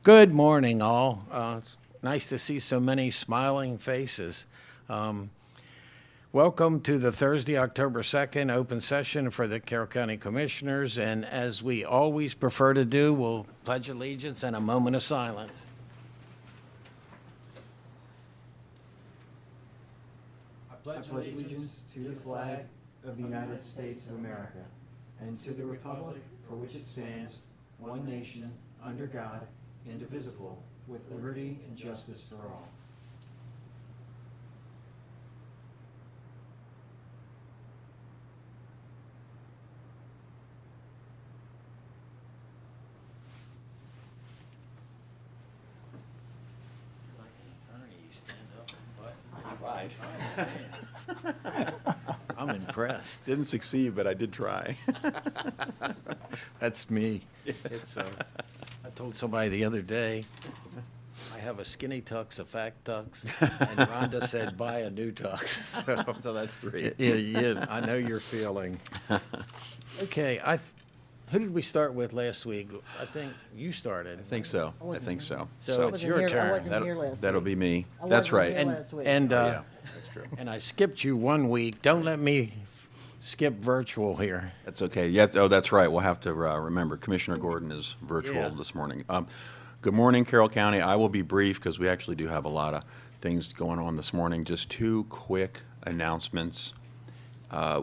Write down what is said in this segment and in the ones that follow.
Good morning, all. It's nice to see so many smiling faces. Welcome to the Thursday, October 2nd, open session for the Carroll County Commissioners. And as we always prefer to do, we'll pledge allegiance and a moment of silence. I pledge allegiance to the flag of the United States of America and to the republic for which it stands, one nation, under God, indivisible, with liberty and justice for all. Tried. I'm impressed. Didn't succeed, but I did try. That's me. It's. I told somebody the other day, I have a skinny tux, a fat tux, and Rhonda said, buy a new tux. So that's three. Yeah, I know your feeling. Okay, who did we start with last week? I think you started. I think so. I think so. So it's your turn. I wasn't here last week. That'll be me. I That's wasn't right. here last week. And Yeah, that's true. and I skipped you 1 week. Don't let me skip virtual here. That's okay. Yeah. Oh, that's right. We'll have to remember Commissioner Gordon is virtual Yeah. this morning. Good morning, Carroll County. I will be brief because we actually do have a lot of things going on this morning. Just two quick announcements.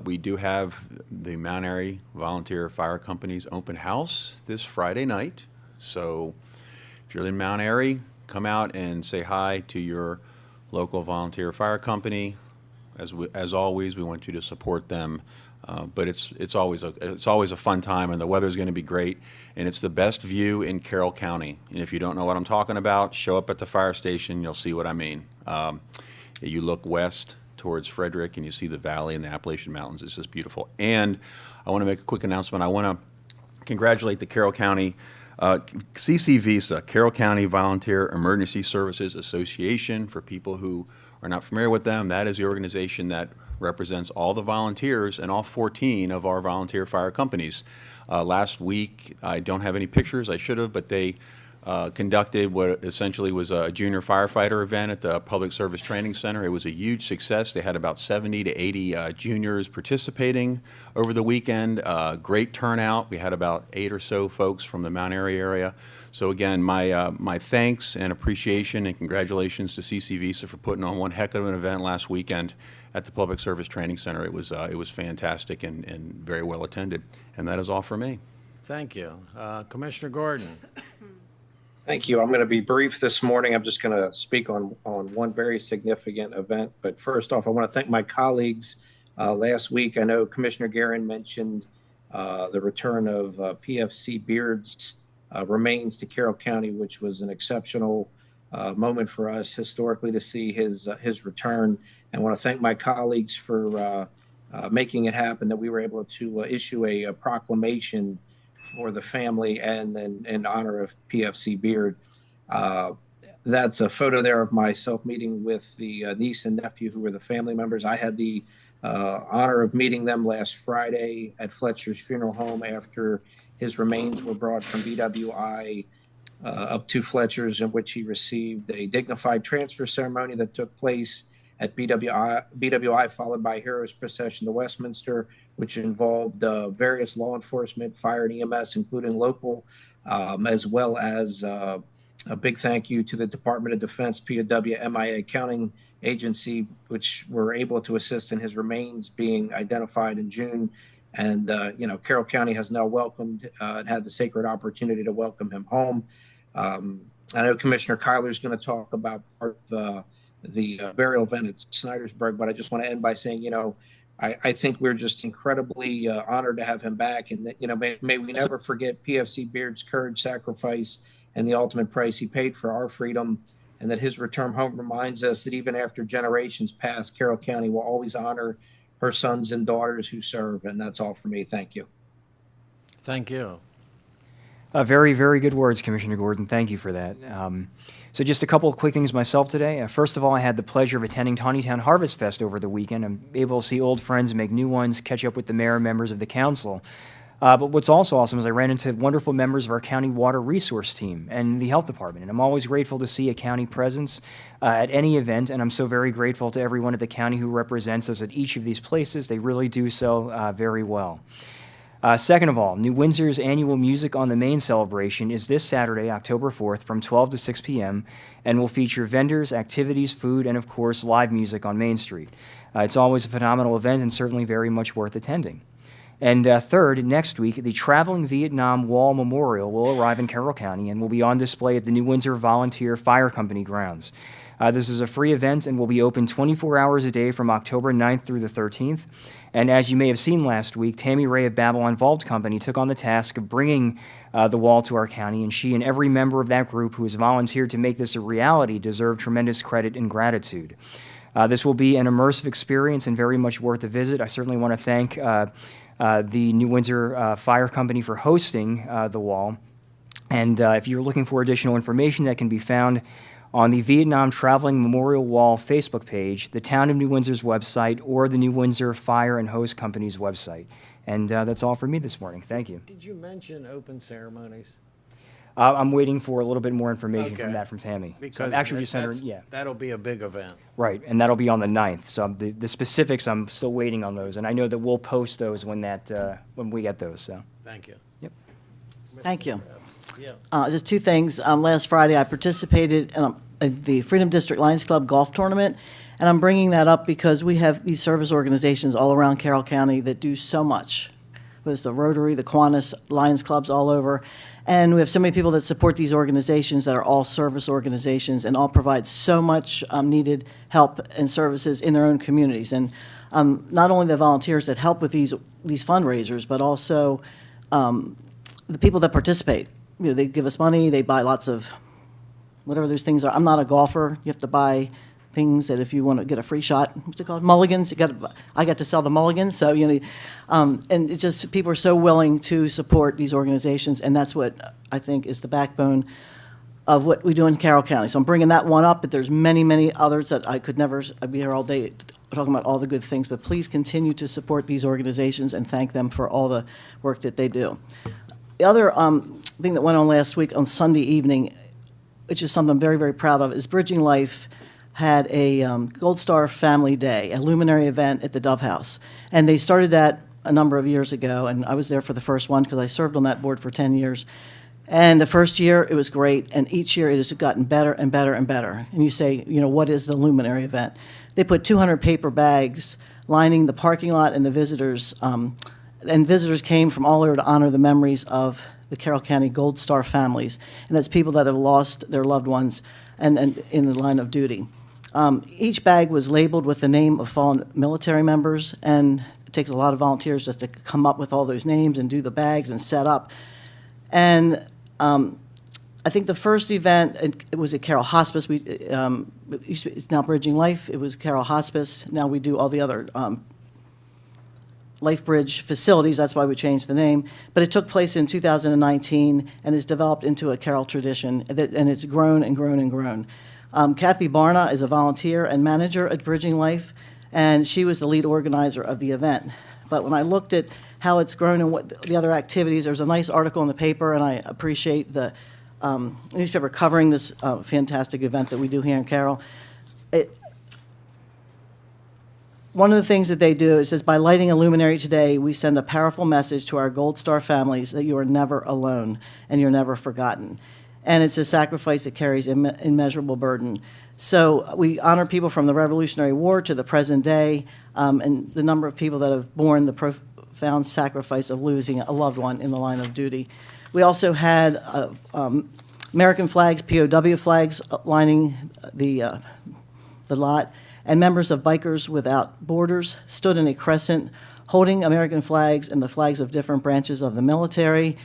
We do have the Mount Airy Volunteer Fire Company's open house this Friday night. So if you're in Mount Airy, come out and say hi to your local volunteer fire company. As always, we want you to support them. But it's always a fun time, and the weather's going to be great. And it's the best view in Carroll County. And if you don't know what I'm talking about, show up at the fire station. You'll see what I mean. You look west towards Frederick, and you see the valley and the Appalachian Mountains. It's just beautiful. And I want to make a quick announcement. I want to congratulate the Carroll County CCVISA, Carroll County Volunteer Emergency Services Association. For people who are not familiar with them, that is the organization that represents all the volunteers and all 14 of our volunteer fire companies. Last week, I don't have any pictures, I should have, but they conducted what essentially was a junior firefighter event at the Public Service Training Center. It was a huge success. They had about 70 to 80 juniors participating over the weekend. Great turnout. We had about 8 or so folks from the Mount Airy area. So again, my thanks and appreciation and congratulations to CCVISA for putting on one heck of an event last weekend at the Public Service Training Center. It was fantastic and very well attended. And that is all for me. Thank you. Commissioner Gordon. Thank you. I'm going to be brief this morning. I'm just going to speak on one very significant event. But first off, I want to thank my colleagues. Last week, I know Commissioner Guerin mentioned the return of PFC Beard's remains to Carroll County, which was an exceptional moment for us historically to see his return. And I want to thank my colleagues for making it happen, that we were able to issue a proclamation for the family and in honor of PFC Beard. That's a photo there of myself meeting with the niece and nephew who were the family members. I had the honor of meeting them last Friday at Fletcher's funeral home after his remains were brought from BWI up to Fletcher's, in which he received a dignified transfer ceremony that took place at BWI, followed by a hero's procession to Westminster, which involved various law enforcement, fire and EMS, including local, as well as a big thank you to the Department of Defense, POW, MIA Accounting Agency, which were able to assist in his remains being identified in June. And, Carroll County has now welcomed and had the sacred opportunity to welcome him home. I know Commissioner Kyler is going to talk about part of the burial event at Snydersburg, but I just want to end by saying, I think we're just incredibly honored to have him back, and that, may we never forget PFC Beard's courage, sacrifice, and the ultimate price he paid for our freedom, and that his return home reminds us that even after generations pass, Carroll County will always honor her sons and daughters who serve. And that's all for me. Thank you. Thank you. Very, very good words, Commissioner Gordon. Thank you for that. So just a couple of quick things myself today. First of all, I had the pleasure of attending Tawnytown Harvest Fest over the weekend. I'm able to see old friends and make new ones, catch up with the mayor and members of the council. But what's also awesome is I ran into wonderful members of our county water resource team and the health department. And I'm always grateful to see a county presence at any event. And I'm so very grateful to everyone at the county who represents us at each of these places. They really do so very well. Second of all, New Windsor's annual Music on the Main celebration is this Saturday, October 4th, from 12 to 6 p.m., and will feature vendors, activities, food, and of course, live music on Main Street. It's always a phenomenal event and certainly very much worth attending. And third, next week, the Traveling Vietnam Wall Memorial will arrive in Carroll County and will be on display at the New Windsor Volunteer Fire Company grounds. This is a free event and will be open 24 hours a day from October 9th through the 13th. And as you may have seen last week, Tammy Ray of Babylon Vault Company took on the task of bringing the wall to our county, and she and every member of that group who has volunteered to make this a reality deserve tremendous credit and gratitude. This will be an immersive experience and very much worth a visit. I certainly want to thank the New Windsor Fire Company for hosting the wall. And if you're looking for additional information, that can be found on the Vietnam Traveling Memorial Wall Facebook page, the Town of New Windsor's website, or the New Windsor Fire and Hose Company's website. And that's all for me this morning. Thank you. Did you mention open ceremonies? I'm waiting for a little bit more information Okay. from that from Tammy. Because so actually just sent her, that's- yeah. that'll be a big event. Right, and that'll be on the 9th. So the specifics, I'm still waiting on those. And I know that we'll post those when we get those, so. Thank you. Thank you. Yeah. Just two things. Last Friday, I participated in the Freedom District Lions Club golf tournament, and I'm bringing that up because we have these service organizations all around Carroll County that do so much. Whether it's the Rotary, the Kiwanis, Lions Clubs all over. And we have so many people that support these organizations that are all service organizations and all provide so much needed help and services in their own communities. And not only the volunteers that help with these fundraisers, but also the people that participate. You know, they give us money, they buy lots of whatever those things are. I'm not a golfer. You have to buy things that if you want to get a free shot, what's it called? Mulligans. I got to sell the mulligans. So, you know, and it's just people are so willing to support these organizations, and that's what I think is the backbone of what we do in Carroll County. So I'm bringing that one up, but there's many, many others that I'd be here all day talking about all the good things, but please continue to support these organizations and thank them for all the work that they do. The other thing that went on last week on Sunday evening, which is something I'm very, very proud of, is Bridging Life had a Gold Star Family Day, a luminary event at the Dove House. And they started that a number of years ago, and I was there for the first one because I served on that board for 10 years. And the first year, it was great, and each year it has gotten better and better and better. And you say, you know, what is the luminary event? They put 200 paper bags lining the parking lot and the visitors, and visitors came from all over to honor the memories of the Carroll County Gold Star families, and that's people that have lost their loved ones and in the line of duty. Each bag was labeled with the name of fallen military members, and it takes a lot of volunteers just to come up with all those names and do the bags and set up. And I think the first event, it was at Carroll Hospice. It's now Bridging Life. It was Carroll Hospice. Now we do all the other Life Bridge facilities. That's why we changed the name. But it took place in 2019 and has developed into a Carroll tradition, and it's grown and grown and grown. Kathy Barna is a volunteer and manager at Bridging Life, and she was the lead organizer of the event. But when I looked at how it's grown and what the other activities, there was a nice article in the paper, and I appreciate the newspaper covering this fantastic event that we do here in Carroll. One of the things that they do is says, by lighting a luminary today, we send a powerful message to our Gold Star families that you are never alone and you're never forgotten. And it's a sacrifice that carries immeasurable burden. So we honor people from the Revolutionary War to the present day, and the number of people that have borne the profound sacrifice of losing a loved one in the line of duty. We also had American flags, POW flags lining the lot, and members of Bikers Without Borders stood in a crescent holding American flags and the flags of different branches of the military.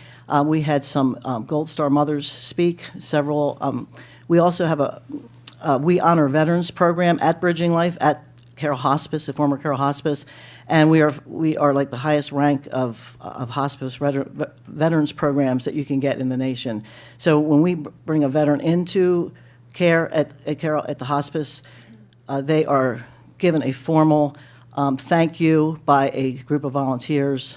We had some Gold Star mothers speak, several. We also have a We Honor Veterans program at Bridging Life at Carroll Hospice, the former Carroll Hospice, and we are like the highest rank of hospice veterans programs that you can get in the nation. So when we bring a veteran into care at Carroll at the hospice, they are given a formal thank you by a group of volunteers,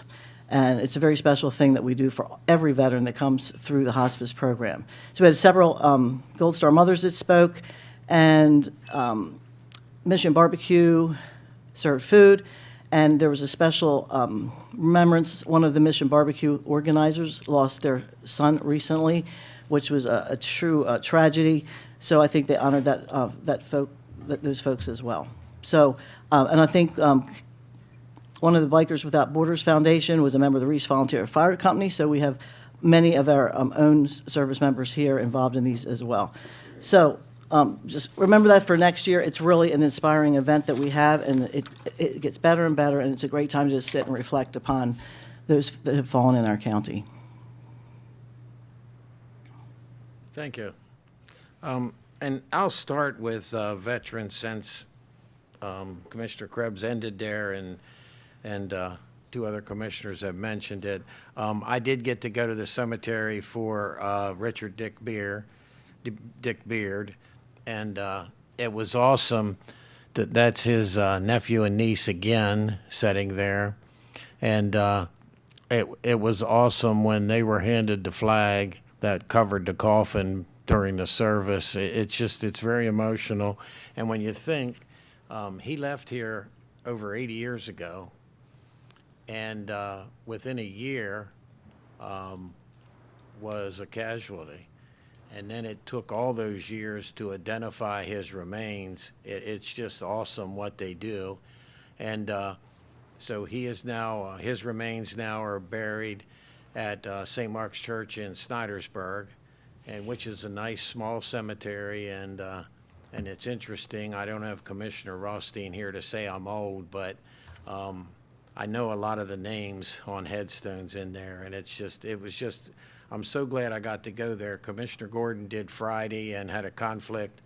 And it's a very special thing that we do for every veteran that comes through the hospice program. So we had several Gold Star mothers that spoke, and Mission Barbecue served food, and there was a special remembrance. One of the Mission Barbecue organizers lost their son recently, which was a true tragedy. So I think they honored those folks as well. So, and I think one of the Bikers Without Borders Foundation was a member of the Reese Volunteer Fire Company, so we have many of our own service members here involved in these as well. So just remember that for next year. It's really an inspiring event that we have, and it gets better and better, and it's a great time to just sit and reflect upon those that have fallen in our county. Thank you. And I'll start with veterans since Commissioner Krebs ended there and two other commissioners have mentioned it. I did get to go to the cemetery for Richard Dick Beard, and it was awesome. That's his nephew and niece again sitting there. And it was awesome when they were handed the flag that covered the coffin during the service. It's very emotional. And when you think, he left here over 80 years ago, and within a year was a casualty. And then it took all those years to identify his remains. It's just awesome what they do. And so he is now, his remains now are buried at St. Mark's Church in Snydersburg, and which is a nice small cemetery. And it's interesting. I don't have Commissioner Rothstein here to say I'm old, but I know a lot of the names on headstones in there, and I'm so glad I got to go there. Commissioner Gordon did Friday and had a conflict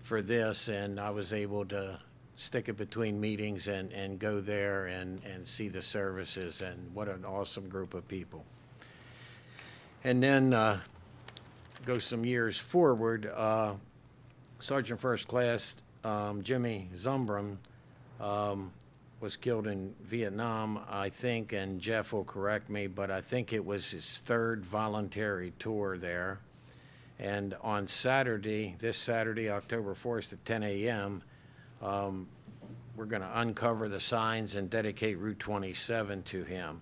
for this, and I was able to stick it between meetings and go there and see the services, and what an awesome group of people. And then go some years forward, Sergeant First Class Jimmy Zumbrum was killed in Vietnam, I think, and Jeff will correct me, but I think it was his third voluntary tour there. And on Saturday, this Saturday, October 4th at 10 a.m., we're going to uncover the signs and dedicate Route 27 to him.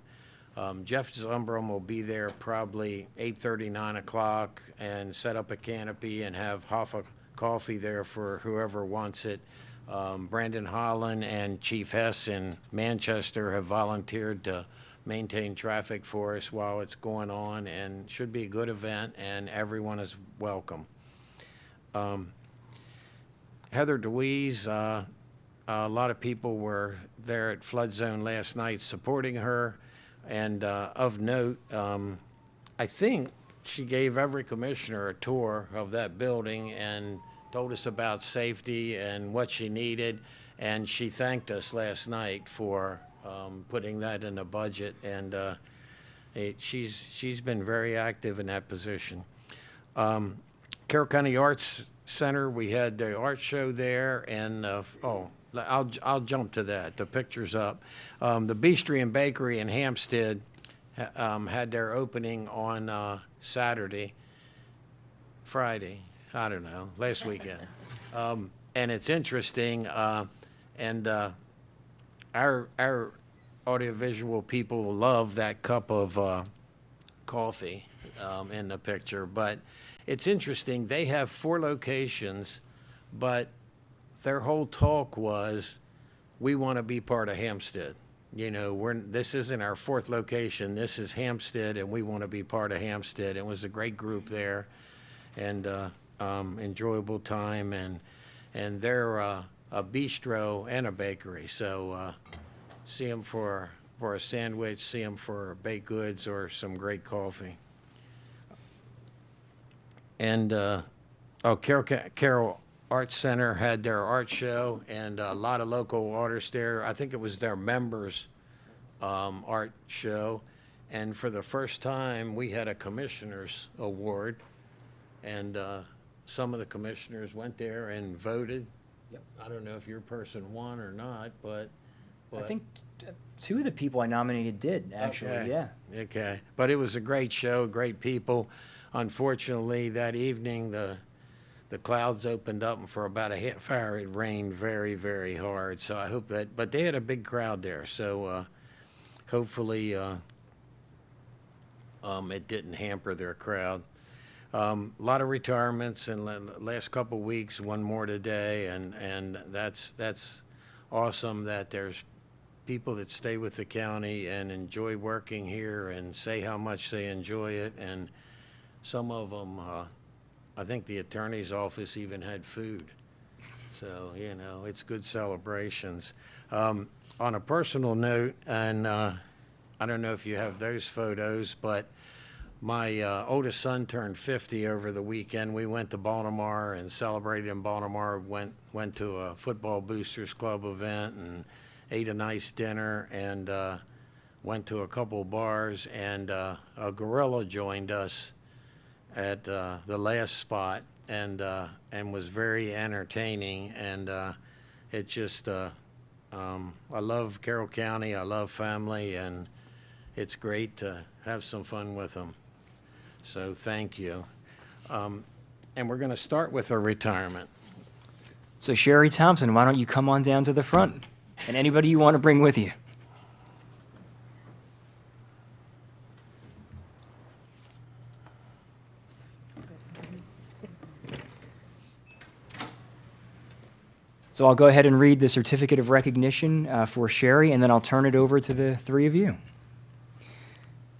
Jeff Zumbrum will be there probably 8:30, 9 o'clock, and set up a canopy and have half a coffee there for whoever wants it. Brandon Holland and Chief Hess in Manchester have volunteered to maintain traffic for us while it's going on, and should be a good event, and everyone is welcome. Heather DeWeese, a lot of people were there at Flood Zone last night supporting her, and of note, I think she gave every commissioner a tour of that building and told us about safety and what she needed, and she thanked us last night for putting that in the budget, and she's been very active in that position. Carroll County Arts Center, we had the art show there, and I'll jump to that. The picture's up. The Bistro and Bakery in Hampstead had their opening on Friday. I don't know, last weekend. And it's interesting, and our audiovisual people love that cup of coffee in the picture. But it's interesting, they have 4 locations, but their whole talk was, we want to be part of Hampstead. You know, this isn't our 4th location, this is Hampstead, and we want to be part of Hampstead. It was a great group there, and enjoyable time, and they're a bistro and a bakery, so see them for a sandwich, see them for baked goods or some great coffee. And Carroll Arts Center had their art show, and a lot of local artists there. I think it was their members' art show, and for the first time we had a commissioner's award, and some of the commissioners went there and voted. Yep. I don't know if your person won or not, but I think two of the people I nominated did, actually, Okay. yeah. Okay, but it was a great show, great people. Unfortunately, that evening, the clouds opened up, and for about a half hour, it rained very, very hard. So I hope that, but they had a big crowd there, so hopefully it didn't hamper their crowd. A lot of retirements in the last couple weeks, one more today, and that's awesome that there's people that stay with the county and enjoy working here and say how much they enjoy it. And some of them, I think the attorney's office even had food. So, it's good celebrations. On a personal note, and I don't know if you have those photos, but my oldest son turned 50 over the weekend. We went to Baltimore and celebrated in Baltimore, went to a Football Boosters Club event and ate a nice dinner, and went to a couple bars, and a gorilla joined us at the last spot, and was very entertaining, and it just I love Carroll County, I love family, and it's great to have some fun with them. So thank you. And we're going to start with a retirement. So Sherry Thompson, why don't you come on down to the front? And anybody you want to bring with you. So I'll go ahead and read the certificate of recognition for Sherry, and then I'll turn it over to the three of you.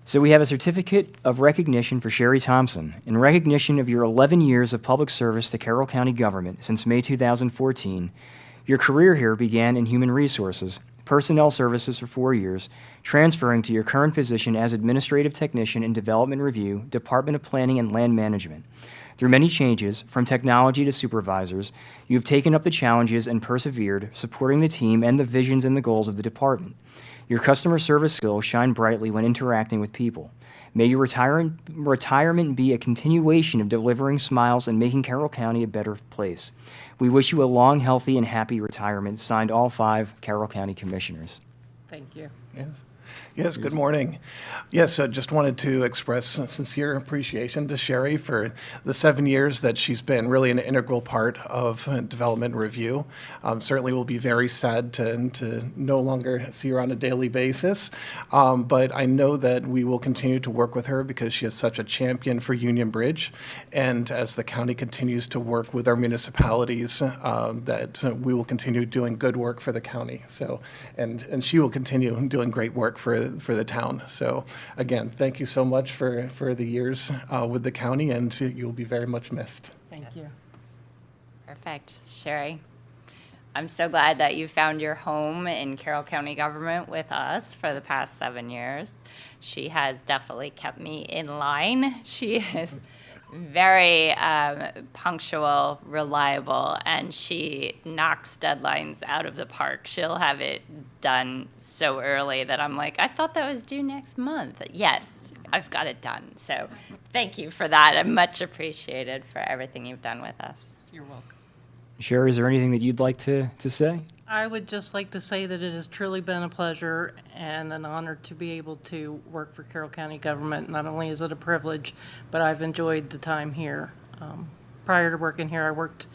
So we have a certificate of recognition for Sherry Thompson in recognition of your 11 years of public service to Carroll County government since May 2014. Your career here began in human resources, personnel services for 4 years, transferring to your current position as administrative technician in development review, Department of Planning and Land Management. Through many changes, from technology to supervisors, you have taken up the challenges and persevered, supporting the team and the visions and the goals of the department. Your customer service skills shine brightly when interacting with people. May your retirement be a continuation of delivering smiles and making Carroll County a better place. We wish you a long, healthy, and happy retirement. Signed, all 5 Carroll County Commissioners. Thank you. Yes. Yes, good morning. Yes, I just wanted to express sincere appreciation to Sherry for the 7 years that she's been really an integral part of development review. Certainly will be very sad to no longer see her on a daily basis, but I know that we will continue to work with her because she is such a champion for Union Bridge, and as the county continues to work with our municipalities, that we will continue doing good work for the county. So, and she will continue doing great work for the town. So again, thank you so much for the years with the county, and you'll be very much missed. Thank you. Perfect. Sherry, I'm so glad that you found your home in Carroll County government with us for the past 7 years. She has definitely kept me in line. She is very punctual, reliable, and she knocks deadlines out of the park. She'll have it done so early that I'm like, I thought that was due next month. Yes, I've got it done. So thank you for that. I'm much appreciated for everything you've done with us. You're welcome. Sherry, is there anything that you'd like to say? I would just like to say that it has truly been a pleasure and an honor to be able to work for Carroll County government. Not only is it a privilege, but I've enjoyed the time here. Prior to working here, I worked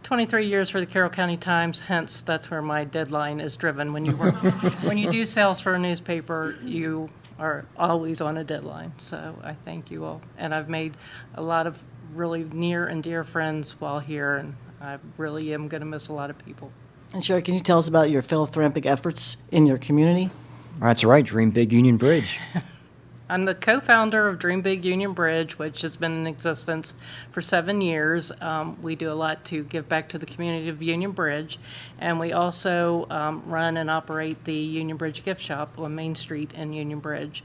23 years for the Carroll County Times, hence that's where my deadline is driven. When you work, when you do sales for a newspaper, you are always on a deadline. So I thank you all. And I've made a lot of really near and dear friends while here, and I really am going to miss a lot of people. And Sherry, can you tell us about your philanthropic efforts in your community? That's right, Dream Big Union Bridge. I'm the co-founder of Dream Big Union Bridge, which has been in existence for 7 years. We do a lot to give back to the community of Union Bridge, and we also run and operate the Union Bridge Gift Shop on Main Street in Union Bridge.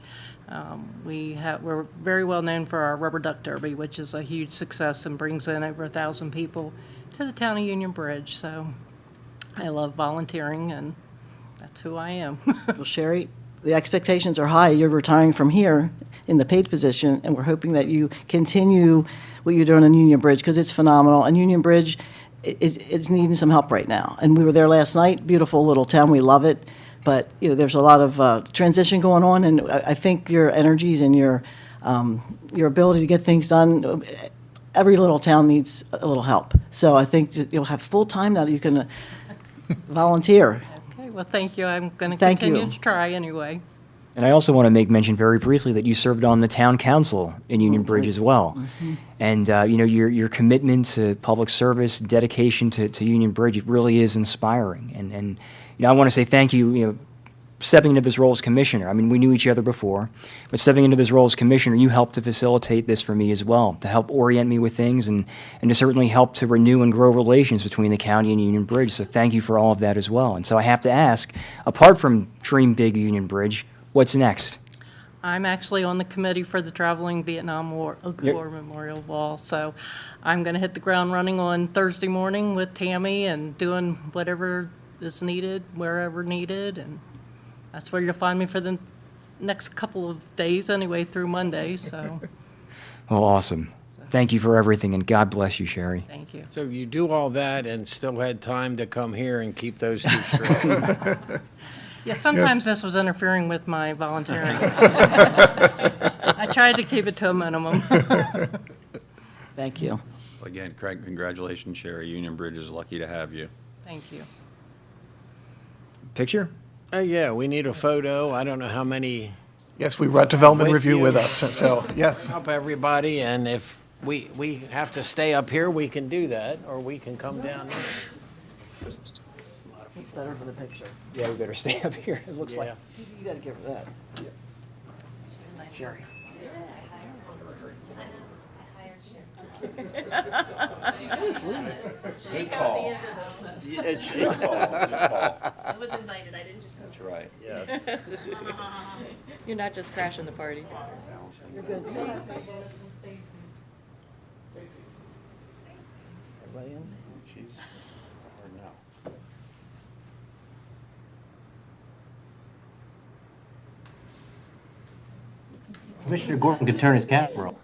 We're very well known for our Rubber Duck Derby, which is a huge success and brings in over 1,000 people to the town of Union Bridge. So I love volunteering, and that's who I am. Well, Sherry, the expectations are high. You're retiring from here in the paid position, and we're hoping that you continue what you're doing on Union Bridge, because it's phenomenal. And Union Bridge is needing some help right now. And we were there last night. Beautiful little town. We love it. But, there's a lot of transition going on, and I think your energies and your ability to get things done, every little town needs a little help. So I think you'll have full time now that you can volunteer. Okay, well, thank you. I'm going to Thank continue you. to try anyway. And I also want to make mention very briefly that you served on the town council in Union Bridge as well. And, your commitment to public service, dedication to Union Bridge, it really is inspiring. And I want to say thank you, stepping into this role as commissioner. I mean, we knew each other before, but stepping into this role as commissioner, you helped to facilitate this for me as well, to help orient me with things and to certainly help to renew and grow relations between the county and Union Bridge. So thank you for all of that as well. And so I have to ask, apart from Dream Big Union Bridge, what's next? I'm actually on the committee for the Traveling Vietnam War Memorial Wall, so I'm going to hit the ground running on Thursday morning with Tammy and doing whatever is needed, wherever needed, and that's where you'll find me for the next couple of days anyway, through Monday, so Oh, awesome. Thank you for everything, and God bless you, Sherry. thank you. So you do all that and still had time to come here and keep those two straight? Yeah, sometimes this was interfering with my volunteering. I tried to keep it to a minimum. Thank you. Again, Craig, congratulations, Sherry. Union Bridge is lucky to have you. Thank you. Picture? Yeah, we need a photo. I don't know how many, Yes, we brought development With review you. with us, so, yes. help everybody, and if we have to stay up here, we can do that, or we can come down there. Better for the picture. Yeah, we better stay up here. It looks Yeah. You got to give her that. Sherry. I was invited, I didn't just come. That's right. You're not just crashing the party. Everybody in? She's hard now. Commissioner Gordon could turn his camera on.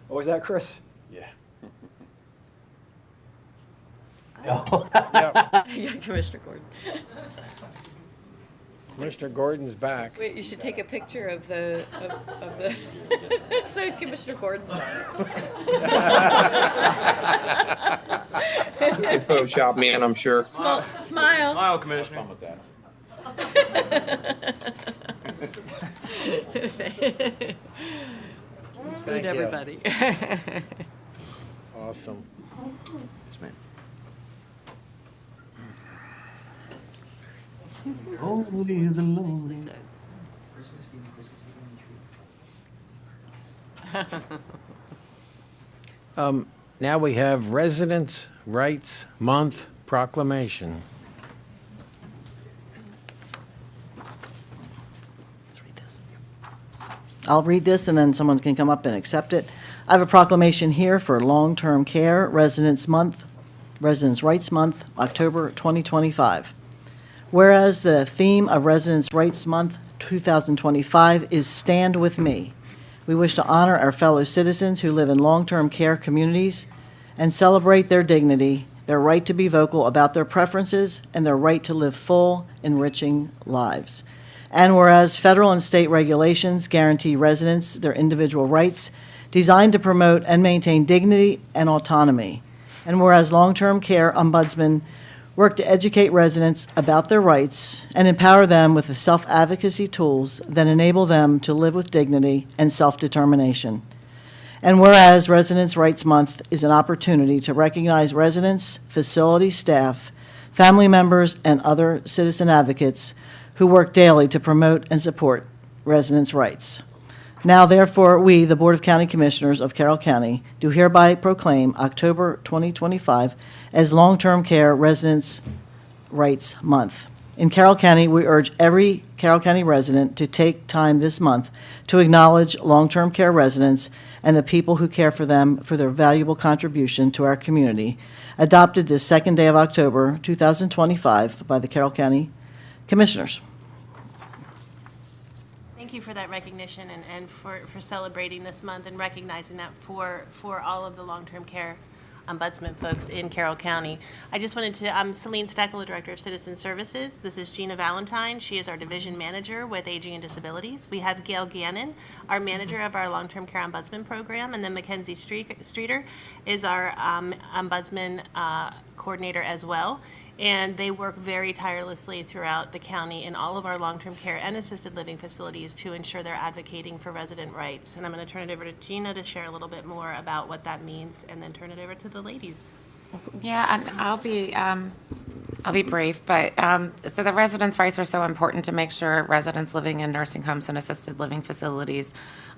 What was that, Chris? Yeah. Oh. Yeah, Commissioner Gordon. Mr. Gordon's back. Wait, you should take a picture of the, of the, so Commissioner Gordon's on. Photoshop man, I'm sure. Smile. Smile, Commissioner. Have fun with that. Thank Food you. everybody. Awesome. Holy the Lord. Now we have Residents' Rights Month proclamation. Let's read this. I'll read this, and then someone can come up and accept it. I have a proclamation here for Long-Term Care Residents Month, Residents' Rights Month, October 2025. Whereas the theme of Residents' Rights Month 2025 is Stand With Me, we wish to honor our fellow citizens who live in long-term care communities and celebrate their dignity, their right to be vocal about their preferences, and their right to live full, enriching lives. And whereas federal and state regulations guarantee residents their individual rights designed to promote and maintain dignity and autonomy. And whereas long-term care ombudsmen work to educate residents about their rights and empower them with the self-advocacy tools that enable them to live with dignity and self-determination. And whereas Residents' Rights Month is an opportunity to recognize residents, facility staff, family members, and other citizen advocates who work daily to promote and support residents' rights. Now, therefore, we, the Board of County Commissioners of Carroll County, do hereby proclaim October 2025 as Long-Term Care Residents' Rights Month. In Carroll County, we urge every Carroll County resident to take time this month to acknowledge long-term care residents and the people who care for them for their valuable contribution to our community, adopted this second day of October 2025 by the Carroll County Commissioners. Thank you for that recognition and for celebrating this month and recognizing that for all of the long-term care ombudsman folks in Carroll County. I just wanted to, I'm Celine Steckel, Director of Citizen Services. This is Gina Valentine. She is our Division Manager with Aging and Disabilities. We have Gail Gannon, our Manager of our Long-Term Care Ombudsman Program, and then Mackenzie Streeter is our Ombudsman Coordinator as well. And they work very tirelessly throughout the county in all of our long-term care and assisted living facilities to ensure they're advocating for resident rights. And I'm going to turn it over to Gina to share a little bit more about what that means, and then turn it over to the ladies. Yeah, and I'll be brief, but so the residents' rights are so important to make sure residents living in nursing homes and assisted living facilities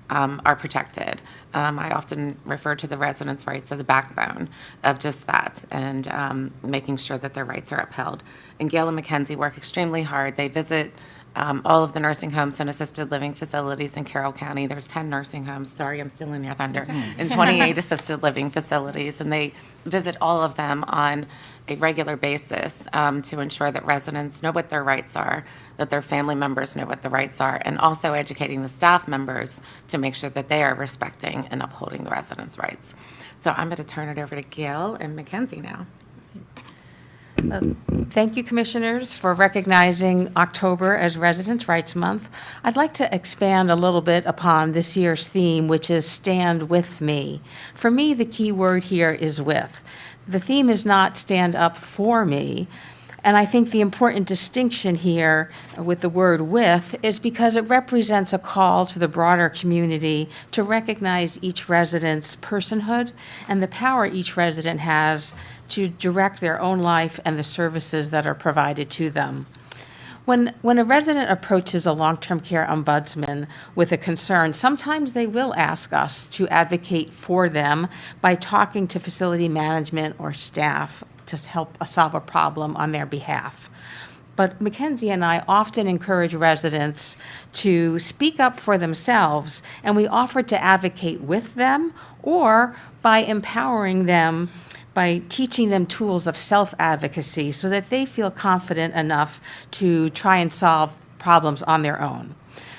are protected. I often refer to the residents' rights as the backbone of just that, and making sure that their rights are upheld. And Gail and Mackenzie work extremely hard. They visit all of the nursing homes and assisted living facilities in Carroll County. There's 10 nursing homes, sorry, I'm stealing your thunder, and 28 assisted living facilities. And they visit all of them on a regular basis to ensure that residents know what their rights are, that their family members know what the rights are, and also educating the staff members to make sure that they are respecting and upholding the residents' rights. So I'm going to turn it over to Gail and Mackenzie now. Thank you, Commissioners, for recognizing October as Residents' Rights Month. I'd like to expand a little bit upon this year's theme, which is Stand With Me. For me, the key word here is with. The theme is not stand up for me, and I think the important distinction here with the word with is because it represents a call to the broader community to recognize each resident's personhood and the power each resident has to direct their own life and the services that are provided to them. When a resident approaches a long-term care ombudsman with a concern, sometimes they will ask us to advocate for them by talking to facility management or staff to help solve a problem on their behalf. But Mackenzie and I often encourage residents to speak up for themselves, and we offer to advocate with them or by empowering them by teaching them tools of self-advocacy so that they feel confident enough to try and solve problems on their own.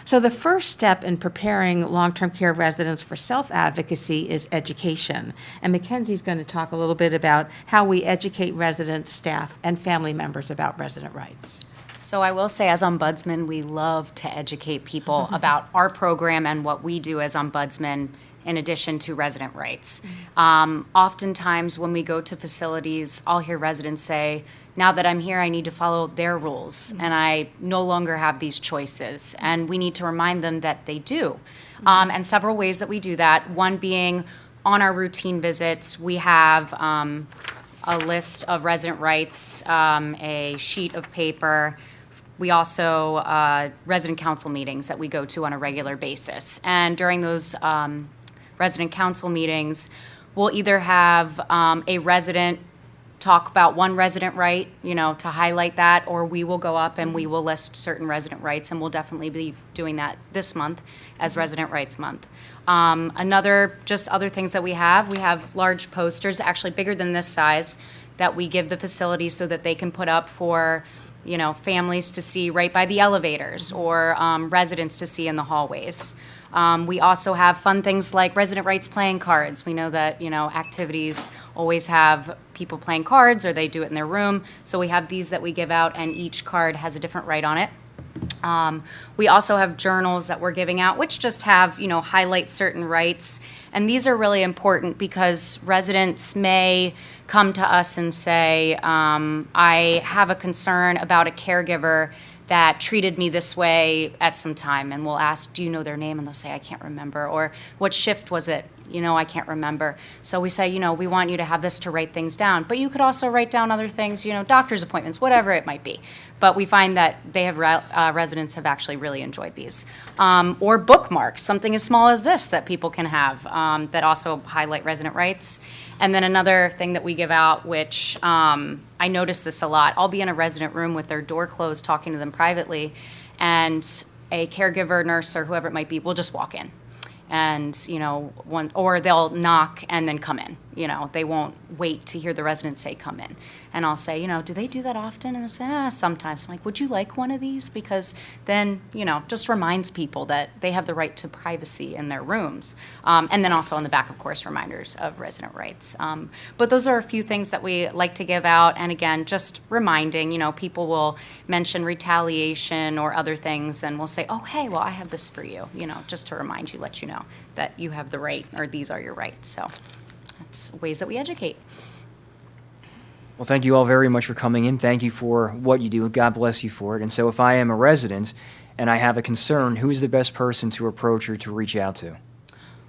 So the first step in preparing long-term care residents for self-advocacy is education. And Mackenzie's going to talk a little bit about how we educate residents, staff, and family members about resident rights. So I will say, as ombudsman, we love to educate people about our program and what we do as ombudsman in addition to resident rights. Oftentimes when we go to facilities, I'll hear residents say, now that I'm here, I need to follow their rules, and I no longer have these choices. And we need to remind them that they do. And several ways that we do that, one being on our routine visits, we have a list of resident rights, a sheet of paper. We also, resident council meetings that we go to on a regular basis. And during those resident council meetings, we'll either have a resident talk about one resident right, to highlight that, or we will go up and we will list certain resident rights, and we'll definitely be doing that this month as Resident Rights Month. Other things that we have large posters, actually bigger than this size, that we give the facility so that they can put up for families to see right by the elevators, or residents to see in the hallways. We also have fun things like resident rights playing cards. We know that, activities always have people playing cards, or they do it in their room. So we have these that we give out, and each card has a different right on it. We also have journals that we're giving out, which just have, highlight certain rights. And these are really important because residents may come to us and say, I have a concern about a caregiver that treated me this way at some time, and we'll ask, do you know their name? And they'll say, I can't remember. Or what shift was it? I can't remember. So we say, we want you to have this to write things down. But you could also write down other things, doctor's appointments, whatever it might be. But we find that they have residents have actually really enjoyed these. Or bookmarks, something as small as this that people can have that also highlight resident rights. And then another thing that we give out, which I notice this a lot, I'll be in a resident room with their door closed talking to them privately, and a caregiver, nurse, or whoever it might be will just walk in. And, or they'll knock and then come in. You know, they won't wait to hear the residents say, come in. And I'll say, you know, do they do that often? And I'll say, sometimes. I'm like, would you like one of these? Because then, you know, just reminds people that they have the right to privacy in their rooms. And then also on the back, of course, reminders of resident rights. But those are a few things that we like to give out. And again, just reminding, you know, people will mention retaliation or other things, and we'll say, oh, hey, well, I have this for you, you know, just to remind you, let you know that you have the right, or these are your rights. So that's ways that we educate. Well, thank you all very much for coming in. Thank you for what you do. God bless you for it. And so if I am a resident and I have a concern, who is the best person to approach or to reach out to?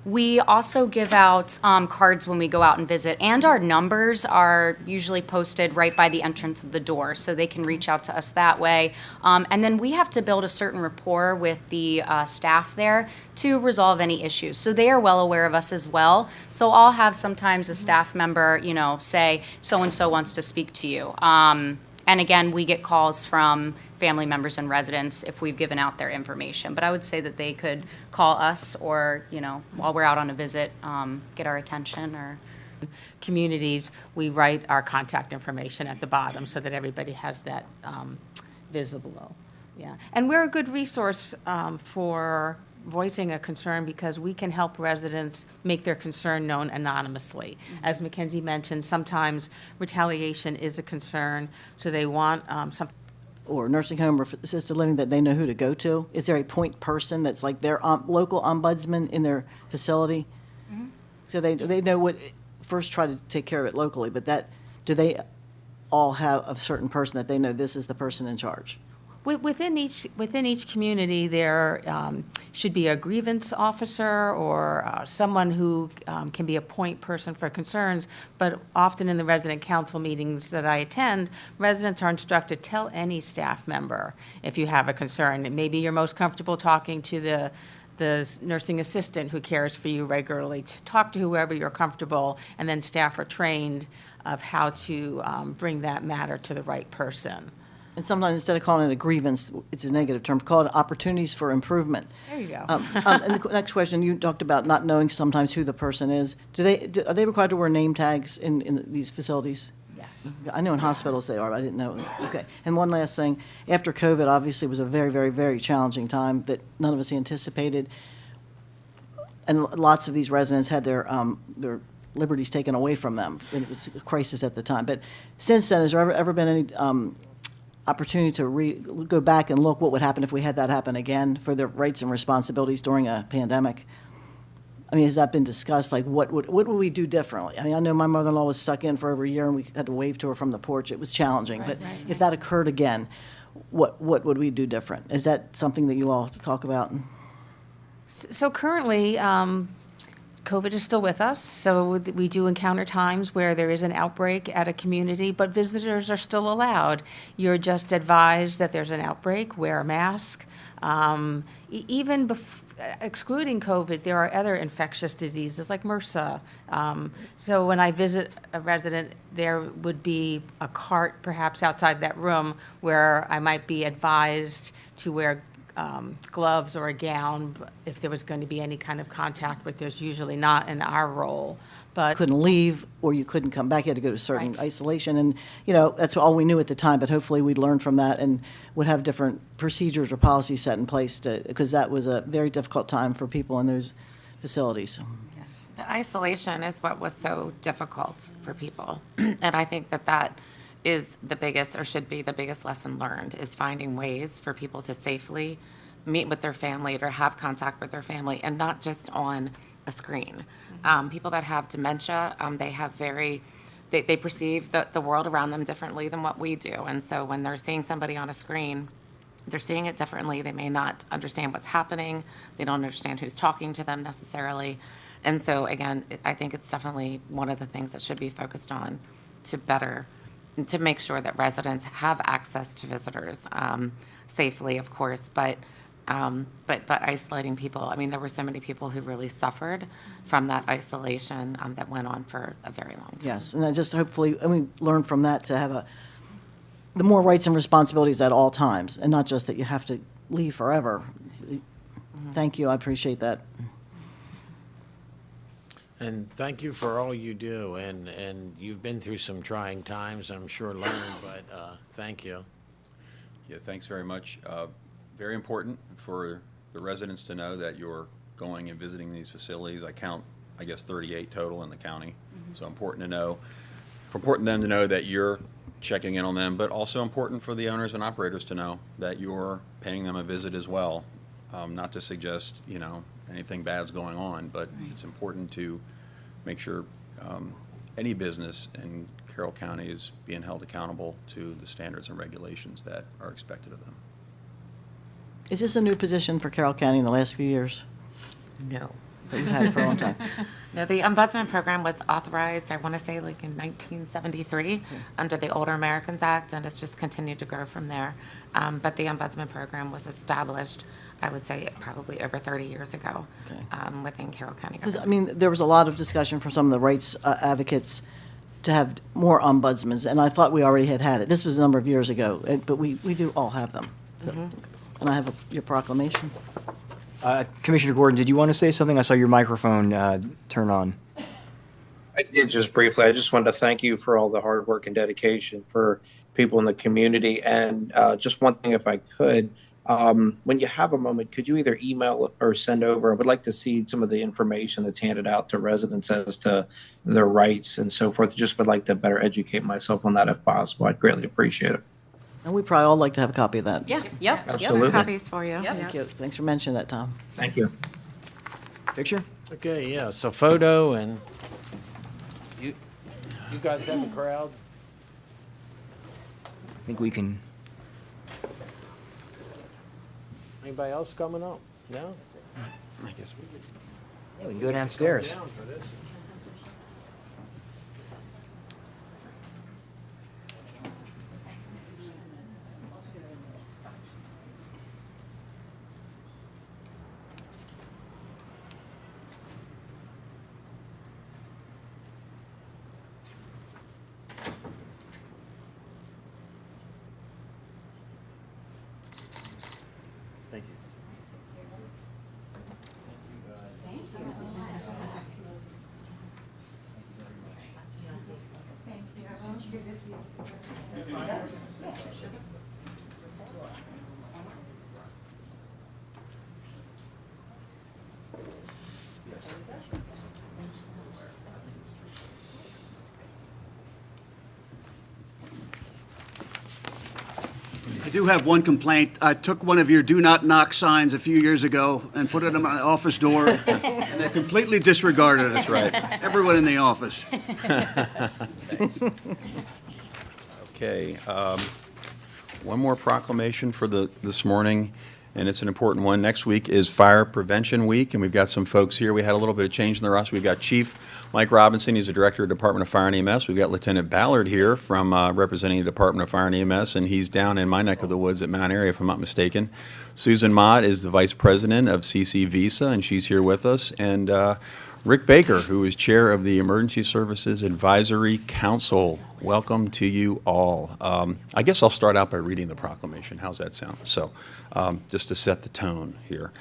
We also give out cards when we go out and visit, and our numbers are usually posted right by the entrance of the door, so they can reach out to us that way. And then we have to build a certain rapport with the staff there to resolve any issues. So they are well aware of us as well. So I'll have sometimes a staff member, you know, say, so-and-so wants to speak to you. And again, we get calls from family members and residents if we've given out their information. But I would say that they could call us, or, you know, while we're out on a visit, get our attention. Or Communities, we write our contact information at the bottom so that everybody has that visible. Yeah, and we're a good resource for voicing a concern, because we can help residents make their concern known anonymously. As Mackenzie mentioned, sometimes retaliation is a concern, so they want something. Or nursing home or assisted living that they know who to go to? Is there a point person that's like their local ombudsman in their facility? So they know what, first try to take care of it locally, but do they all have a certain person that they know this is the person in charge? Within each community, there should be a grievance officer or someone who can be a point person for concerns. But often in the resident council meetings that I attend, residents are instructed, tell any staff member if you have a concern. Maybe you're most comfortable talking to the nursing assistant who cares for you regularly. To talk to whoever you're comfortable, and then staff are trained of how to bring that matter to the right person. And sometimes instead of calling it a grievance, it's a negative term, call it opportunities for improvement. There you go. And the next question, you talked about not knowing sometimes who the person is. Are they required to wear name tags in these facilities? Yes. I know in hospitals they are, but I didn't know. Okay. And one last thing, after COVID, obviously, was a very, very, very challenging time that none of us anticipated. And lots of these residents had their liberties taken away from them, and it was a crisis at the time. But since then, has there ever been any opportunity to go back and look what would happen if we had that happen again for their rights and responsibilities during a pandemic? I mean, has that been discussed? Like, what would we do differently? I mean, I know my mother-in-law was stuck in for over a year, and we had to wave to her from the porch. It was challenging. But if that occurred again, what would we do different? Is that something that you all talk about? So currently, COVID is still with us, so we do encounter times where there is an outbreak at a community, but visitors are still allowed. You're just advised that there's an outbreak, wear a mask. Even excluding COVID, there are other infectious diseases like MRSA. So when I visit a resident, there would be a cart perhaps outside that room where I might be advised to wear gloves or a gown if there was going to be any kind of contact, but there's usually not in our role. But Couldn't leave, or you couldn't come back. You had to go to certain isolation, and that's all we knew at the time. But hopefully, we'd learn from that and would have different procedures or policies set in place because that was a very difficult time for people in those facilities. yes. The isolation is what was so difficult for people. And I think that is the biggest, or should be the biggest lesson learned, is finding ways for people to safely meet with their family or have contact with their family, and not just on a screen. People that have dementia, they perceive the world around them differently than what we do. And so when they're seeing somebody on a screen, they're seeing it differently. They may not understand what's happening. They don't understand who's talking to them necessarily. And so, again, I think it's definitely one of the things that should be focused on to make sure that residents have access to visitors safely, of course, but isolating people. I mean, there were so many people who really suffered from that isolation that went on for a very long time. Yes, and I just hopefully, learn from that to have the more rights and responsibilities at all times, and not just that you have to leave forever. Thank you, I appreciate that. And thank you for all you do, and you've been through some trying times, I'm sure learned, but thank you. Yeah, thanks very much. Very important for the residents to know that you're going and visiting these facilities. I count, I guess, 38 total in the county. So important to know, important them to know that you're checking in on them, but also important for the owners and operators to know that you're paying them a visit as well. Not to suggest, you know, anything bad's going on, but it's important to make sure any business in Carroll County is being held accountable to the standards and regulations that are expected of them. Is this a new position for Carroll County in the last few years? No. But you've had it for a long time. No, the Ombudsman program was authorized, I want to say, like in 1973, under the Older Americans Act, and it's just continued to grow from there. But the Ombudsman program was established, I would say, probably over 30 years ago Okay. within Carroll County Because, government. I mean, there was a lot of discussion from some of the rights advocates to have more ombudsmans, and I thought we already had it. This was a number of years ago, but we do all have them. So, And I have your proclamation. Commissioner Gordon, did you want to say something? I saw your microphone turn on. I did just briefly. I just wanted to thank you for all the hard work and dedication for people in the community. And just one thing, if I could, when you have a moment, could you either email or send over? I would like to see some of the information that's handed out to residents as to their rights and so forth. Just would like to better educate myself on that if possible. I'd greatly appreciate it. And we'd probably all like to have a copy of that. Yeah, yep. Absolutely. Copies for you. Yep. Yeah. Thank you. Thanks for mentioning that, Tom. Thank you. Picture? Okay, yeah, so photo, and you guys have a crowd? I think we can. Anybody else coming up? No? I guess we could. Yeah, we can go downstairs. Down for this. Thank you. I do have one complaint. I took one of your do not knock signs a few years ago and put it on my office door, and they completely disregarded it. That's right. Everyone in the office. Okay, one more proclamation for this morning, and it's an important one. Next week is Fire Prevention Week, and we've got some folks here. We had a little bit of change in the roster. We've got Chief Mike Robinson, he's the Director of Department of Fire and EMS. We've got Lieutenant Ballard here from representing the Department of Fire and EMS, and he's down in my neck of the woods at Mount Airy, if I'm not mistaken. Susan Mott is the Vice President of CC Visa, and she's here with us. And Rick Baker, who is Chair of the Emergency Services Advisory Council. Welcome to you all. I guess I'll start out by reading the proclamation. How's that sound? So, just to set the tone here.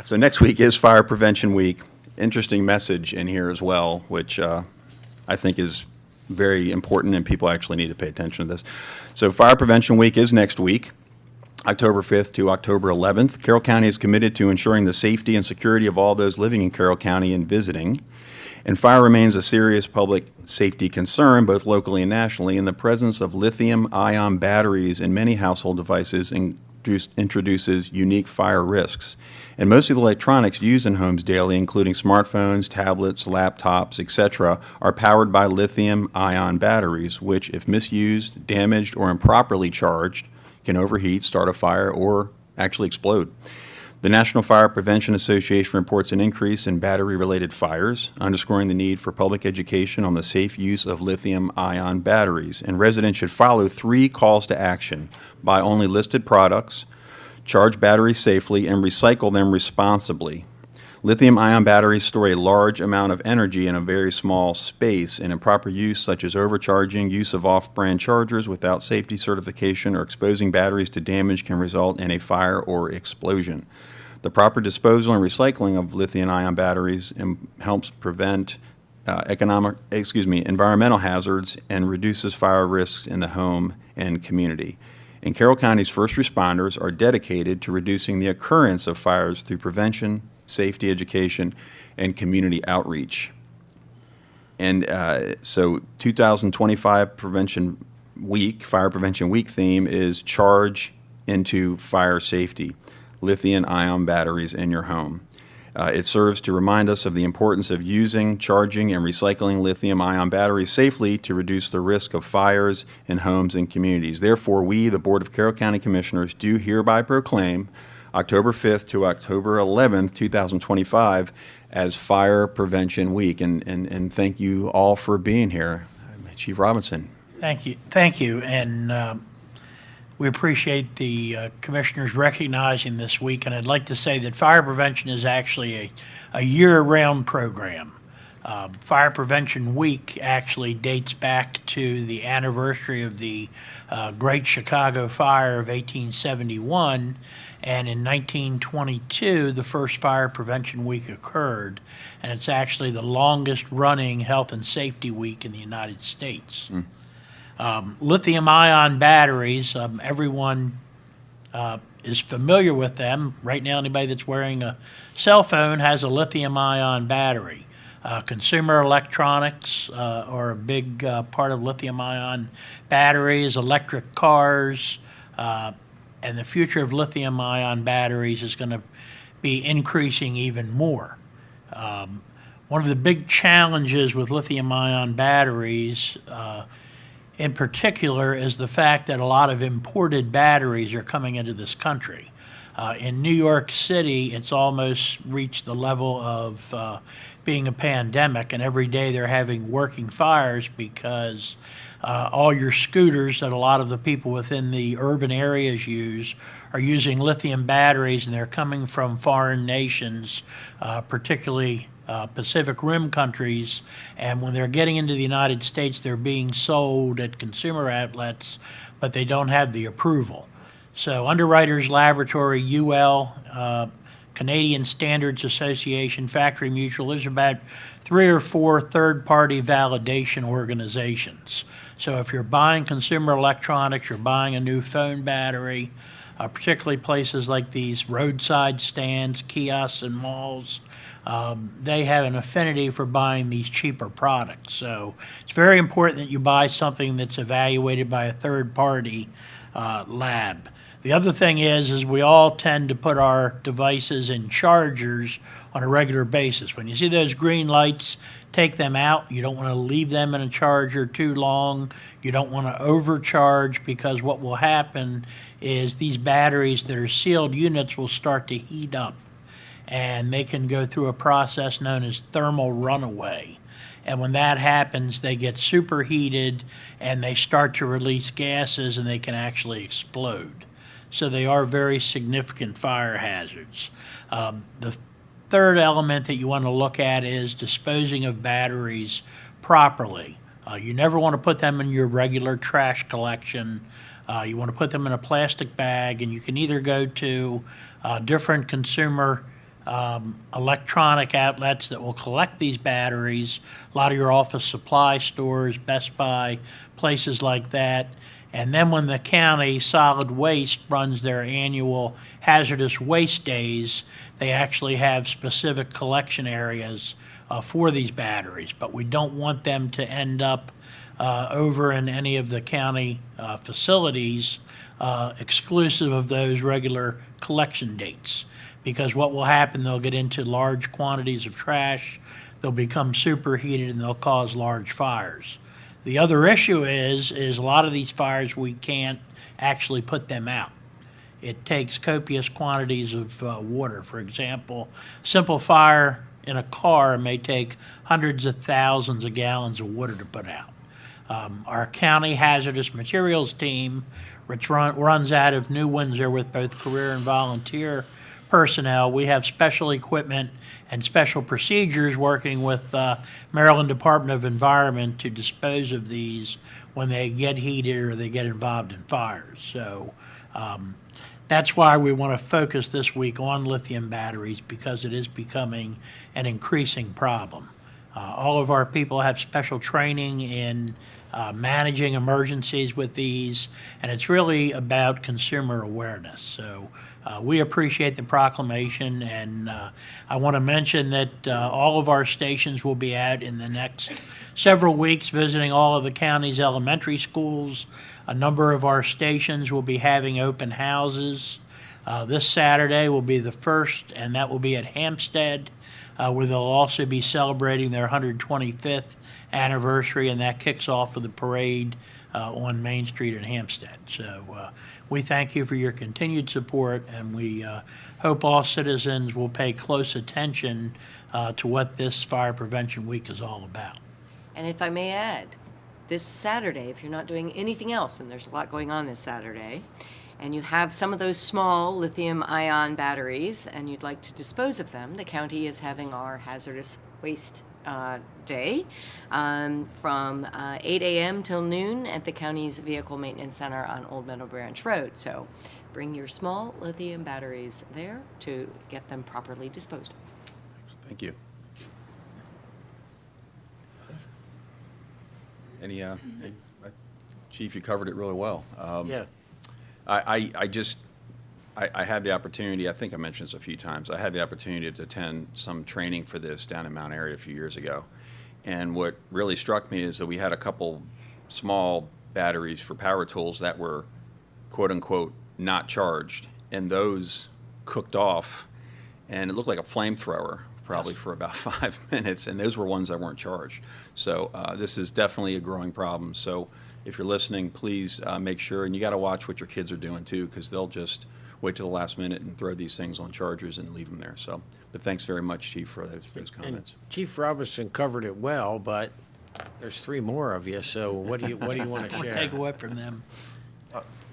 So next week is Fire Prevention Week. Interesting message in here as well, which I think is very important, and people actually need to pay attention to this. So Fire Prevention Week is next week, October 5th to October 11th. Carroll County is committed to ensuring the safety and security of all those living in Carroll County and visiting. And fire remains a serious public safety concern, both locally and nationally, and the presence of lithium-ion batteries in many household devices introduces unique fire risks. And most of the electronics used in homes daily, including smartphones, tablets, laptops, etc., are powered by lithium-ion batteries, which, if misused, damaged, or improperly charged, can overheat, start a fire, or actually explode. The National Fire Prevention Association reports an increase in battery-related fires, underscoring the need for public education on the safe use of lithium-ion batteries. And residents should follow 3 calls to action: buy only listed products, charge batteries safely, and recycle them responsibly. Lithium-ion batteries store a large amount of energy in a very small space, and improper use, such as overcharging, use of off-brand chargers without safety certification, or exposing batteries to damage, can result in a fire or explosion. The proper disposal and recycling of lithium-ion batteries helps prevent environmental hazards and reduces fire risks in the home and community. And Carroll County's first responders are dedicated to reducing the occurrence of fires through prevention, safety education, and community outreach. And so 2025 Prevention Week, Fire Prevention Week theme is Charge into Fire Safety, lithium-ion batteries in your home. It serves to remind us of the importance of using, charging, and recycling lithium-ion batteries safely to reduce the risk of fires in homes and communities. Therefore, we, the Board of Carroll County Commissioners, do hereby proclaim October 5th to October 11th, 2025 as Fire Prevention Week. And thank you all for being here. Chief Robinson. Thank you. And we appreciate the commissioners recognizing this week, and I'd like to say that fire prevention is actually a year-round program. Fire Prevention Week actually dates back to the anniversary of the Great Chicago Fire of 1871, and in 1922, the first Fire Prevention Week occurred, and it's actually the longest-running health and safety week in the United States. Lithium-ion batteries, everyone is familiar with them. Right now, anybody that's wearing a cell phone has a lithium-ion battery. Consumer electronics are a big part of lithium-ion batteries, electric cars, and the future of lithium-ion batteries is going to be increasing even more. One of the big challenges with lithium-ion batteries in particular is the fact that a lot of imported batteries are coming into this country. In New York City, it's almost reached the level of being a pandemic, and every day they're having working fires because all your scooters that a lot of the people within the urban areas use are using lithium batteries, and they're coming from foreign nations, particularly Pacific Rim countries, and when they're getting into the United States, they're being sold at consumer outlets, but they don't have the approval. So Underwriters Laboratory, UL, Canadian Standards Association, Factory Mutual, there's about 3 or 4 third-party validation organizations. So if you're buying consumer electronics, you're buying a new phone battery, particularly places like these roadside stands, kiosks, and malls, they have an affinity for buying these cheaper products. So it's very important that you buy something that's evaluated by a third-party lab. The other thing is we all tend to put our devices in chargers on a regular basis. When you see those green lights, take them out. You don't want to leave them in a charger too long. You don't want to overcharge, because what will happen is these batteries that are sealed units will start to heat up, and they can go through a process known as thermal runaway. And when that happens, they get superheated and they start to release gases, and they can actually explode. So they are very significant fire hazards. The third element that you want to look at is disposing of batteries properly. You never want to put them in your regular trash collection. You want to put them in a plastic bag, and you can either go to different consumer electronic outlets that will collect these batteries, a lot of your office supply stores, Best Buy, places like that. And then when the county solid waste runs their annual hazardous waste days, they actually have specific collection areas for these batteries. But we don't want them to end up over in any of the county facilities exclusive of those regular collection dates. Because what will happen, they'll get into large quantities of trash, they'll become superheated, and they'll cause large fires. The other issue is a lot of these fires, we can't actually put them out. It takes copious quantities of water. For example, simple fire in a car may take hundreds of thousands of gallons of water to put out. Our county hazardous materials team, which runs out of New Windsor with both career and volunteer personnel, we have special equipment and special procedures working with Maryland Department of Environment to dispose of these when they get heated or they get involved in fires. So that's why we want to focus this week on lithium batteries, because it is becoming an increasing problem. All of our people have special training in managing emergencies with these, and it's really about consumer awareness. So we appreciate the proclamation, and I want to mention that all of our stations will be out in the next several weeks visiting all of the county's elementary schools. A number of our stations will be having open houses. This Saturday will be the first, and that will be at Hampstead, where they'll also be celebrating their 125th anniversary, and that kicks off with a parade on Main Street in Hampstead. So we thank you for your continued support, and we hope all citizens will pay close attention to what this Fire Prevention Week is all about. And if I may add, this Saturday, if you're not doing anything else, and there's a lot going on this Saturday, and you have some of those small lithium-ion batteries and you'd like to dispose of them, the county is having our hazardous waste day from 8 a.m. till noon at the county's Vehicle Maintenance Center on Old Meadow Branch Road. So bring your small lithium batteries there to get them properly disposed of. Thank you. Chief, you covered it really well. Yeah. I had the opportunity, I think I mentioned this a few times, I had the opportunity to attend some training for this down in Mount Airy a few years ago. And what really struck me is that we had a couple small batteries for power tools that were quote-unquote not charged, and those cooked off, and it looked like a flamethrower probably for about 5 minutes, and those were ones that weren't charged. So this is definitely a growing problem. So if you're listening, please make sure, and you got to watch what your kids are doing too, because they'll just wait till the last minute and throw these things on chargers and leave them there. So, but thanks very much, Chief, for those comments. And Chief Robinson covered it well, but there's three more of you, so what do you want to share? Take away from them.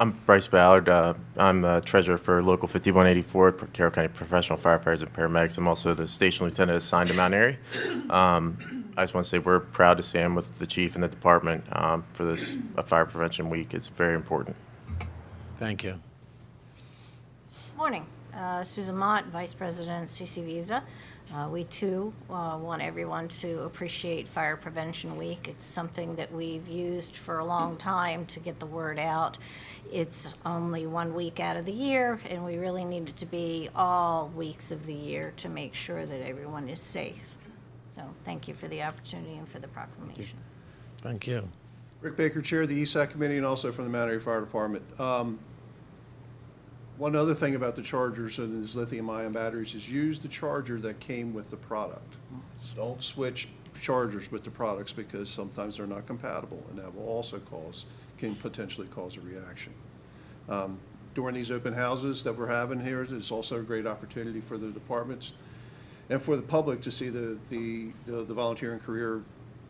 I'm Bryce Ballard. I'm the treasurer for Local 5184, Carroll County Professional Firefighters and Paramedics. I'm also the station lieutenant assigned to Mount Airy. I just want to say we're proud to stand with the chief and the department for this Fire Prevention Week. It's very important. Thank you. Morning. Susan Mott, Vice President, CC Visa. We too want everyone to appreciate Fire Prevention Week. It's something that we've used for a long time to get the word out. It's only 1 week out of the year, and we really need it to be all weeks of the year to make sure that everyone is safe. So thank you for the opportunity and for the proclamation. Thank you. Rick Baker, Chair of the ESAC Committee, and also from the Mount Airy Fire Department. One other thing about the chargers and these lithium-ion batteries is use the charger that came with the product. Don't switch chargers with the products because sometimes they're not compatible, and that will also can potentially cause a reaction. During these open houses that we're having here, it's also a great opportunity for the departments and for the public to see the volunteer and career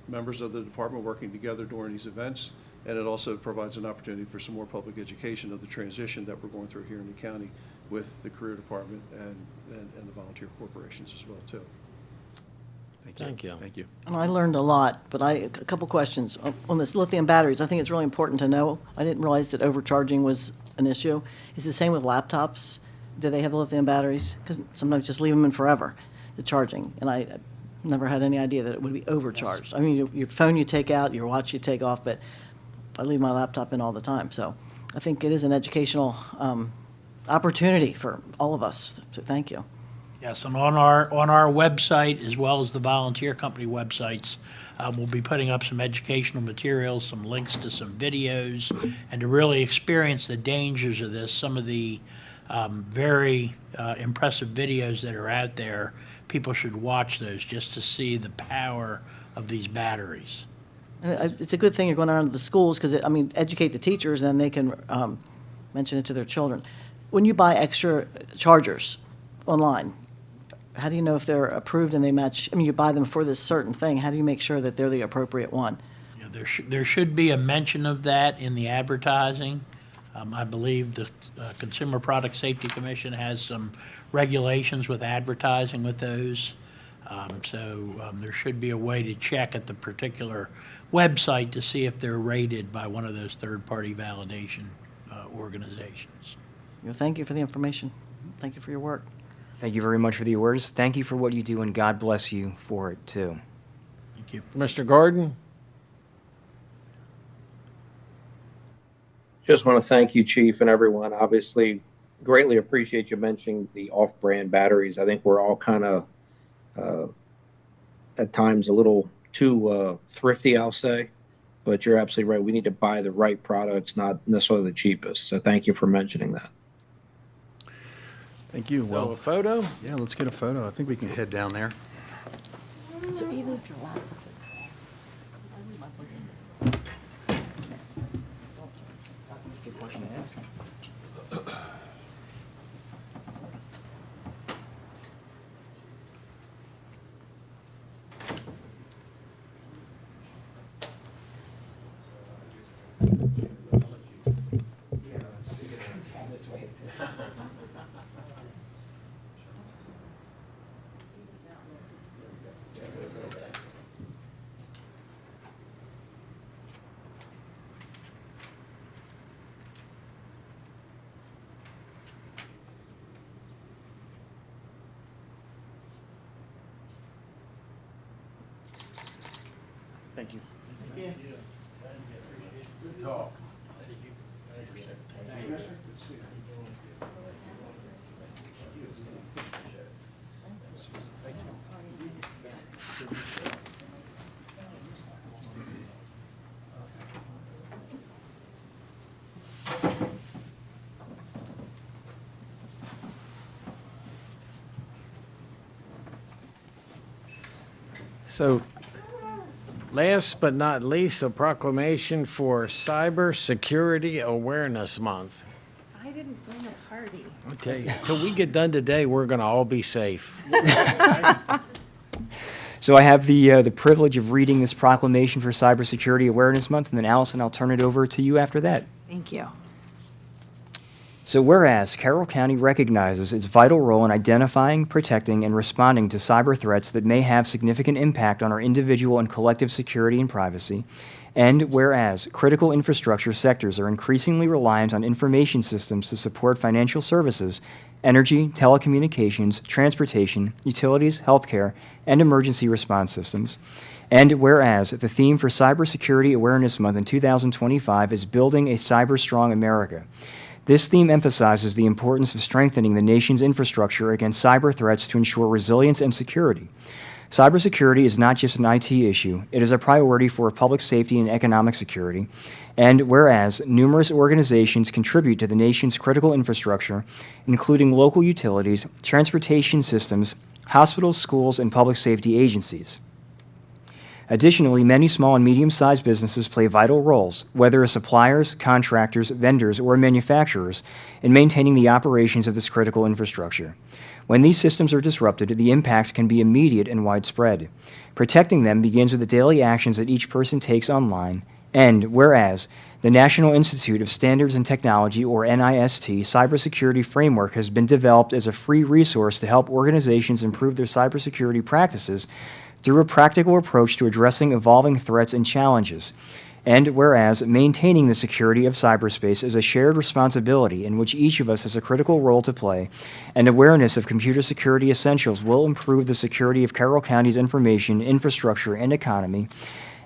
members of the department working together during these events. And it also provides an opportunity for some more public education of the transition that we're going through here in the county with the career department and the volunteer corporations as well, too. Thank you. Thank you. And I learned a lot, but a couple questions. On this lithium batteries, I think it's really important to know. I didn't realize that overcharging was an issue. Is the same with laptops? Do they have lithium batteries? Because sometimes just leave them in forever, the charging. And I never had any idea that it would be overcharged. I mean, your phone you take out, your watch you take off, but I leave my laptop in all the time. So I think it is an educational opportunity for all of us. So thank you. Yes, and on our website, as well as the volunteer company websites, we'll be putting up some educational materials, some links to some videos, and to really experience the dangers of this. Some of the very impressive videos that are out there, people should watch those just to see the power of these batteries. And it's a good thing you're going around to the schools because, educate the teachers and they can mention it to their children. When you buy extra chargers online, how do you know if they're approved and they match? I mean, you buy them for this certain thing. How do you make sure that they're the appropriate one? Yeah, there should be a mention of that in the advertising. I believe the Consumer Product Safety Commission has some regulations with advertising with those. So there should be a way to check at the particular website to see if they're rated by one of those third-party validation organizations. Thank you for the information. Thank you for your work. Thank you very much for the awards. Thank you for what you do, and God bless you for it, too. Thank you. Mr. Gordon? Just want to thank you, Chief, and everyone. Obviously, greatly appreciate you mentioning the off-brand batteries. I think we're all kind of, at times, a little too thrifty, I'll say. But you're absolutely right. We need to buy the right products, not necessarily the cheapest. So thank you for mentioning that. Thank you. So Well, a photo? yeah, let's get a photo. I think we can head down there. So even if you're not. Good question to ask. Thank you. So, last but not least, a proclamation for Cyber Security Awareness Month. I didn't bring a party. I tell you, till we get done today, we're going to all be safe. So I have the privilege of reading this proclamation for Cybersecurity Awareness Month, and then Allison, I'll turn it over to you after that. Thank you. So whereas Carroll County recognizes its vital role in identifying, protecting, and responding to cyber threats that may have significant impact on our individual and collective security and privacy, and whereas critical infrastructure sectors are increasingly reliant on information systems to support financial services, energy, telecommunications, transportation, utilities, healthcare, and emergency response systems, and whereas the theme for Cybersecurity Awareness Month in 2025 is Building a Cyber-Strong America. This theme emphasizes the importance of strengthening the nation's infrastructure against cyber threats to ensure resilience and security. Cybersecurity is not just an IT issue, it is a priority for public safety and economic security. And whereas numerous organizations contribute to the nation's critical infrastructure, including local utilities, transportation systems, hospitals, schools, and public safety agencies. Additionally, many small and medium-sized businesses play vital roles, whether as suppliers, contractors, vendors, or manufacturers, in maintaining the operations of this critical infrastructure. When these systems are disrupted, the impact can be immediate and widespread. Protecting them begins with the daily actions that each person takes online, and whereas the National Institute of Standards and Technology, or NIST, cybersecurity framework has been developed as a free resource to help organizations improve their cybersecurity practices through a practical approach to addressing evolving threats and challenges. And whereas maintaining the security of cyberspace is a shared responsibility in which each of us has a critical role to play, and awareness of computer security essentials will improve the security of Carroll County's information, infrastructure, and economy.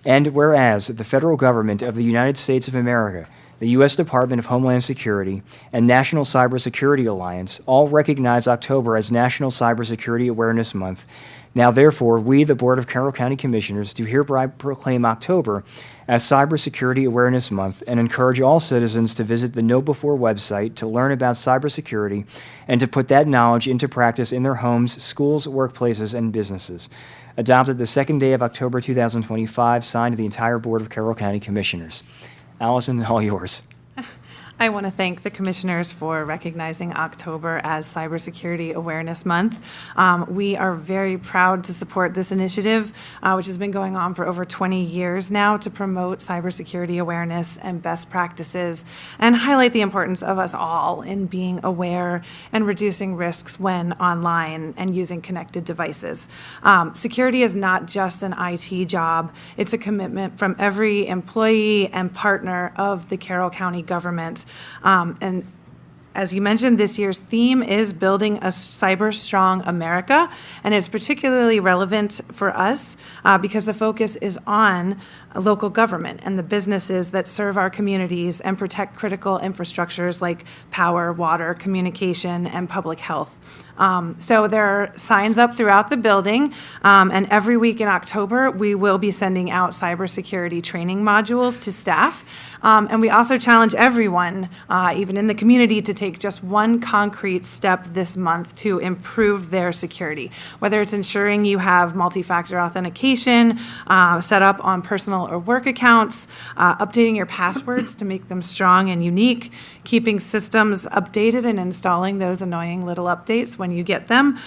And whereas the federal government of the United States of America, the U.S. Department of Homeland Security, and National Cybersecurity Alliance all recognize October as National Cybersecurity Awareness Month. Now, therefore, we, the Board of Carroll County Commissioners, do hereby proclaim October as Cybersecurity Awareness Month and encourage all citizens to visit the KnowBe4 website to learn about cybersecurity and to put that knowledge into practice in their homes, schools, workplaces, and businesses. Adopted the second day of October 2025, signed the entire Board of Carroll County Commissioners. Allison, all yours. I want to thank the commissioners for recognizing October as Cybersecurity Awareness Month. We are very proud to support this initiative, which has been going on for over 20 years now, to promote cybersecurity awareness and best practices and highlight the importance of us all in being aware and reducing risks when online and using connected devices. Security is not just an IT job, it's a commitment from every employee and partner of the Carroll County government. And As you mentioned, this year's theme is Building a Cyber Strong America, and it's particularly relevant for us because the focus is on local government and the businesses that serve our communities and protect critical infrastructures like power, water, communication, and public health. So there are signs up throughout the building, and every week in October, we will be sending out cybersecurity training modules to staff. And we also challenge everyone, even in the community, to take just one concrete step this month to improve their security, whether it's ensuring you have multi-factor authentication set up on personal or work accounts, updating your passwords to make them strong and unique, keeping systems updated and installing those annoying little updates when you get them,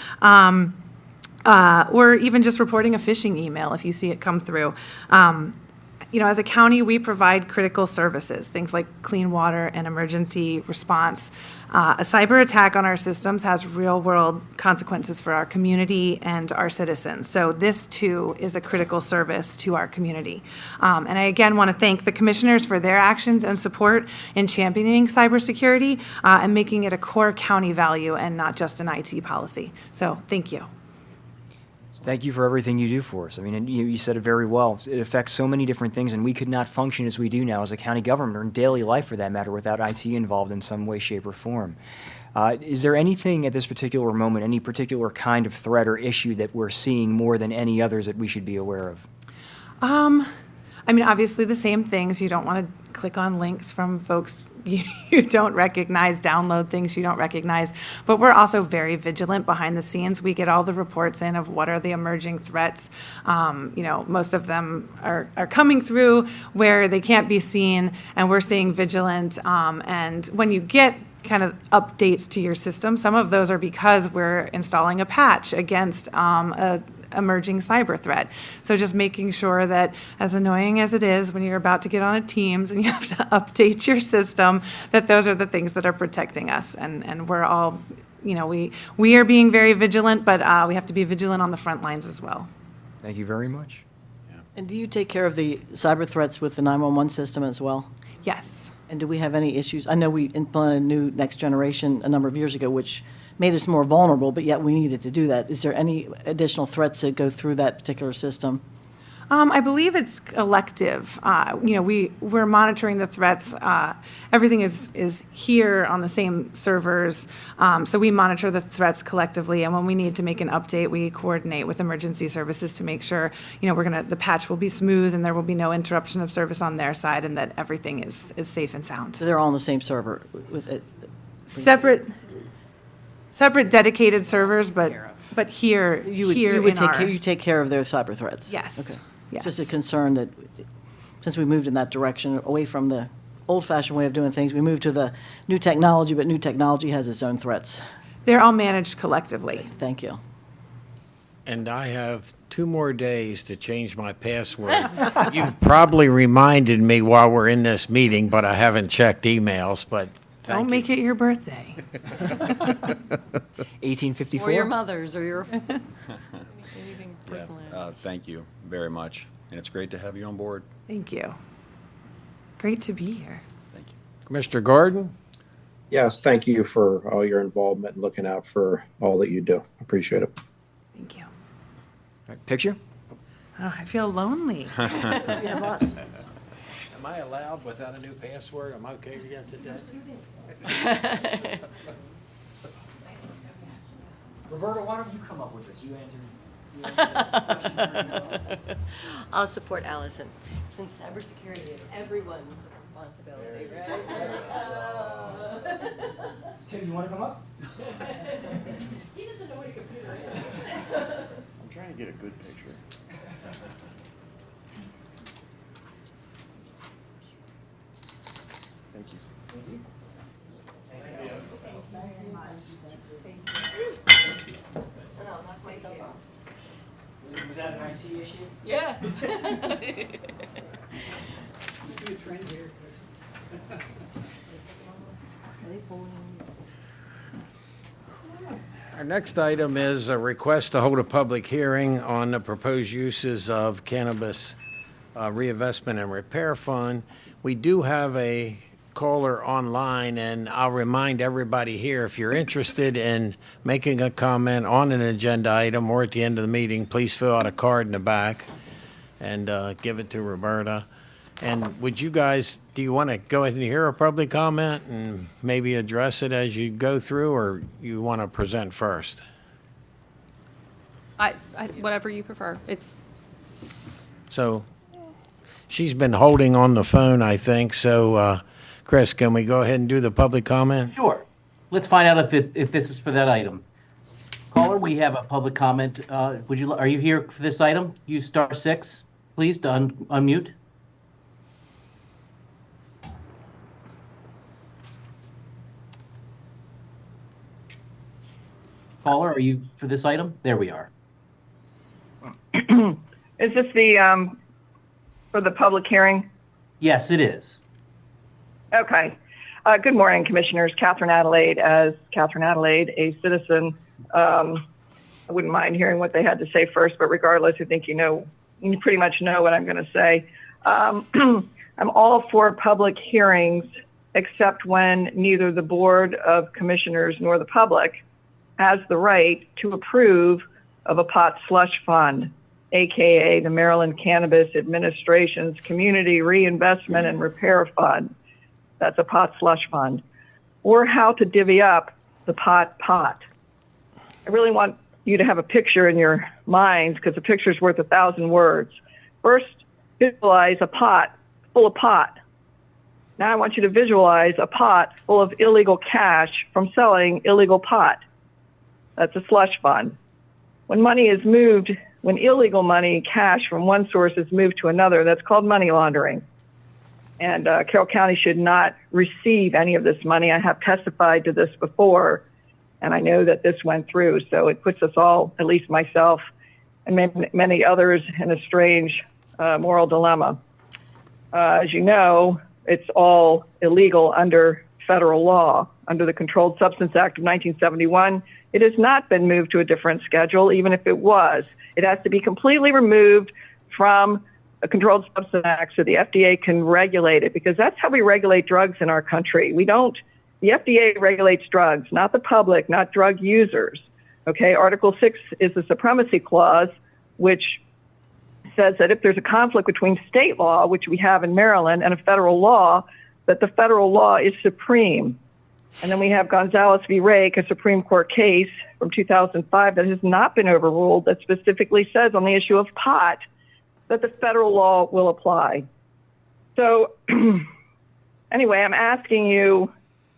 or even just reporting a phishing email if you see it come through. As a county, we provide critical services, things like clean water and emergency response. A cyber attack on our systems has real-world consequences for our community and our citizens. So this, too, is a critical service to our community. And I, again, want to thank the commissioners for their actions and support in championing cybersecurity and making it a core county value and not just an IT policy. So thank you. Thank you for everything you do for us. I mean, and you said it very well. It affects so many different things, and we could not function as we do now as a county government, or in daily life for that matter, without IT involved in some way, shape, or form. Is there anything at this particular moment, any particular kind of threat or issue that we're seeing more than any others that we should be aware of? Obviously the same things. You don't want to click on links from folks you don't recognize, download things you don't recognize. But we're also very vigilant behind the scenes. We get all the reports in of what are the emerging threats. Most of them are coming through where they can't be seen, and we're staying vigilant. And when you get kind of updates to your system, some of those are because we're installing a patch against a emerging cyber threat. So just making sure that, as annoying as it is when you're about to get on a Teams and you have to update your system, that those are the things that are protecting us. And we're all, we are being very vigilant, but we have to be vigilant on the front lines as well. Thank you very much. And do you take care of the cyber threats with the 911 system as well? Yes. And do we have any issues? I know we implemented a new Next Generation a number of years ago, which made us more vulnerable, but yet we needed to do that. Is there any additional threats that go through that particular system? I believe it's elective. We're monitoring the threats. Everything is here on the same servers, so we monitor the threats collectively. And when we need to make an update, we coordinate with emergency services to make sure the patch will be smooth and there will be no interruption of service on their side, and that everything is safe and sound. So they're all on the same server with it? Separate dedicated servers, but here You take care of their cyber threats? Yes. Okay. Yes. Just a concern that, since we moved in that direction, away from the old-fashioned way of doing things, we moved to the new technology, but new technology has its own threats. They're all managed collectively. Thank you. And I have 2 more days to change my password. You've probably reminded me while we're in this meeting, but I haven't checked emails, but Don't make it your birthday. 1854? Or your mother's, or your anything personal. Thank you very much, and it's great to have you on board. Thank you. Great to be here. Thank you. Commissioner Gordon? Yes, thank you for all your involvement and looking out for all that you do. Appreciate it. Thank you. All right, picture? Oh, I feel lonely. Yeah, boss. Am I allowed without a new password? I'm okay to get today? Roberta, why don't you come up with this? You answered. I'll support Allison, since cybersecurity is everyone's responsibility, right? Tim, you want to come up? He doesn't know what a computer is. I'm trying to get a good picture. Thank you. And I'll knock myself off. Was that an IT issue? Yeah. See a trend here. Our next item is a request to hold a public hearing on the proposed uses of cannabis reinvestment and repair fund. We do have a caller online, and I'll remind everybody here, if you're interested in making a comment on an agenda item or at the end of the meeting, please fill out a card in the back and give it to Roberta. And would you guys, do you want to go ahead and hear a public comment and maybe address it as you go through, or you want to present first? Whatever you prefer. So she's been holding on the phone, I think. So, Chris, can we go ahead and do the public comment? Sure. Let's find out if this is for that item. Caller, we have a public comment. Are you here for this item? Use *6, please, to unmute. Caller, are you for this item? There we are. Is this the, for the public hearing? Yes, it is. Okay. Good morning, Commissioners. Catherine Adelaide. As Catherine Adelaide, a citizen, I wouldn't mind hearing what they had to say first, but regardless, I think you pretty much know what I'm going to say. I'm all for public hearings, except when neither the Board of Commissioners nor the public has the right to approve of a pot slush fund, AKA the Maryland Cannabis Administration's Community Reinvestment and Repair Fund. That's a pot slush fund. Or how to divvy up the pot. I really want you to have a picture in your minds, because a picture's worth 1,000 words. First, visualize a pot full of pot. Now I want you to visualize a pot full of illegal cash from selling illegal pot. That's a slush fund. When money is moved, when illegal money, cash from one source is moved to another, that's called money laundering. And Carroll County should not receive any of this money. I have testified to this before, and I know that this went through. So it puts us all, at least myself and many others, in a strange moral dilemma. As you know, it's all illegal under federal law. Under the Controlled Substance Act of 1971, it has not been moved to a different schedule, even if it was. It has to be completely removed from a Controlled Substance Act so the FDA can regulate it, because that's how we regulate drugs in our country. The FDA regulates drugs, not the public, not drug users. Okay, Article 6 is the supremacy clause, which says that if there's a conflict between state law, which we have in Maryland, and a federal law, that the federal law is supreme. And then we have Gonzalez v. Rake, a Supreme Court case from 2005 that has not been overruled, that specifically says on the issue of pot that the federal law will apply. So anyway, I'm asking you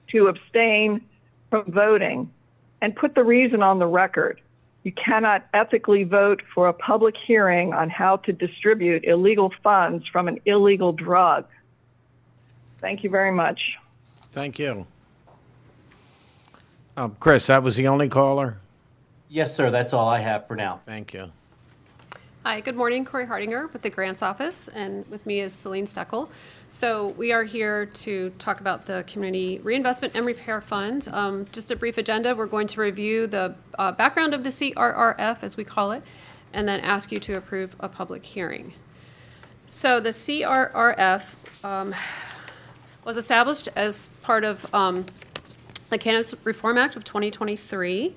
to abstain from voting and put the reason on the record. You cannot ethically vote for a public hearing on how to distribute illegal funds from an illegal drug. Thank you very much. Thank you. Chris, that was the only caller? Yes, sir. That's all I have for now. Thank you. Hi, good morning. Corey Hardinger with the Grants Office, and with me is Celine Steckel. So we are here to talk about the Community Reinvestment and Repair Fund. Just a brief agenda. We're going to review the background of the CRRF, as we call it, and then ask you to approve a public hearing. So the CRRF was established as part of the Cannabis Reform Act of 2023.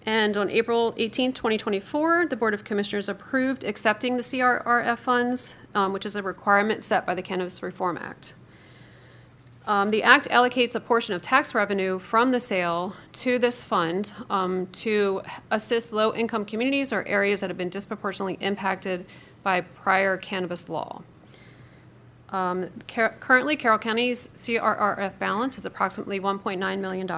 And on April 18, 2024, the Board of Commissioners approved accepting the CRRF funds, which is a requirement set by the Cannabis Reform Act. The Act allocates a portion of tax revenue from the sale to this fund to assist low-income communities or areas that have been disproportionately impacted by prior cannabis law. Currently, Carroll County's CRRF balance is approximately $1.9 million,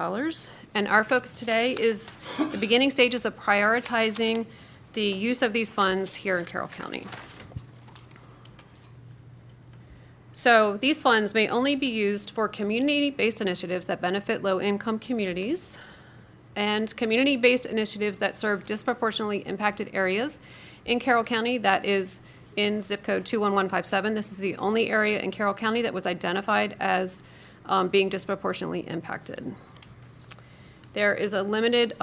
and our focus today is the beginning stages of prioritizing the use of these funds here in Carroll County. So these funds may only be used for community-based initiatives that benefit low-income communities and community-based initiatives that serve disproportionately impacted areas in Carroll County, that is in zip code 21157. This is the only area in Carroll County that was identified as being disproportionately impacted. There is a limited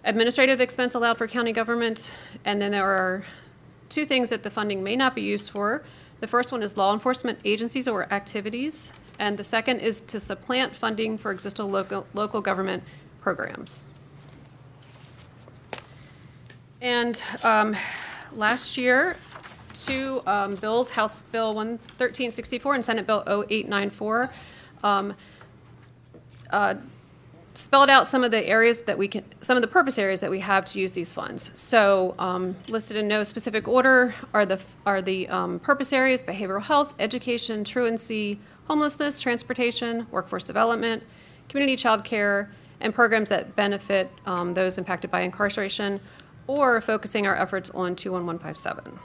administrative expense allowed for county government, and then there are two things that the funding may not be used for. The first one is law enforcement agencies or activities, and the second is to supplant funding for existing local government programs. And last year, two bills, House Bill 1364 and Senate Bill 0894, spelled out some of the areas that we can, some of the purpose areas that we have to use these funds. So listed in no specific order are the purpose areas: behavioral health, education, truancy, homelessness, transportation, workforce development, community child care, and programs that benefit those impacted by incarceration, or focusing our efforts on 21157.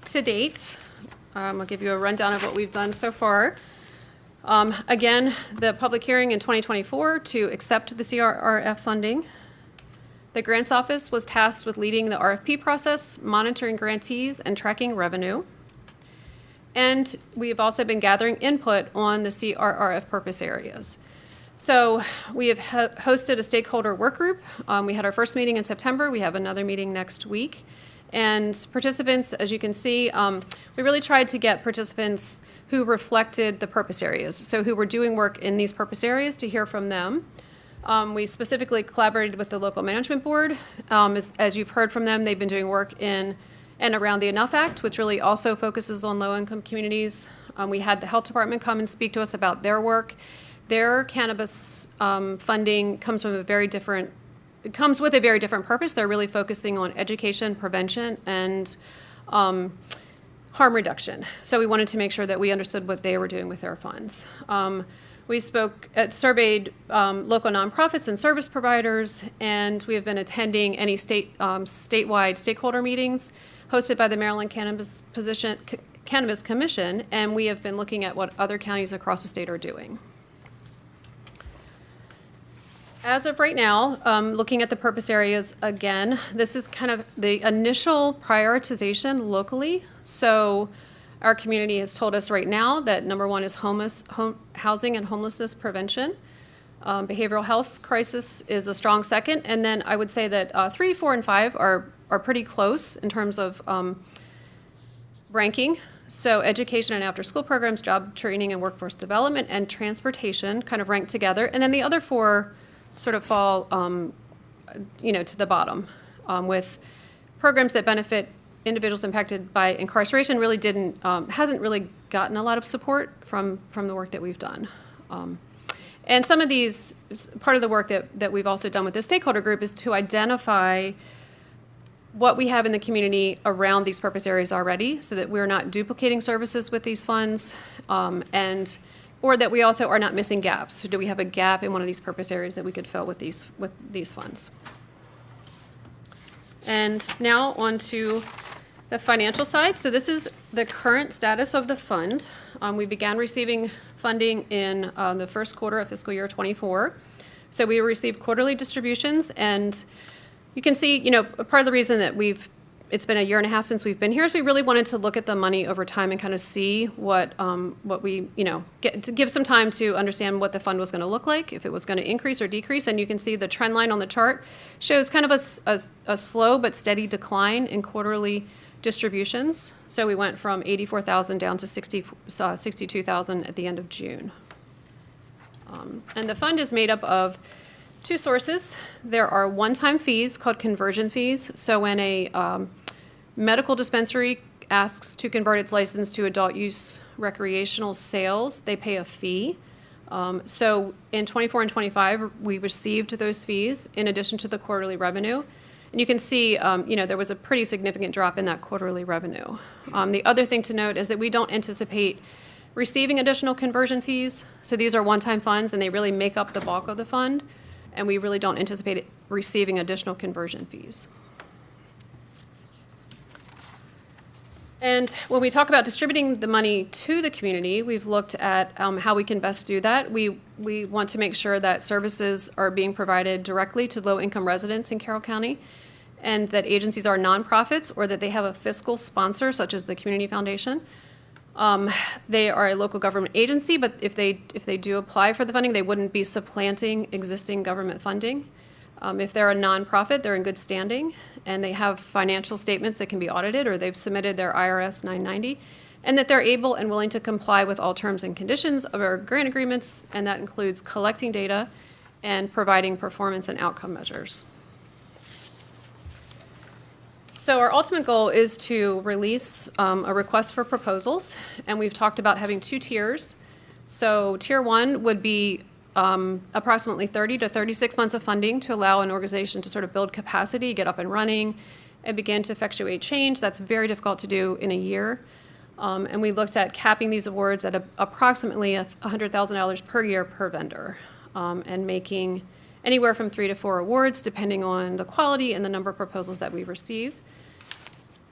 To date, I'll give you a rundown of what we've done so far. Again, the public hearing in 2024 to accept the CRRF funding. The Grants Office was tasked with leading the RFP process, monitoring grantees, and tracking revenue. And we've also been gathering input on the CRRF purpose areas. So we have hosted a stakeholder work group. We had our first meeting in September. We have another meeting next week. And participants, as you can see, we really tried to get participants who reflected the purpose areas, so who were doing work in these purpose areas, to hear from them. We specifically collaborated with the local management board. As you've heard from them, they've been doing work in and around the Enough Act, which really also focuses on low-income communities. We had the health department come and speak to us about their work. Their cannabis funding comes with a very different purpose. They're really focusing on education, prevention, and harm reduction. So we wanted to make sure that we understood what they were doing with their funds. We surveyed local nonprofits and service providers, and we have been attending any statewide stakeholder meetings hosted by the Maryland Cannabis Commission, and we have been looking at what other counties across the state are doing. As of right now, looking at the purpose areas again, this is kind of the initial prioritization locally. So our community has told us right now that number one is housing and homelessness prevention. Behavioral health crisis is a strong second. And then I would say that 3, 4, and 5 are pretty close in terms of ranking. So education and after-school programs, job training and workforce development, and transportation kind of rank together. And then the other 4 sort of fall, to the bottom, with programs that benefit individuals impacted by incarceration really hasn't really gotten a lot of support from the work that we've done. And some of these, part of the work that we've also done with the stakeholder group is to identify what we have in the community around these purpose areas already, so that we're not duplicating services with these funds, or that we also are not missing gaps. So do we have a gap in one of these purpose areas that we could fill with these funds? And now on to the financial side. So this is the current status of the fund. We began receiving funding in the first quarter of fiscal year 24. So we received quarterly distributions, and you can see, part of the reason that it's been a year and a half since we've been here is we really wanted to look at the money over time and kind of see what we, to give some time to understand what the fund was going to look like, if it was going to increase or decrease. And you can see the trend line on the chart shows kind of a slow but steady decline in quarterly distributions. So we went from 84,000 down to 62,000 at the end of June. And the fund is made up of 2 sources. There are one-time fees called conversion fees. So when a medical dispensary asks to convert its license to adult use recreational sales, they pay a fee. So in 24 and 25, we received those fees in addition to the quarterly revenue. And you can see, there was a pretty significant drop in that quarterly revenue. The other thing to note is that we don't anticipate receiving additional conversion fees. So these are one-time funds, and they really make up the bulk of the fund. And we really don't anticipate receiving additional conversion fees. And when we talk about distributing the money to the community, we've looked at how we can best do that. We want to make sure that services are being provided directly to low-income residents in Carroll County, and that agencies are nonprofits or that they have a fiscal sponsor, such as the Community Foundation. They are a local government agency, but if they do apply for the funding, they wouldn't be supplanting existing government funding. If they're a nonprofit, they're in good standing, and they have financial statements that can be audited, or they've submitted their IRS 990. and that they're able and willing to comply with all terms and conditions of our grant agreements, and that includes collecting data and providing performance and outcome measures. So our ultimate goal is to release a request for proposals, and we've talked about having 2 tiers. So tier 1 would be approximately 30 to 36 months of funding to allow an organization to sort of build capacity, get up and running, and begin to effectuate change. That's very difficult to do in a year. And we looked at capping these awards at approximately $100,000 per year per vendor, and making anywhere from 3 to 4 awards, depending on the quality and the number of proposals that we receive.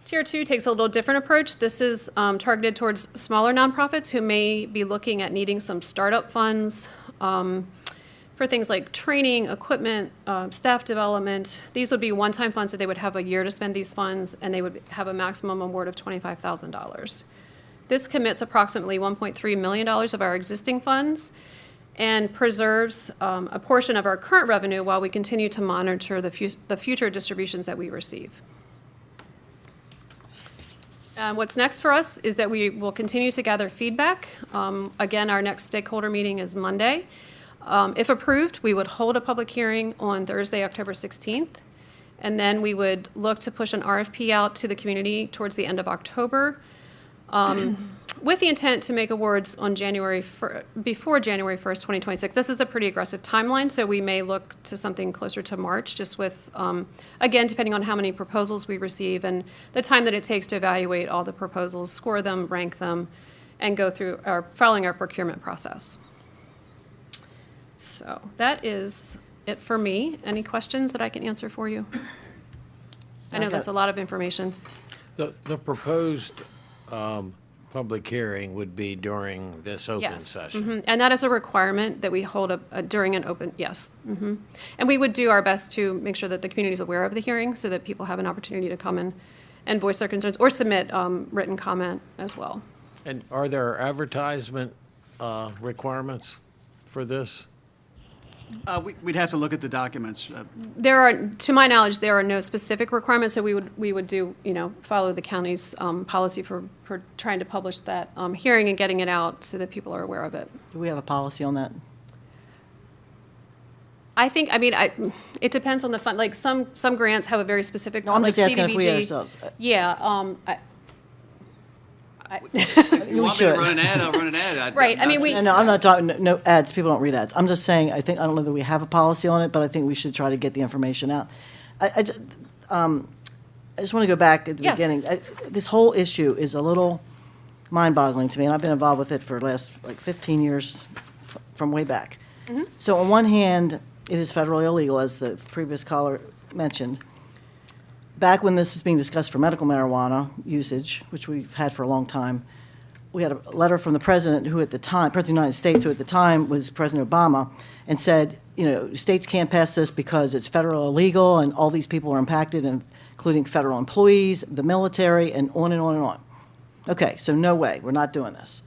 Tier 2 takes a little different approach. This is targeted towards smaller nonprofits who may be looking at needing some startup funds for things like training, equipment, staff development. These would be one-time funds that they would have a year to spend these funds, and they would have a maximum award of $25,000. This commits approximately $1.3 million of our existing funds and preserves a portion of our current revenue while we continue to monitor the future distributions that we receive. What's next for us is that we will continue to gather feedback. Again, our next stakeholder meeting is Monday. If approved, we would hold a public hearing on Thursday, October 16th, and then we would look to push an RFP out to the community towards the end of October, with the intent to make awards on before January 1st, 2026. This is a pretty aggressive timeline, so we may look to something closer to March, just with, again, depending on how many proposals we receive and the time that it takes to evaluate all the proposals, score them, rank them, and go through following our procurement process. So that is it for me. Any questions that I can answer for you? I know that's a lot of information. The proposed public hearing would be during this open Yes. session. Mhm. And that is a requirement that we hold during an open, yes. And we would do our best to make sure that the community is aware of the hearing so that people have an opportunity to come in and voice their concerns or submit written comment as well. And are there advertisement requirements for this? We'd have to look at the documents. There are, to my knowledge, there are no specific requirements, so we would do, follow the county's policy for trying to publish that hearing and getting it out so that people are aware of it. Do we have a policy on that? I think, it depends on the fund, like some grants have a very specific. No, I'm like just asking if we CDBG. ourselves. Yeah, You want me to run an ad, I'll run an ad. Right, we. No, I'm not talking, no ads, people don't read ads. I'm just saying, I don't know that we have a policy on it, but I think we should try to get the information out. I just want to go back at the Yes. beginning. This whole issue is a little mind-boggling to me, and I've been involved with it for the last, 15 years, from way back. So on one hand, it is federally illegal, as the previous caller mentioned. Back when this was being discussed for medical marijuana usage, which we've had for a long time, we had a letter from the president President of the United States, who at the time was President Obama, and said, states can't pass this because it's federal illegal and all these people are impacted, including federal employees, the military, and on and on and on. Okay, so no way, we're not doing this.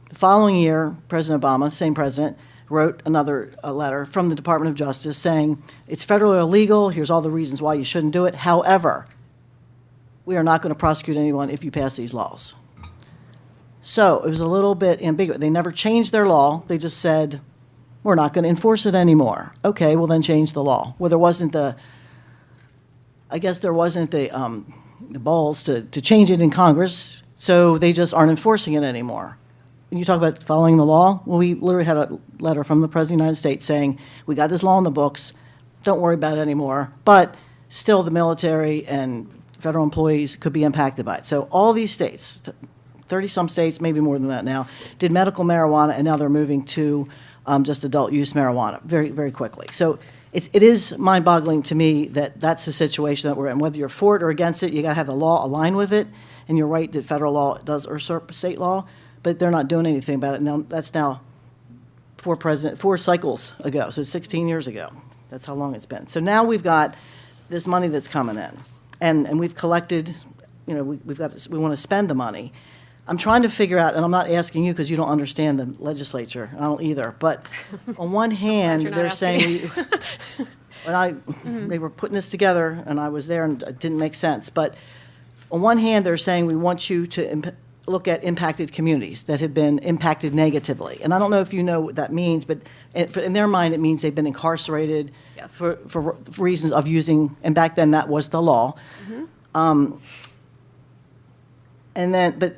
The following year, President Obama, the same president, wrote a letter from the Department of Justice saying, it's federally illegal, here's all the reasons why you shouldn't do it. However, we are not going to prosecute anyone if you pass these laws. So it was a little bit ambiguous. They never changed their law. They just said, we're not going to enforce it anymore. Okay, well then change the law. Well, there wasn't the balls to change it in Congress, so they just aren't enforcing it anymore. When you talk about following the law, well, we literally had a letter from the President of the United States saying, we got this law in the books, don't worry about it anymore, but still the military and federal employees could be impacted by it. So all these states, 30-some states, maybe more than that now, did medical marijuana, and now they're moving to just adult use marijuana very, very quickly. So it is mind-boggling to me that that's the situation that we're in. Whether you're for it or against it, you got to have the law align with it, and you're right that federal law does usurp state law, but they're not doing anything about it. Now, that's now 4 cycles ago, so 16 years ago. That's how long it's been. So now we've got this money that's coming in, and we've collected, we've got this, we want to spend the money. I'm trying to figure out, and I'm not asking you because you don't understand the legislature, I don't either, but on one hand, you're not they're asking. saying, they were putting this together, and I was there, and it didn't make sense, but on one hand, they're saying we want you to look at impacted communities that have been impacted negatively. And I don't know if you know what that means, but in their mind, it means they've been incarcerated Yes. for reasons of using, and back then that was the law. But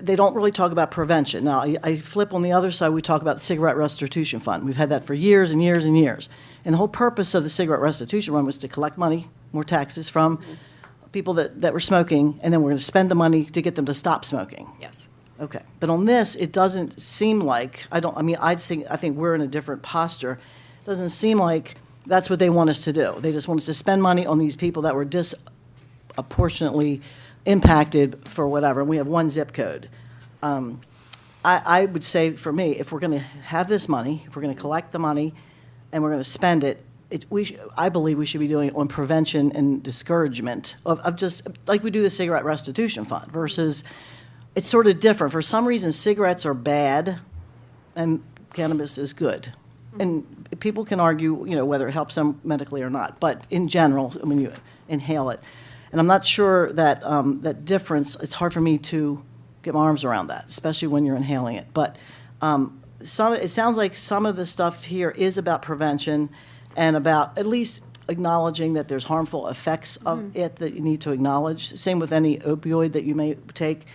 they don't really talk about prevention. Now, I flip on the other side, we talk about the Cigarette Restitution Fund. We've had that for years and years and years. And the whole purpose of the Cigarette Restitution Fund was to collect money, more taxes from people that were smoking, and then we're going to spend the money to get them to stop smoking. Yes. Okay. But on this, it doesn't seem like, I think we're in a different posture. It doesn't seem like that's what they want us to do. They just want us to spend money on these people that were disproportionately impacted for whatever, and we have one zip code. I would say, for me, if we're going to have this money, if we're going to collect the money, and we're going to spend it, I believe we should be doing it on prevention and discouragement of just, like we do the Cigarette Restitution Fund, versus, it's sort of different. For some reason, cigarettes are bad, and cannabis is good. And people can argue, whether it helps them medically or not, but in general, when you inhale it. And I'm not sure that that difference, it's hard for me to get my arms around that, especially when you're inhaling it. But it sounds like some of the stuff here is about prevention and about at least acknowledging that there's harmful effects of it that you need to acknowledge. Same with any opioid that you may take.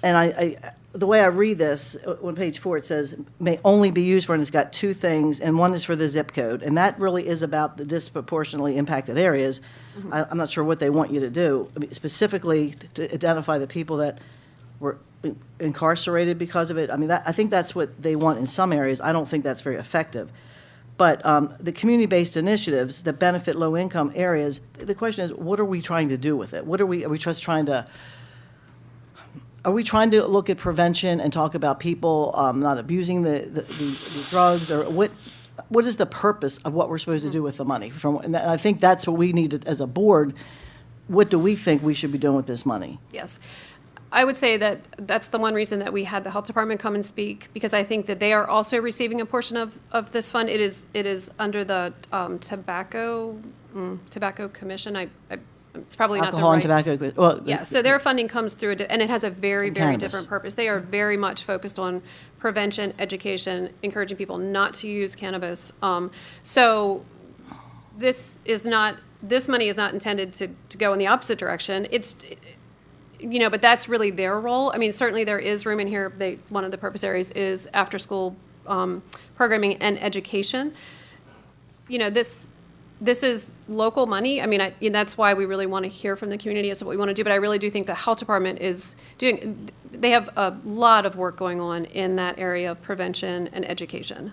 And the way I read this, on page 4, it says, may only be used for, and it's got two things, and one is for the zip code. And that really is about the disproportionately impacted areas. I'm not sure what they want you to do, specifically to identify the people that were incarcerated because of it. I think that's what they want in some areas. I don't think that's very effective. But the community-based initiatives that benefit low-income areas, the question is, what are we trying to do with it? Are we just trying to... Are we trying to look at prevention and talk about people not abusing the drugs, or what is the purpose of what we're supposed to do with the money? And I think that's what we need as a board. What do we think we should be doing with this money? Yes. I would say that that's the one reason that we had the health department come and speak, because I think that they are also receiving a portion of this fund. It is under the tobacco commission. It's probably not the right. Alcohol and tobacco. Well, yeah, so their funding comes through, and it has a very, very cannabis. different purpose. They are very much focused on prevention, education, encouraging people not to use cannabis. So this money is not intended to go in the opposite direction. But that's really their role. Certainly there is room in here. One of the purpose areas is after-school programming and education. This is local money. That's why we really want to hear from the community as to what we want to do. But I really do think the health department they have a lot of work going on in that area of prevention and education.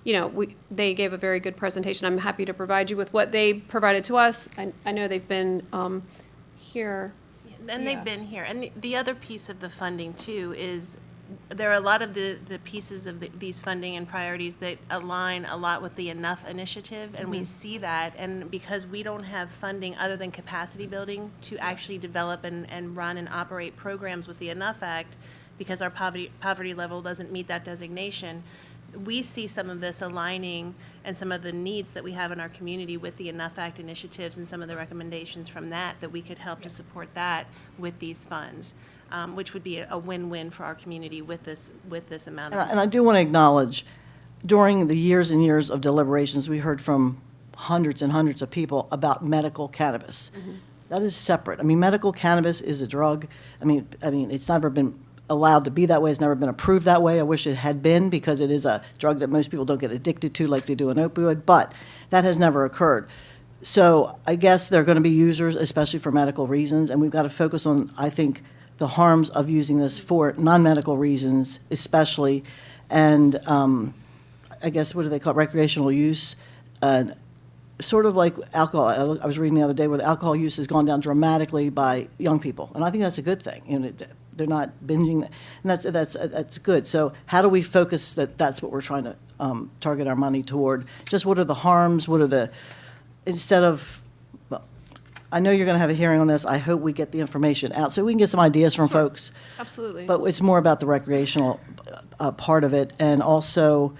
They gave a very good presentation. I'm happy to provide you with what they provided to us. I know they've been here. And they've been here. And the other piece of the funding, too, is there are a lot of the pieces of these funding and priorities that align a lot with the Enough initiative, and we see that. And because we don't have funding other than capacity building to actually develop and run and operate programs with the Enough Act, because our poverty level doesn't meet that designation, we see some of this aligning and some of the needs that we have in our community with the Enough Act initiatives and some of the recommendations from that we could help to support that with these funds. Which would be a win-win for our community with this amount of. And I do want to acknowledge, during the years and years of deliberations, we heard from hundreds and hundreds of people about medical cannabis. That is separate. Medical cannabis is a drug. It's never been allowed to be that way. It's never been approved that way. I wish it had been, because it is a drug that most people don't get addicted to like they do an opioid, but that has never occurred. So I guess they're going to be users, especially for medical reasons, and we've got to focus on, I think, the harms of using this for non-medical reasons, especially, and I guess, what do they call it, recreational use, sort of like alcohol. I was reading the other day where the alcohol use has gone down dramatically by young people, and I think that's a good thing. They're not binging, and that's good. So how do we focus that's what we're trying to target our money toward? Just what are the harms? Instead of, I know you're going to have a hearing on this. I hope we get the information out so we can get some ideas from folks. Absolutely. But it's more about the recreational part of it, and also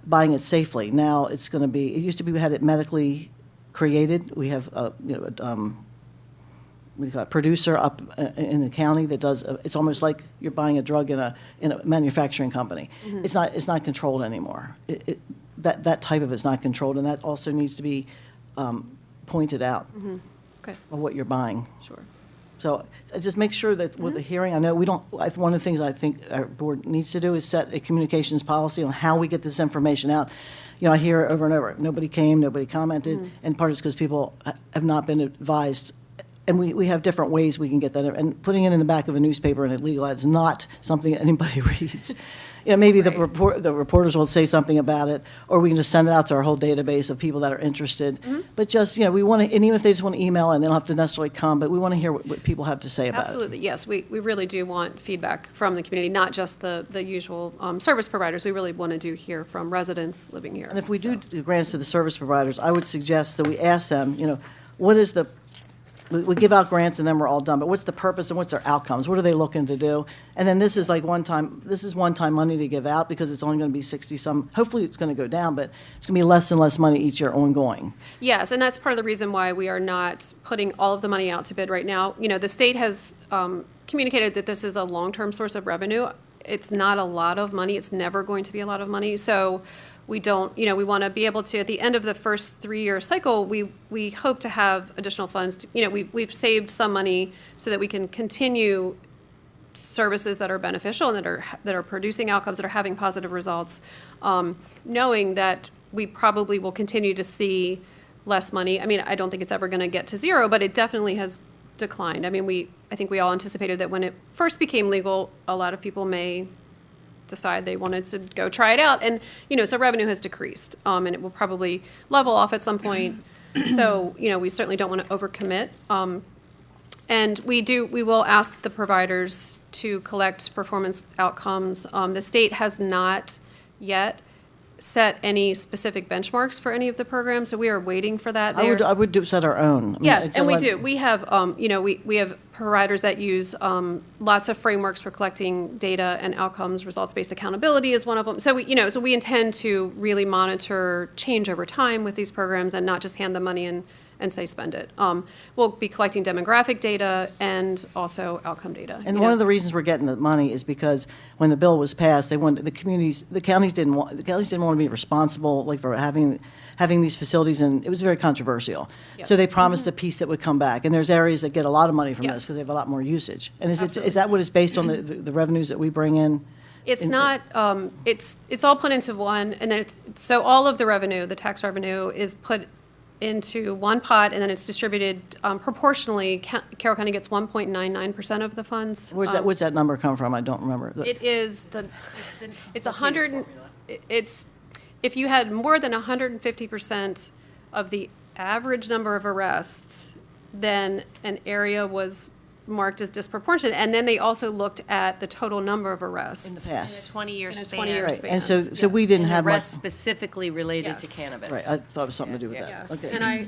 buying it safely. Now it's going to be, it used to be we had it medically created. We have, what do you call it, producer up in the county that does, it's almost like you're buying a drug in a manufacturing company. It's not controlled anymore. That type of it's not controlled, and that also needs to be pointed out Okay, of what you're buying. sure. So just make sure that with the hearing, I know we don't, one of the things I think our board needs to do is set a communications policy on how we get this information out. You know, I hear it over and over, nobody came, nobody commented, and part is because people have not been advised. And we have different ways we can get that, and putting it in the back of a newspaper and it legal ad is not something that anybody reads. You know, maybe the reporters will say something about it, or we can just send it out to our whole database of people that are interested. But just, you know, we want to, and even if they just want to email, and they don't have to necessarily come, but we want to hear what people have to say about it. Absolutely, yes. We really do want feedback from the community, not just the usual service providers. We really want to hear from residents living here. And if we do grants to the service providers, I would suggest that we ask them, you know, what is the, we give out grants and then we're all done, but what's the purpose and what's their outcomes? What are they looking to do? And then this is like one-time money to give out because it's only going to be 60-some, hopefully it's going to go down, but it's going to be less and less money each year ongoing. Yes, and that's part of the reason why we are not putting all of the money out to bid right now. You know, the state has communicated that this is a long-term source of revenue. It's not a lot of money. It's never going to be a lot of money. So we don't, you know, we want to be able to, at the end of the first 3-year cycle, we hope to have additional funds. You know, we've saved some money so that we can continue services that are beneficial and that are producing outcomes, that are having positive results, knowing that we probably will continue to see less money. I mean, I don't think it's ever going to get to zero, but it definitely has declined. I mean, I think we all anticipated that when it first became legal, a lot of people may decide they wanted to go try it out. And, you know, so revenue has decreased, and it will probably level off at some point. So, you know, we certainly don't want to overcommit. And we will ask the providers to collect performance outcomes. The state has not yet set any specific benchmarks for any of the programs, so we are waiting for that. I would set our own. I mean, Yes, it's and we like- do. We have, you know, we have providers that use lots of frameworks for collecting data and outcomes. Results-based accountability is one of them. So we intend to really monitor change over time with these programs and not just hand the money and say spend it. We'll be collecting demographic data and also outcome data. And one of the reasons we're getting the money is because when the bill was passed, they wanted, the counties didn't want to be responsible, like, for having these facilities, and it was very controversial. Yep. So they promised a piece that would come back, and there's areas that get a lot of money from this Yes. because they have a lot more usage. And is Absolutely. that what it's based on, the revenues that we bring in? It's not, it's all put into one, and then so all of the revenue, the tax revenue, is put into one pot, and then it's distributed proportionally. Carroll County gets 1.99% of the funds. Where's that number come from? I don't remember. It is if you had more than 150% of the average number of arrests, then an area was marked as disproportionate. And then they also looked at the total number of arrests. In the past. In a 20-year span. 20-year Right, span. and so we didn't have much. Arrests specifically related to Yes. cannabis. Right, I thought it was something to do with that. Yes, Okay. and I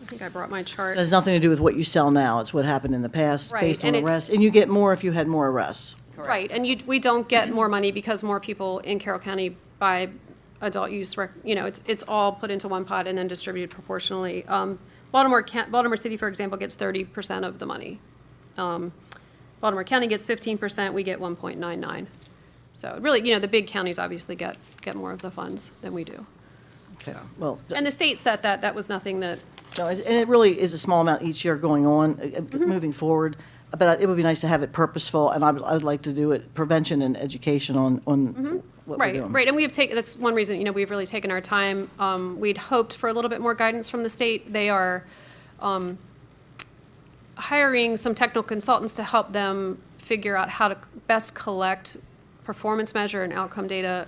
think I brought my chart. It has nothing to do with what you sell now. It's what happened in the past Right, based on and it's- arrests. And you get more if you had more arrests. Right, and we don't get more money because more people in Carroll County buy adult use, it's all put into one pot and then distributed proportionally. Baltimore City, for example, gets 30% of the money. Baltimore County gets 15%, we get 1.99. So really, the big counties obviously get more of the funds than we do. Okay, well. And the state set that was nothing that, No, and it really is a small amount each year going on, moving forward. But it would be nice to have it purposeful, and I would like to do it prevention and education on what we're doing. right, and we have taken, that's one reason, we've really taken our time. We'd hoped for a little bit more guidance from the state. They are hiring some technical consultants to help them figure out how to best collect performance measure and outcome data.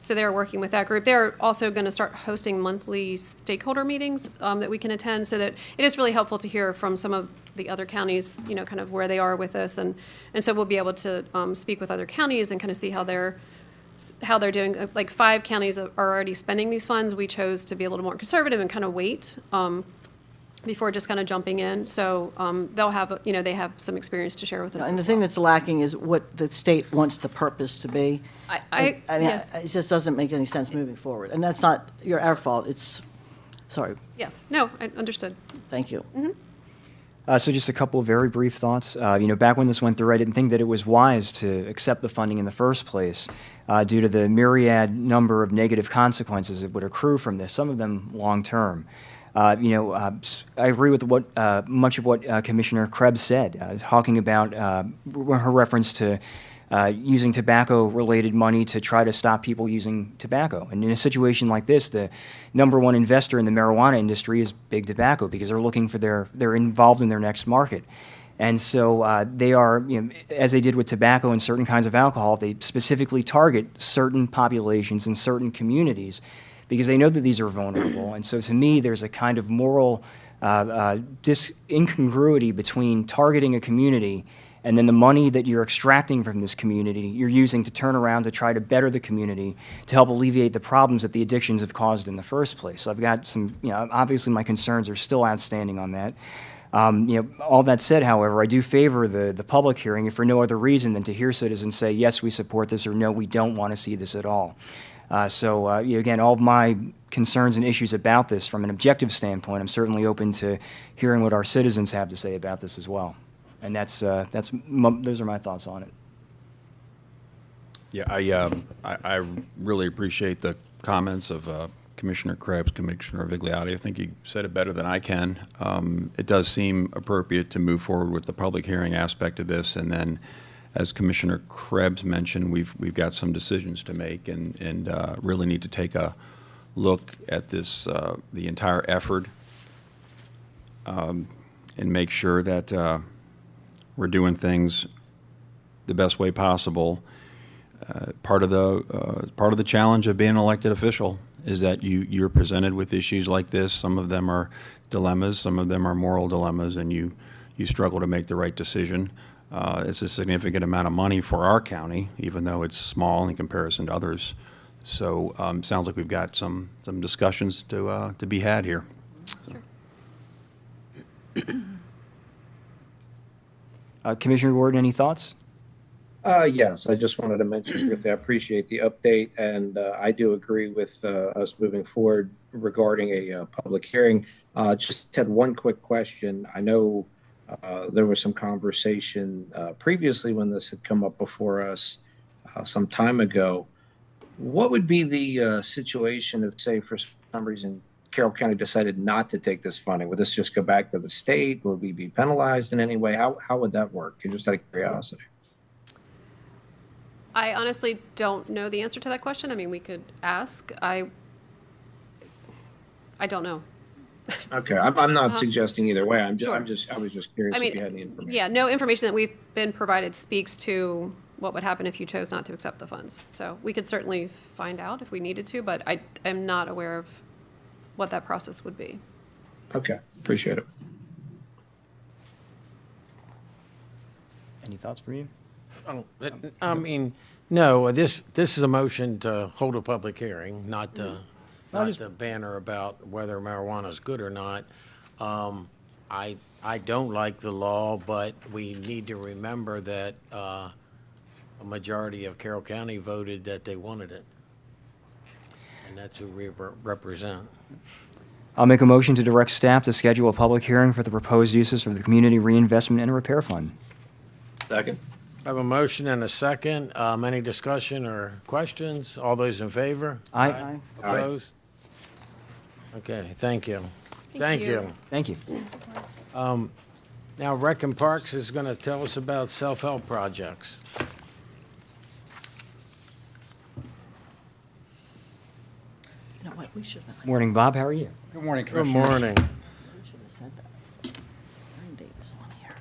So they're working with that group. They're also going to start hosting monthly stakeholder meetings that we can attend, so that it is really helpful to hear from some of the other counties, kind of where they are with this. And so we'll be able to speak with other counties and kind of see how they're doing. Like 5 counties are already spending these funds. We chose to be a little more conservative and kind of wait before just kind of jumping in. So they'll have, they have some experience to share with us. And the as thing well. that's lacking is what the state wants the purpose to be. I mean, yeah. it just doesn't make any sense moving forward. And that's not our fault. It's, sorry, Yes, no, I understood. thank you. So just a couple of very brief thoughts. Back when this went through, I didn't think that it was wise to accept the funding in the first place due to the myriad number of negative consequences that would accrue from this, some of them long-term. I agree with much of what Commissioner Krebs said, talking about her reference to using tobacco-related money to try to stop people using tobacco. And in a situation like this, the number one investor in the marijuana industry is Big Tobacco because they're looking for they're involved in their next market. And so they are, as they did with tobacco and certain kinds of alcohol, they specifically target certain populations and certain communities because they know that these are vulnerable. And so to me, there's a kind of moral incongruity between targeting a community and then the money that you're extracting from this community, you're using to turn around to try to better the community, to help alleviate the problems that the addictions have caused in the first place. So I've got some, obviously my concerns are still outstanding on that. All that said, however, I do favor the public hearing, if for no other reason than to hear citizens say, yes, we support this, or no, we don't want to see this at all. Again, all of my concerns and issues about this from an objective standpoint, I'm certainly open to hearing what our citizens have to say about this as well. And those are my thoughts on it. Yeah, I really appreciate the comments of Commissioner Krebs, Commissioner Vigliotti. I think you said it better than I can. It does seem appropriate to move forward with the public hearing aspect of this, and then, as Commissioner Krebs mentioned, we've got some decisions to make, and really need to take a look at this, the entire effort, and make sure that we're doing things the best way possible. Part of the challenge of being an elected official is that you're presented with issues like this. Some of them are dilemmas, some of them are moral dilemmas, and you struggle to make the right decision. It's a significant amount of money for our county, even though it's small in comparison to others. So sounds like we've got some discussions to be had here. Commissioner Gordon, any thoughts? Yes, I just wanted to mention briefly, I appreciate the update, and I do agree with us moving forward regarding a public hearing. Just had one quick question. I know there was some conversation previously when this had come up before us some time ago. What would be the situation if, say, for some reason, Carroll County decided not to take this funding? Would this just go back to the state? Would we be penalized in any way? How would that work? Just out of curiosity. I honestly don't know the answer to that question. I mean, we could ask. I don't know. Okay, I'm not suggesting either way. I was just curious I mean, if you had any information. Yeah, no information that we've been provided speaks to what would happen if you chose not to accept the funds. So we could certainly find out if we needed to, but I am not aware of what that process would be. Okay, appreciate it. Any thoughts from you? I mean, no, this is a motion to hold a public hearing, not to banner about whether marijuana is good or not. I don't like the law, but we need to remember that a majority of Carroll County voted that they wanted it. And that's who we represent. I'll make a motion to direct staff to schedule a public hearing for the proposed uses for the Community Reinvestment and Repair Fund. Second. I have a motion and a second. Any discussion or questions? All those in favor? Aye. Aye. Opposed? Okay, thank you. Thank you. Thank you. Now, Rec and Parks is going to tell us about self-help projects. You know what, we should have. Morning, Bob. How are you? Good morning, Good Commissioners. morning. We should have said that. Turn date is on here.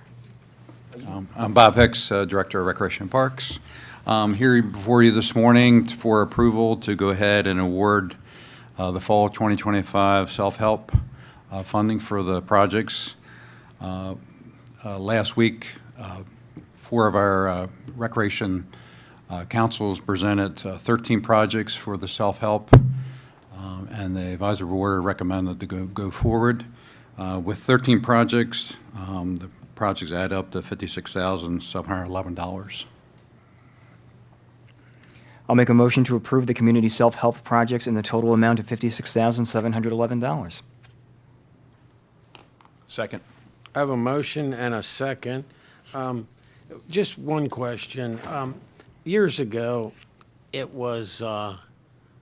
I'm Bob Hicks, Director of Recreation and Parks. Here before you this morning for approval to go ahead and award the fall 2025 self-help funding for the projects. Last week, 4 of our recreation councils presented 13 projects for the self-help, and the advisory board recommended to go forward. With 13 projects, the projects add up to $56,711. I'll make a motion to approve the community self-help projects in the total amount of $56,711. Second. I have a motion and a second. Just one question. Years ago, it was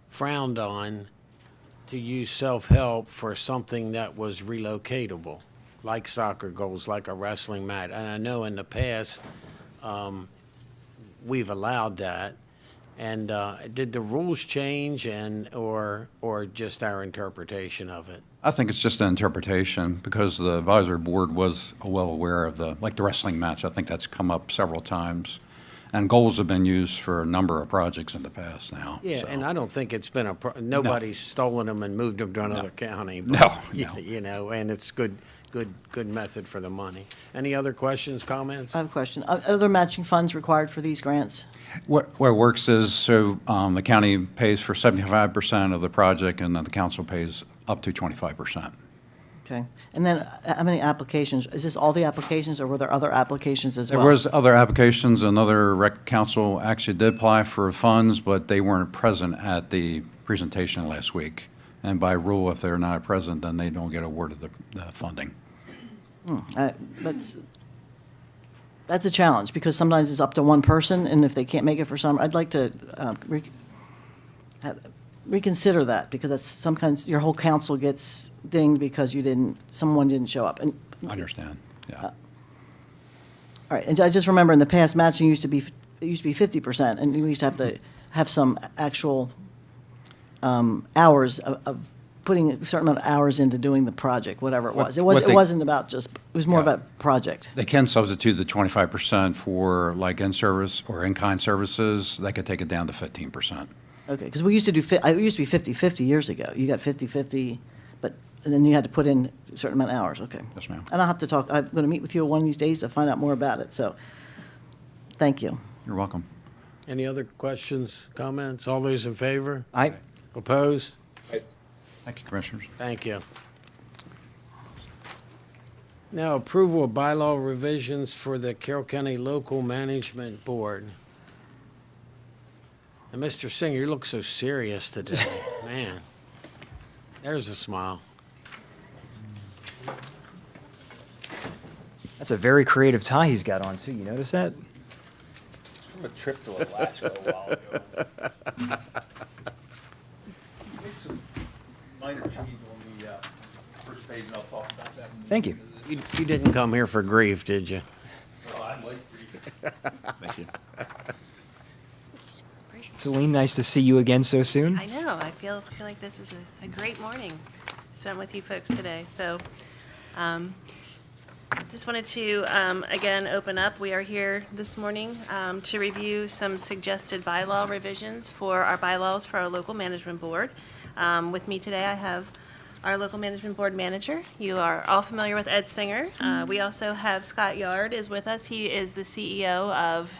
frowned on to use self-help for something that was relocatable, like soccer goals, like a wrestling mat. And I know in the past, we've allowed that. And did the rules change or just our interpretation of it? I think it's just an interpretation because the advisory board was well aware of the wrestling match. I think that's come up several times. And goals have been used for a number of projects in the past now. Yeah, so. and I don't think it's been nobody's stolen them and moved them to another county. But, No. You know, and it's good method for the money. Any other questions, comments? I have a question. Are there matching funds required for these grants? What it works is, so the county pays for 75% of the project, and then the council pays up to 25%. Okay. And then how many applications? Is this all the applications, or were there other applications as well? There was other applications, another rec council actually did apply for funds, but they weren't present at the presentation last week. And by rule, if they're not present, then they don't get awarded the funding. That's a challenge, because sometimes it's up to one person, and if they can't make it for some, I'd like to reconsider that, because that's sometimes your whole council gets dinged because someone didn't show up. And I understand, yeah. all right, and I just remember in the past, matching used to be 50%, and we used to have some actual hours of putting a certain amount of hours into doing the project, whatever it was. It wasn't about it was more about project. They can substitute the 25% for like in-service or in-kind services. They could take it down to 15%. Okay, because we used to do, it used to be 50/50 years ago. You got 50/50, and then you had to put in a certain amount of hours, okay. Yes, ma'am. And I'll have to talk, I'm going to meet with you one of these days to find out more about it, so, thank you. You're welcome. Any other questions, comments? All those in favor? Aye. Opposed? Thank you, Commissioners. Thank you. Now, approval of bylaw revisions for the Carroll County Local Management Board. And Mr. Singer, you look so serious today. Man, there's a smile. That's a very creative tie he's got on, too. You notice that? From a trip to Alaska a while ago. Make some minor change on the first page, and I'll talk about that. Thank you. You didn't come here for grief, did you? Well, I like grief. Thank you. Celine, nice to see you again so soon. I know. I feel like this is a great morning spent with you folks today. So, just wanted to again open up. We are here this morning to review some suggested bylaw revisions for our bylaws for our local management board. With me today, I have our local management board manager. You are all familiar with Ed Singer. We also have Scott Yard is with us. He is the CEO of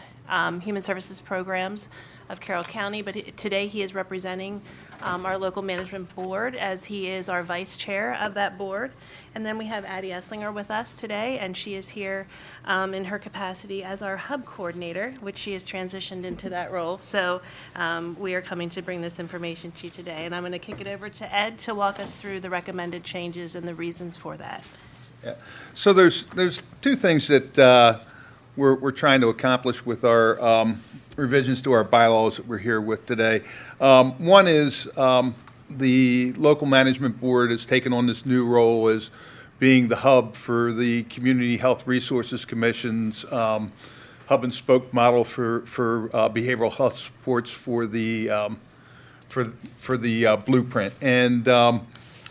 Human Services Programs of Carroll County, but today he is representing our local management board as he is our vice chair of that board. And then we have Addie Esslinger with us today, and she is here in her capacity as our hub coordinator, which she has transitioned into that role. So we are coming to bring this information to you today. And I'm going to kick it over to Ed to walk us through the recommended changes and the reasons for that. Yeah. So there's two things that we're trying to accomplish with our revisions to our bylaws that we're here with today. One is the local management board has taken on this new role as being the hub for the Community Health Resources Commission's hub and spoke model for behavioral health supports for the blueprint. And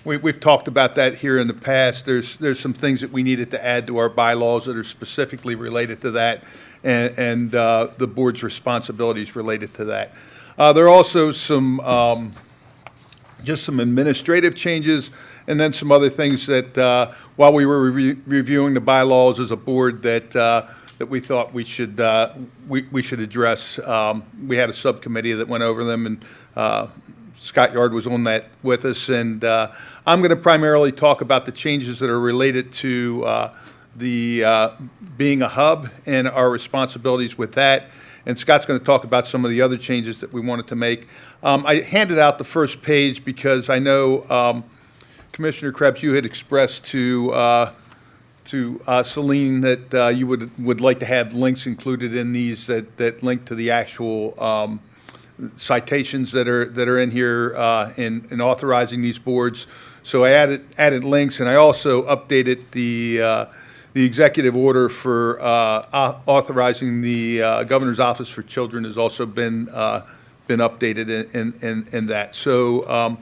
we've talked about that here in the past. There's some things that we needed to add to our bylaws that are specifically related to that, and the board's responsibilities related to that. There are also some just some administrative changes, and then some other things that while we were reviewing the bylaws as a board that we thought we should address. We had a subcommittee that went over them, and Scott Yard was on that with us, and I'm going to primarily talk about the changes that are related to the being a hub and our responsibilities with that. And Scott's going to talk about some of the other changes that we wanted to make. I handed out the first page because I know Commissioner Krebs, you had expressed to Celine that you would like to have links included in these that link to the actual citations that are in here in authorizing these boards. So I added links, and I also updated the executive order for authorizing the Governor's Office for Children has also been updated in that. So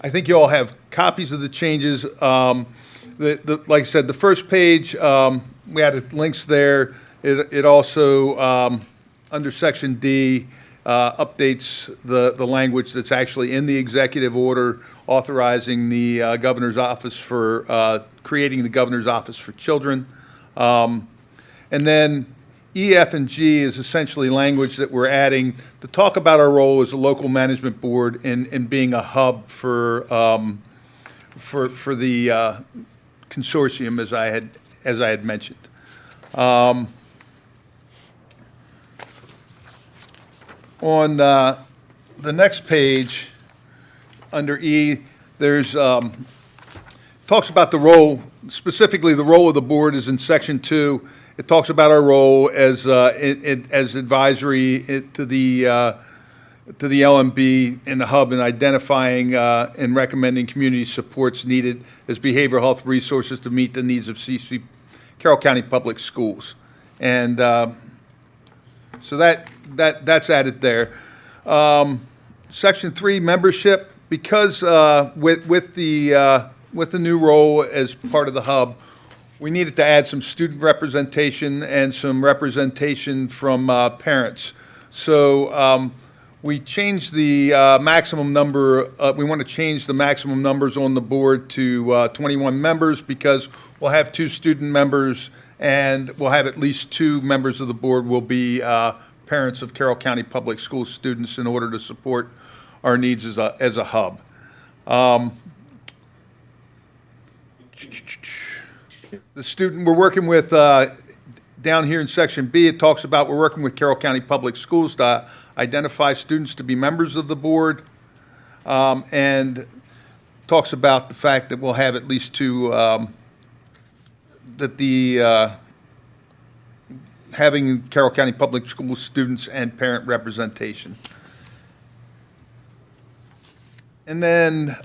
I think you all have copies of the changes. Like I said, the first page, we added links there. It also, under Section D, updates the language that's actually in the executive order authorizing the Governor's Office for, creating the Governor's Office for Children. And then E, F, and G is essentially language that we're adding to talk about our role as a local management board in being a hub for the consortium, as I had mentioned. On the next page, under E, there's talks about the role, specifically the role of the board is in Section 2. It talks about our role as advisory to the LMB in the hub in identifying and recommending community supports needed as behavioral health resources to meet the needs of Carroll County Public Schools. And so that's added there. Section 3, membership, because with the new role as part of the hub, we needed to add some student representation and some representation from parents. So we changed the maximum number, we want to change the maximum numbers on the board to 21 members because we'll have 2 student members and we'll have at least 2 members of the board will be parents of Carroll County Public School students in order to support our needs as a hub. The student we're working with down here in Section B, it talks about we're working with Carroll County Public Schools to identify students to be members of the board, and talks about the fact that we'll have at least 2, that the having Carroll County Public School students and parent representation. And then,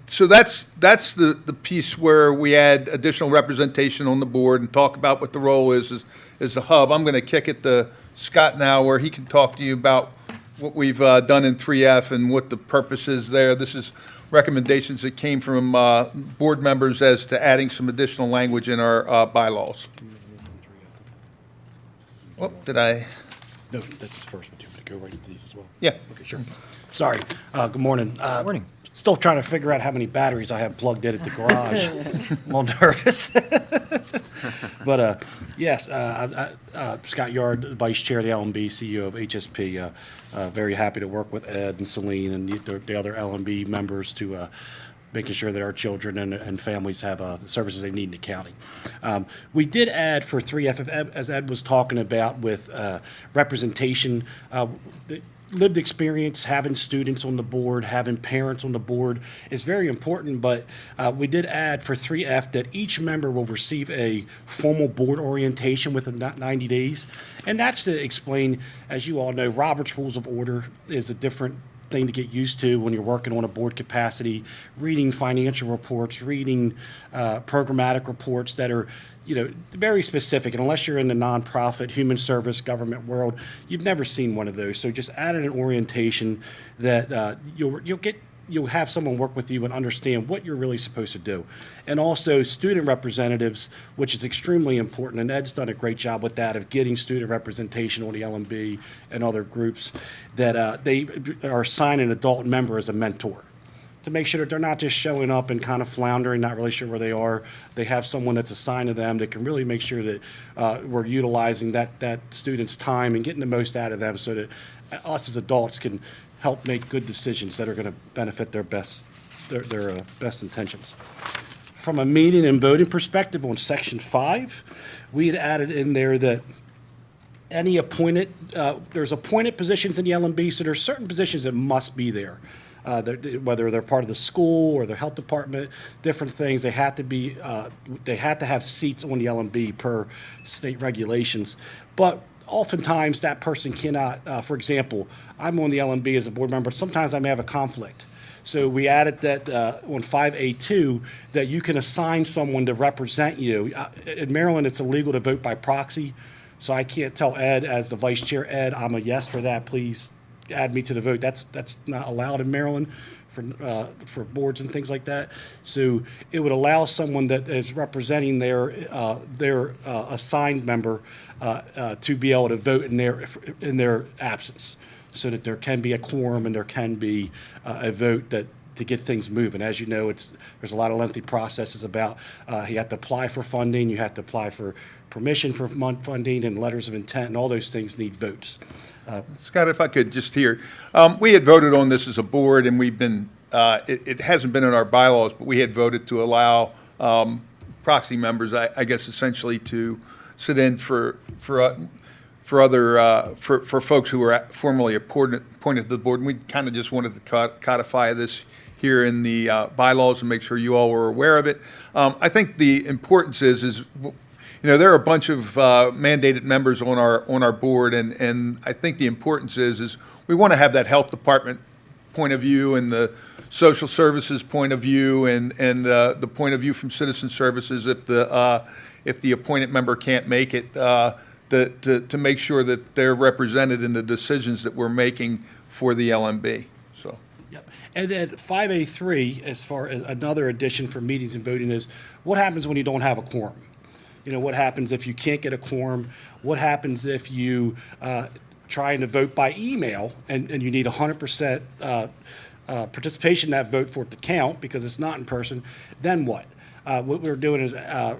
so that's the piece where we add additional representation on the board and talk about what the role is the hub. I'm going to kick it to Scott now, where he can talk to you about what we've done in 3F and what the purpose is there. This is recommendations that came from board members as to adding some additional language in our bylaws. Oh, did I? No, that's the first one. Do you want me to go right into these as well? Yeah. Okay, sure. Sorry. Good morning. Good morning. Still trying to figure out how many batteries I have plugged in at the garage. I'm all nervous. But yes, Scott Yard, Vice Chair of the LMB, CEO of HSP. Very happy to work with Ed and Celine and the other LMB members to making sure that our children and families have the services they need in the county. We did add for 3F, as Ed was talking about, with representation, the lived experience, having students on the board, having parents on the board is very important, but we did add for 3F that each member will receive a formal board orientation within 90 days. And that's to explain, as you all know, Robert's Rules of Order is a different thing to get used to when you're working on a board capacity, reading financial reports, reading programmatic reports that are, very specific. And unless you're in the nonprofit, human service, government world, you've never seen one of those. So just added an orientation that you'll have someone work with you and understand what you're really supposed to do. And also student representatives, which is extremely important. And Ed's done a great job with that, of getting student representation on the LMB and other groups, that they are assigned an adult member as a mentor, to make sure that they're not just showing up and kind of floundering, not really sure where they are. They have someone that's assigned to them that can really make sure that we're utilizing that student's time and getting the most out of them, so that us as adults can help make good decisions that are going to benefit their best intentions. From a meeting and voting perspective, on Section 5, we had added in there that any appointed, there's appointed positions in the LMB, so there's certain positions that must be there. whether they're part of the school or the health department, different things, they have to have seats on the LMB per state regulations. But oftentimes that person cannot, for example, I'm on the LMB as a board member, sometimes I may have a conflict. So we added that on 5A2 that you can assign someone to represent you. In Maryland, it's illegal to vote by proxy, so I can't tell Ed as the vice chair, Ed, I'm a yes for that, please add me to the vote. That's not allowed in Maryland for boards and things like that. So it would allow someone that is representing their assigned member to be able to vote in their absence, so that there can be a quorum and there can be a vote to get things moving. As you know, there's a lot of lengthy processes about you have to apply for funding, you have to apply for permission for funding and letters of intent, and all those things need votes. Scott, if I could just hear, we had voted on this as a board, and we've been, it hasn't been in our bylaws, but we had voted to allow proxy members, I guess essentially to sit in for folks who were formerly appointed to the board. And we kind of just wanted to codify this here in the bylaws and make sure you all were aware of it. I think the importance is there are a bunch of mandated members on our board, and I think the importance is we want to have that health department point of view and the social services point of view and the point of view from citizen services if the appointed member can't make it. To make sure that they're represented in the decisions that we're making for the LMB. So. Yep. And then 5A3, as far as another addition for meetings and voting, is what happens when you don't have a quorum? What happens if you can't get a quorum? What happens if you trying to vote by email and you need 100% participation in that vote for it to count because it's not in person? Then what? What we're doing is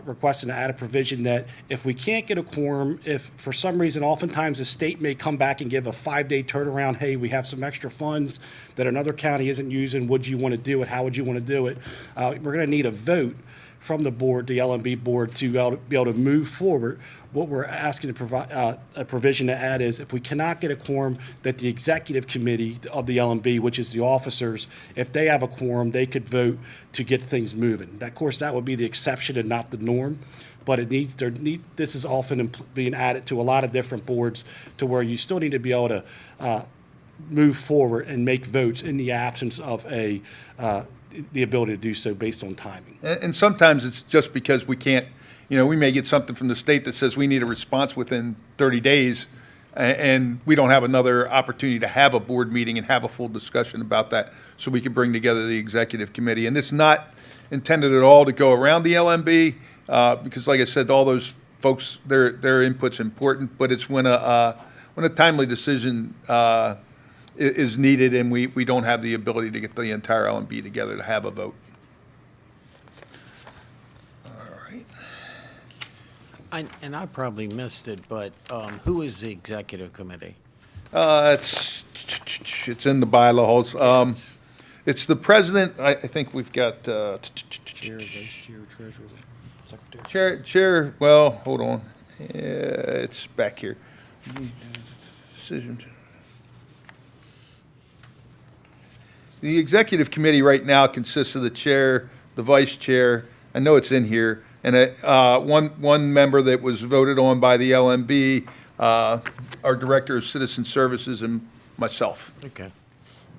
requesting to add a provision that if we can't get a quorum, if for some reason, oftentimes the state may come back and give a 5-day turnaround, hey, we have some extra funds that another county isn't using, would you want to do it, how would you want to do it? We're going to need a vote from the board, the LMB board, to be able to move forward. What we're asking to provide a provision to add is if we cannot get a quorum, that the executive committee of the LMB, which is the officers, if they have a quorum, they could vote to get things moving. Of course, that would be the exception and not the norm, but this is often being added to a lot of different boards to where you still need to be able to move forward and make votes in the absence of the ability to do so based on timing. And sometimes it's just because we can't, we may get something from the state that says we need a response within 30 days, and we don't have another opportunity to have a board meeting and have a full discussion about that, so we can bring together the executive committee. And it's not intended at all to go around the LMB, because like I said, all those folks, their input's important, but it's when a timely decision is needed and we don't have the ability to get the entire LMB together to have a vote. And I probably missed it, but who is the executive committee? It's in the bylaws. It's the president. I think we've got Chair, vice chair, treasurer, secretary. chair. Well, hold on. It's back here. Decision. The executive committee right now consists of the chair, the vice chair. I know it's in here. And one member that was voted on by the LMB, our Director of Citizen Services, and myself. Okay.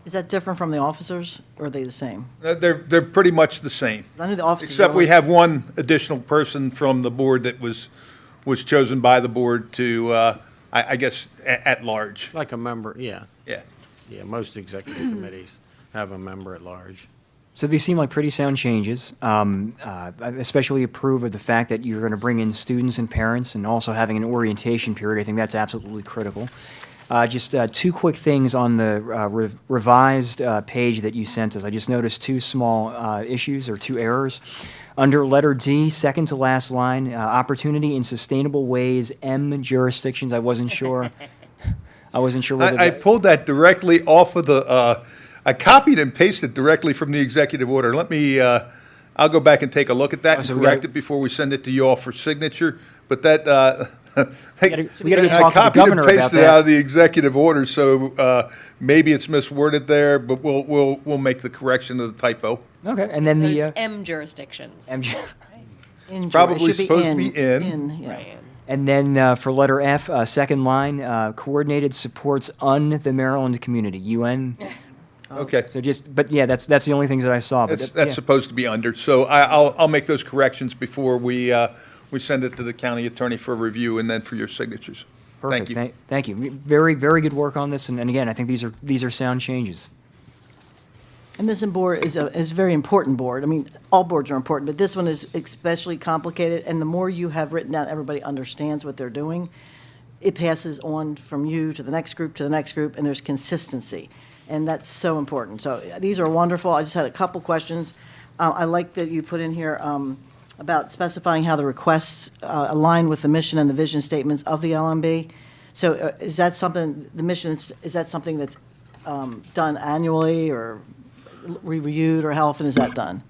Is that different from the officers, or are they the same? They're pretty much the same. I know the officers. Except we have one additional person from the board that was chosen by the board to, I guess, at large. Like a member, yeah. Yeah. Yeah, most executive committees have a member at large. So these seem like pretty sound changes. I especially approve of the fact that you're going to bring in students and parents and also having an orientation period. I think that's absolutely critical. Just two quick things on the revised page that you sent us. I just noticed two small issues or two errors. Under letter D, second to last line, opportunity in sustainable ways, M jurisdictions. I wasn't sure. Whether I pulled that directly off of the, I copied and pasted directly from the executive order. Let me, I'll go back and take a look at that and correct it before we send it to you all for signature. But that, We gotta I get talking to the copied and governor about pasted it that. out of the executive order, so maybe it's misworded there, but we'll make the correction of the typo. Okay, and then Those the, M jurisdictions. It's probably supposed to be in. yeah. and then for letter F, second line, coordinated supports the Maryland community, UN. Okay. So just, but yeah, that's the only things that I saw. But That's yeah. supposed to be under, so I'll make those corrections before we send it to the county attorney for review and then for your signatures. Perfect. Thank you. Thank you. Very, very good work on this, and again, I think these are sound changes. And this board is a very important board. I mean, all boards are important, but this one is especially complicated, and the more you have written down, everybody understands what they're doing. It passes on from you to the next group, and there's consistency, and that's so important. So these are wonderful. I just had a couple questions. I like that you put in here about specifying how the requests align with the mission and the vision statements of the LMB. So is that something, the mission, is that something that's done annually or reviewed, or how often is that done?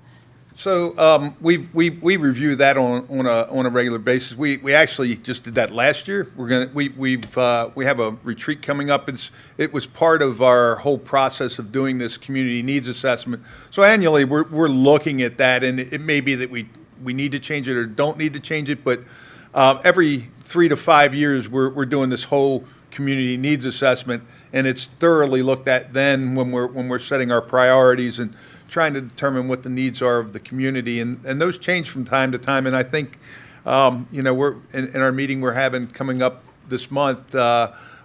So we review that on a regular basis. We actually just did that last year. We have a retreat coming up. It was part of our whole process of doing this community needs assessment. So annually we're looking at that, and it may be that we need to change it or don't need to change it, but every 3 to 5 years we're doing this whole community needs assessment, and it's thoroughly looked at then when we're setting our priorities and trying to determine what the needs are of the community, and those change from time to time. And I think we're in our meeting we're having coming up this month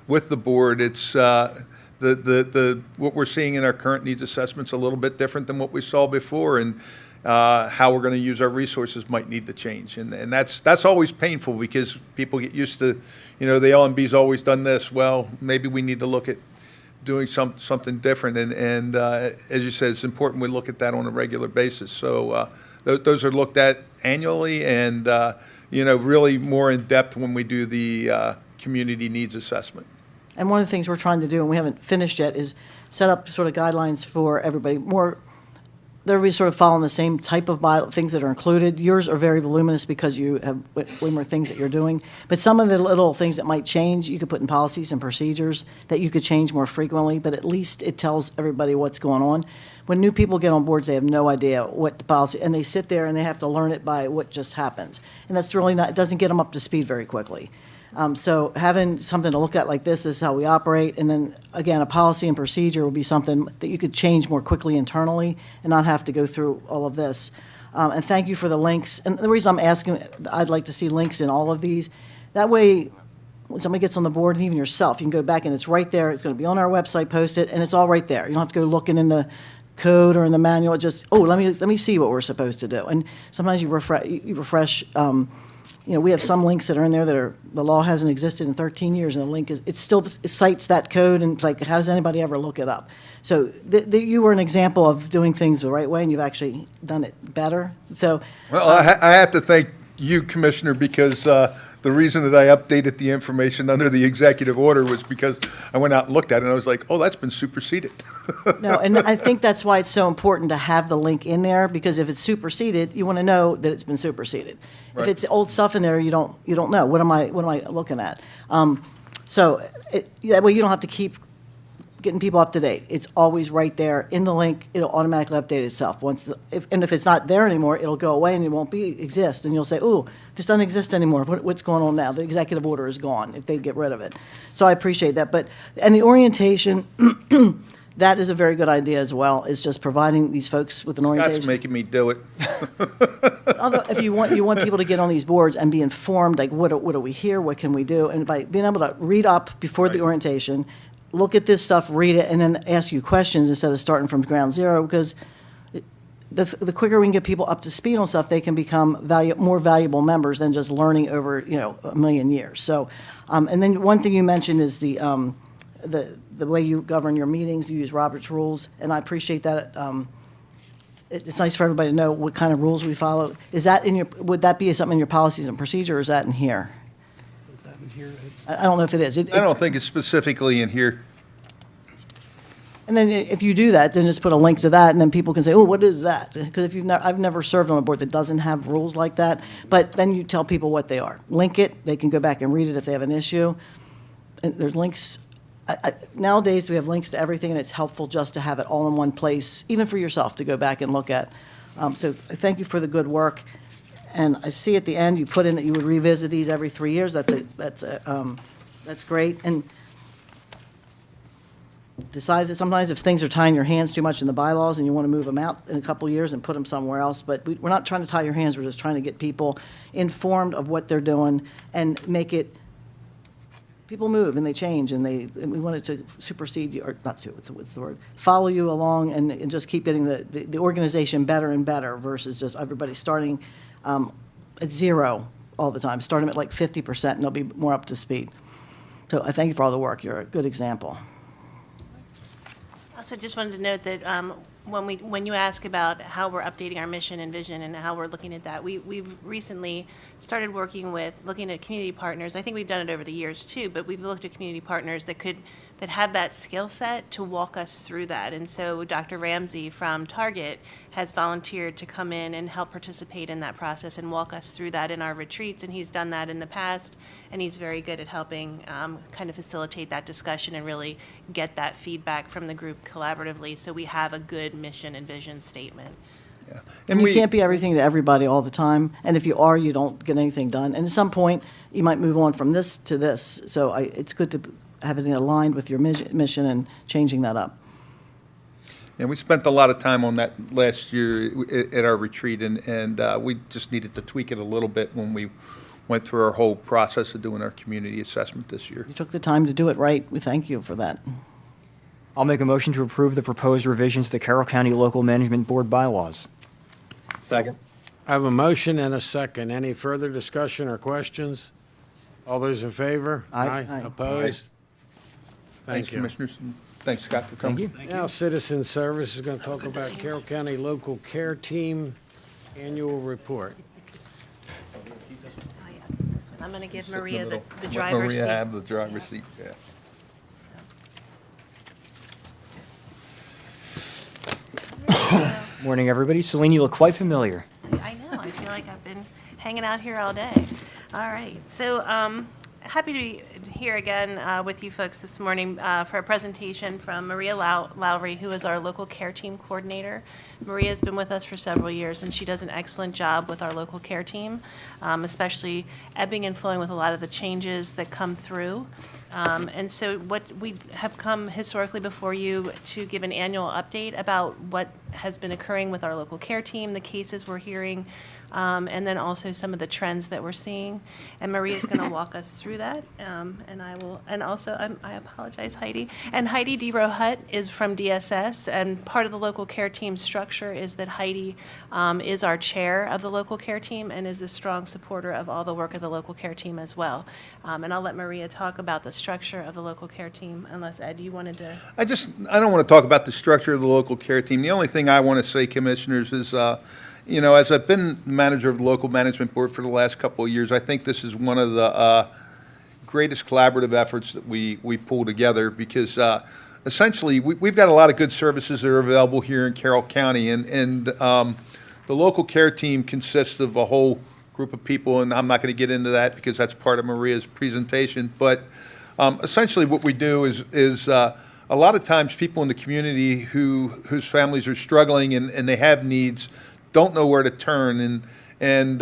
with the board. It's what we're seeing in our current needs assessments a little bit different than what we saw before, and how we're going to use our resources might need to change, and that's always painful because people get used to, the LMB's always done this. Well, maybe we need to look at doing something different, and as you said, it's important we look at that on a regular basis. So those are looked at annually, and really more in depth when we do the community needs assessment. And one of the things we're trying to do, and we haven't finished yet, is set up sort of guidelines for everybody, everybody's sort of following the same type of things that are included. Yours are very voluminous because you have way more things that you're doing. But some of the little things that might change, you could put in policies and procedures that you could change more frequently, but at least it tells everybody what's going on. When new people get on boards, they have no idea what the policy, and they sit there and they have to learn it by what just happens. And that's really not, it doesn't get them up to speed very quickly. So having something to look at like this is how we operate, and then, again, a policy and procedure will be something that you could change more quickly internally and not have to go through all of this. And thank you for the links. And the reason I'm asking, I'd like to see links in all of these. That way, when somebody gets on the board, and even yourself, you can go back and it's right there. It's going to be on our website, post it, and it's all right there. You don't have to go looking in the code or in the manual. Just, let me see what we're supposed to do. And sometimes you refresh. We have some links that are in there that the law hasn't existed in 13 years, and the link it cites that code, and it's like, how does anybody ever look it up? So you were an example of doing things the right way, and you've actually done it better. So, well, I have to thank you, Commissioner, because the reason that I updated the information under the executive order was because I went out and looked at it, and I was like, oh, that's been superseded. no, and I think that's why it's so important to have the link in there, because if it's superseded, you want to know that it's been superseded. Right. If it's old stuff in there, you don't know. What am I looking at? So that way you don't have to keep getting people up to date. It's always right there in the link. It'll automatically update itself. If it's not there anymore, it'll go away and it won't exist. And you'll say, "Oh, this doesn't exist anymore. What's going on now? The executive order is gone." If they get rid of it, so I appreciate that. And the orientation. That is a very good idea as well, is just providing these folks with an orientation. Scott's making me do it. Although, if you want people to get on these boards and be informed, like what are we here, what can we do? And by being able to read up before the orientation, look at this stuff, read it, and then ask you questions instead of starting from ground zero, because the quicker we can get people up to speed on stuff, they can become more valuable members than just learning over a million years. So, and then one thing you mentioned is the way you govern your meetings. You use Robert's rules, and I appreciate that. It's nice for everybody to know what kind of rules we follow. Would that be something in your policies and procedure, or is that in here? Is that in here? I don't know if it is. I don't think it's specifically in here. And then if you do that, then just put a link to that, and then people can say, oh, what is that? Because if I've never served on a board that doesn't have rules like that, but then you tell people what they are. Link it, they can go back and read it if they have an issue. And there's links, nowadays we have links to everything, and it's helpful just to have it all in one place, even for yourself to go back and look at. So thank you for the good work. And I see at the end, you put in that you would revisit these every 3 years. That's great. And decides that sometimes if things are tying your hands too much in the bylaws and you want to move them out in a couple of years and put them somewhere else, but we're not trying to tie your hands, we're just trying to get people informed of what they're doing and make it, people move and they change and we want it to supersede you, or not, what's the word? Follow you along and just keep getting the organization better and better versus just everybody starting at zero all the time. Start them at like 50% and they'll be more up to speed. So I thank you for all the work. You're a good example. Also, just wanted to note that when you ask about how we're updating our mission and vision and how we're looking at that, we've recently started looking at community partners. I think we've done it over the years too, but we've looked at community partners that have that skill set to walk us through that. And so Dr. Ramsey from Target has volunteered to come in and help participate in that process and walk us through that in our retreats. And he's done that in the past, and he's very good at helping kind of facilitate that discussion and really get that feedback from the group collaboratively so we have a good mission and vision statement. And you can't be everything to everybody all the time, and if you are, you don't get anything done. And at some point, you might move on from this to this. So it's good to have it aligned with your mission and changing that up. And we spent a lot of time on that last year at our retreat, and we just needed to tweak it a little bit when we went through our whole process of doing our community assessment this year. You took the time to do it right. We thank you for that. I'll make a motion to approve the proposed revisions to Carroll County Local Management Board bylaws. Second. I have a motion and a second. Any further discussion or questions? All those in favor? Aye. Aye. Opposed? Thanks, Thank you. Commissioners. and Thanks, Scott, for coming. Thank you. Now, Citizen Service is going to talk about Carroll County Local Care Team Annual Report. I'm going to give Sit in Maria the middle. driver's seat. Maria have the driver's seat, yeah. Morning, everybody. Celine, you look quite familiar. I know. I feel like I've been hanging out here all day. All right. So happy to be here again with you folks this morning for a presentation from Maria Lowry, who is our local care team coordinator. Maria's been with us for several years, and she does an excellent job with our local care team, especially ebbing and flowing with a lot of the changes that come through. And so what we have come historically before you to give an annual update about what has been occurring with our local care team, the cases we're hearing, and then also some of the trends that we're seeing. And Maria's going to walk us through that. And I will, and also I apologize, Heidi. And Heidi DeRohut is from DSS, and part of the local care team structure is that Heidi is our chair of the local care team and is a strong supporter of all the work of the local care team as well. And I'll let Maria talk about the structure of the local care team, unless Ed, you wanted to. I don't want to talk about the structure of the local care team. The only thing I want to say, Commissioners, is, as I've been manager of the local management board for the last couple of years, I think this is one of the greatest collaborative efforts that we pull together because essentially we've got a lot of good services that are available here in Carroll County, and the local care team consists of a whole group of people, and I'm not going to get into that because that's part of Maria's presentation, but essentially what we do is a lot of times people in the community whose families are struggling and they have needs don't know where to turn, and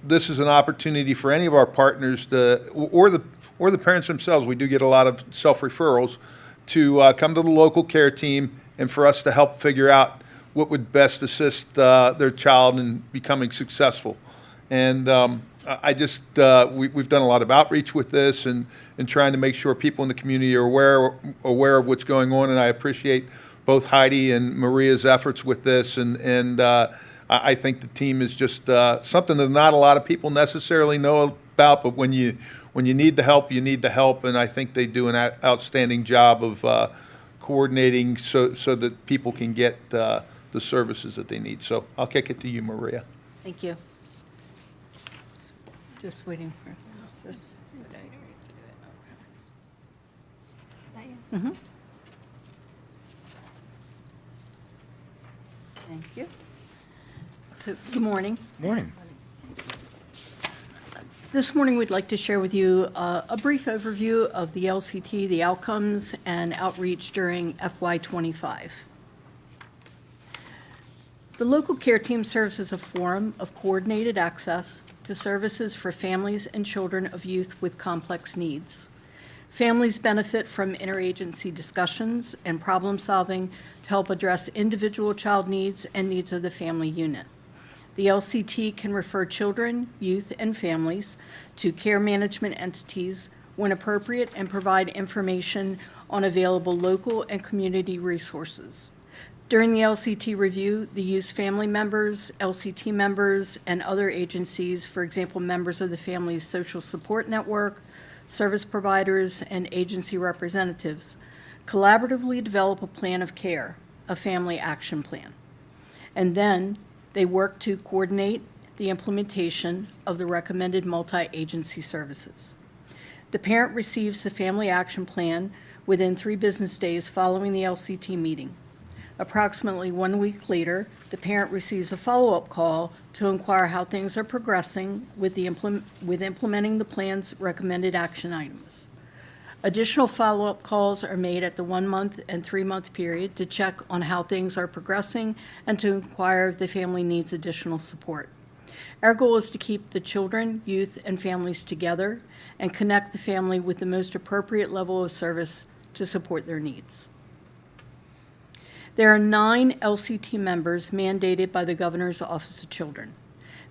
this is an opportunity for any of our partners or the parents themselves. We do get a lot of self-referrals to come to the local care team and for us to help figure out what would best assist their child in becoming successful. And we've done a lot of outreach with this and trying to make sure people in the community are aware of what's going on. And I appreciate both Heidi and Maria's efforts with this. And I think the team is just something that not a lot of people necessarily know about. But when you need the help, you need the help. And I think they do an outstanding job of coordinating so that people can get the services that they need. So I'll kick it to you, Maria. Thank you. Just waiting for this. you. So, good morning. Morning. This morning, we'd like to share with you a brief overview of the LCT, the outcomes, and outreach during FY25. The local care team serves as a forum of coordinated access to services for families and children of youth with complex needs. Families benefit from interagency discussions and problem-solving to help address individual child needs and needs of the family unit. The LCT can refer children, youth, and families to care management entities when appropriate and provide information on available local and community resources. During the LCT review, the youth's family members, LCT members, and other agencies, for example, members of the family's social support network, service providers, and agency representatives, collaboratively develop a plan of care, a family action plan. And then they work to coordinate the implementation of the recommended multi-agency services. The parent receives the family action plan within 3 business days following the LCT meeting. Approximately 1 week later, the parent receives a follow-up call to inquire how things are progressing with implementing the plan's recommended action items. Additional follow-up calls are made at the 1 month and 3 month period to check on how things are progressing and to inquire if the family needs additional support. Our goal is to keep the children, youth, and families together and connect the family with the most appropriate level of service to support their needs. There are 9 LCT members mandated by the Governor's Office of Children.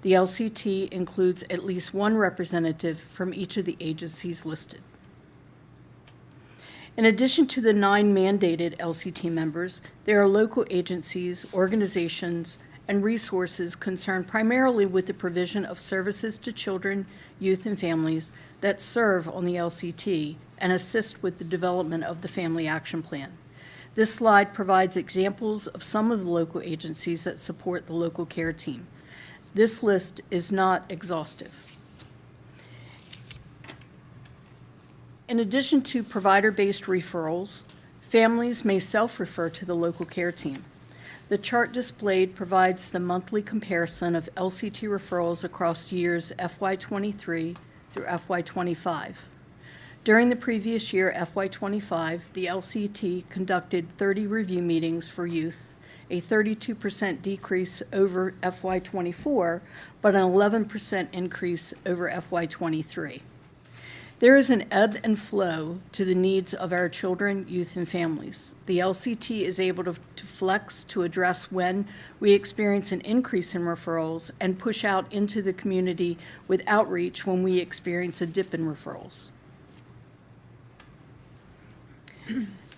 The LCT includes at least 1 representative from each of the agencies listed. In addition to the 9 mandated LCT members, there are local agencies, organizations, and resources concerned primarily with the provision of services to children, youth, and families that serve on the LCT and assist with the development of the Family Action Plan. This slide provides examples of some of the local agencies that support the local care team. This list is not exhaustive. In addition to provider-based referrals, families may self-refer to the local care team. The chart displayed provides the monthly comparison of LCT referrals across years FY23 through FY25. During the previous year, FY25, the LCT conducted 30 review meetings for youth, a 32% decrease over FY24, but an 11% increase over FY23. There is an ebb and flow to the needs of our children, youth, and families. The LCT is able to flex to address when we experience an increase in referrals and push out into the community with outreach when we experience a dip in referrals.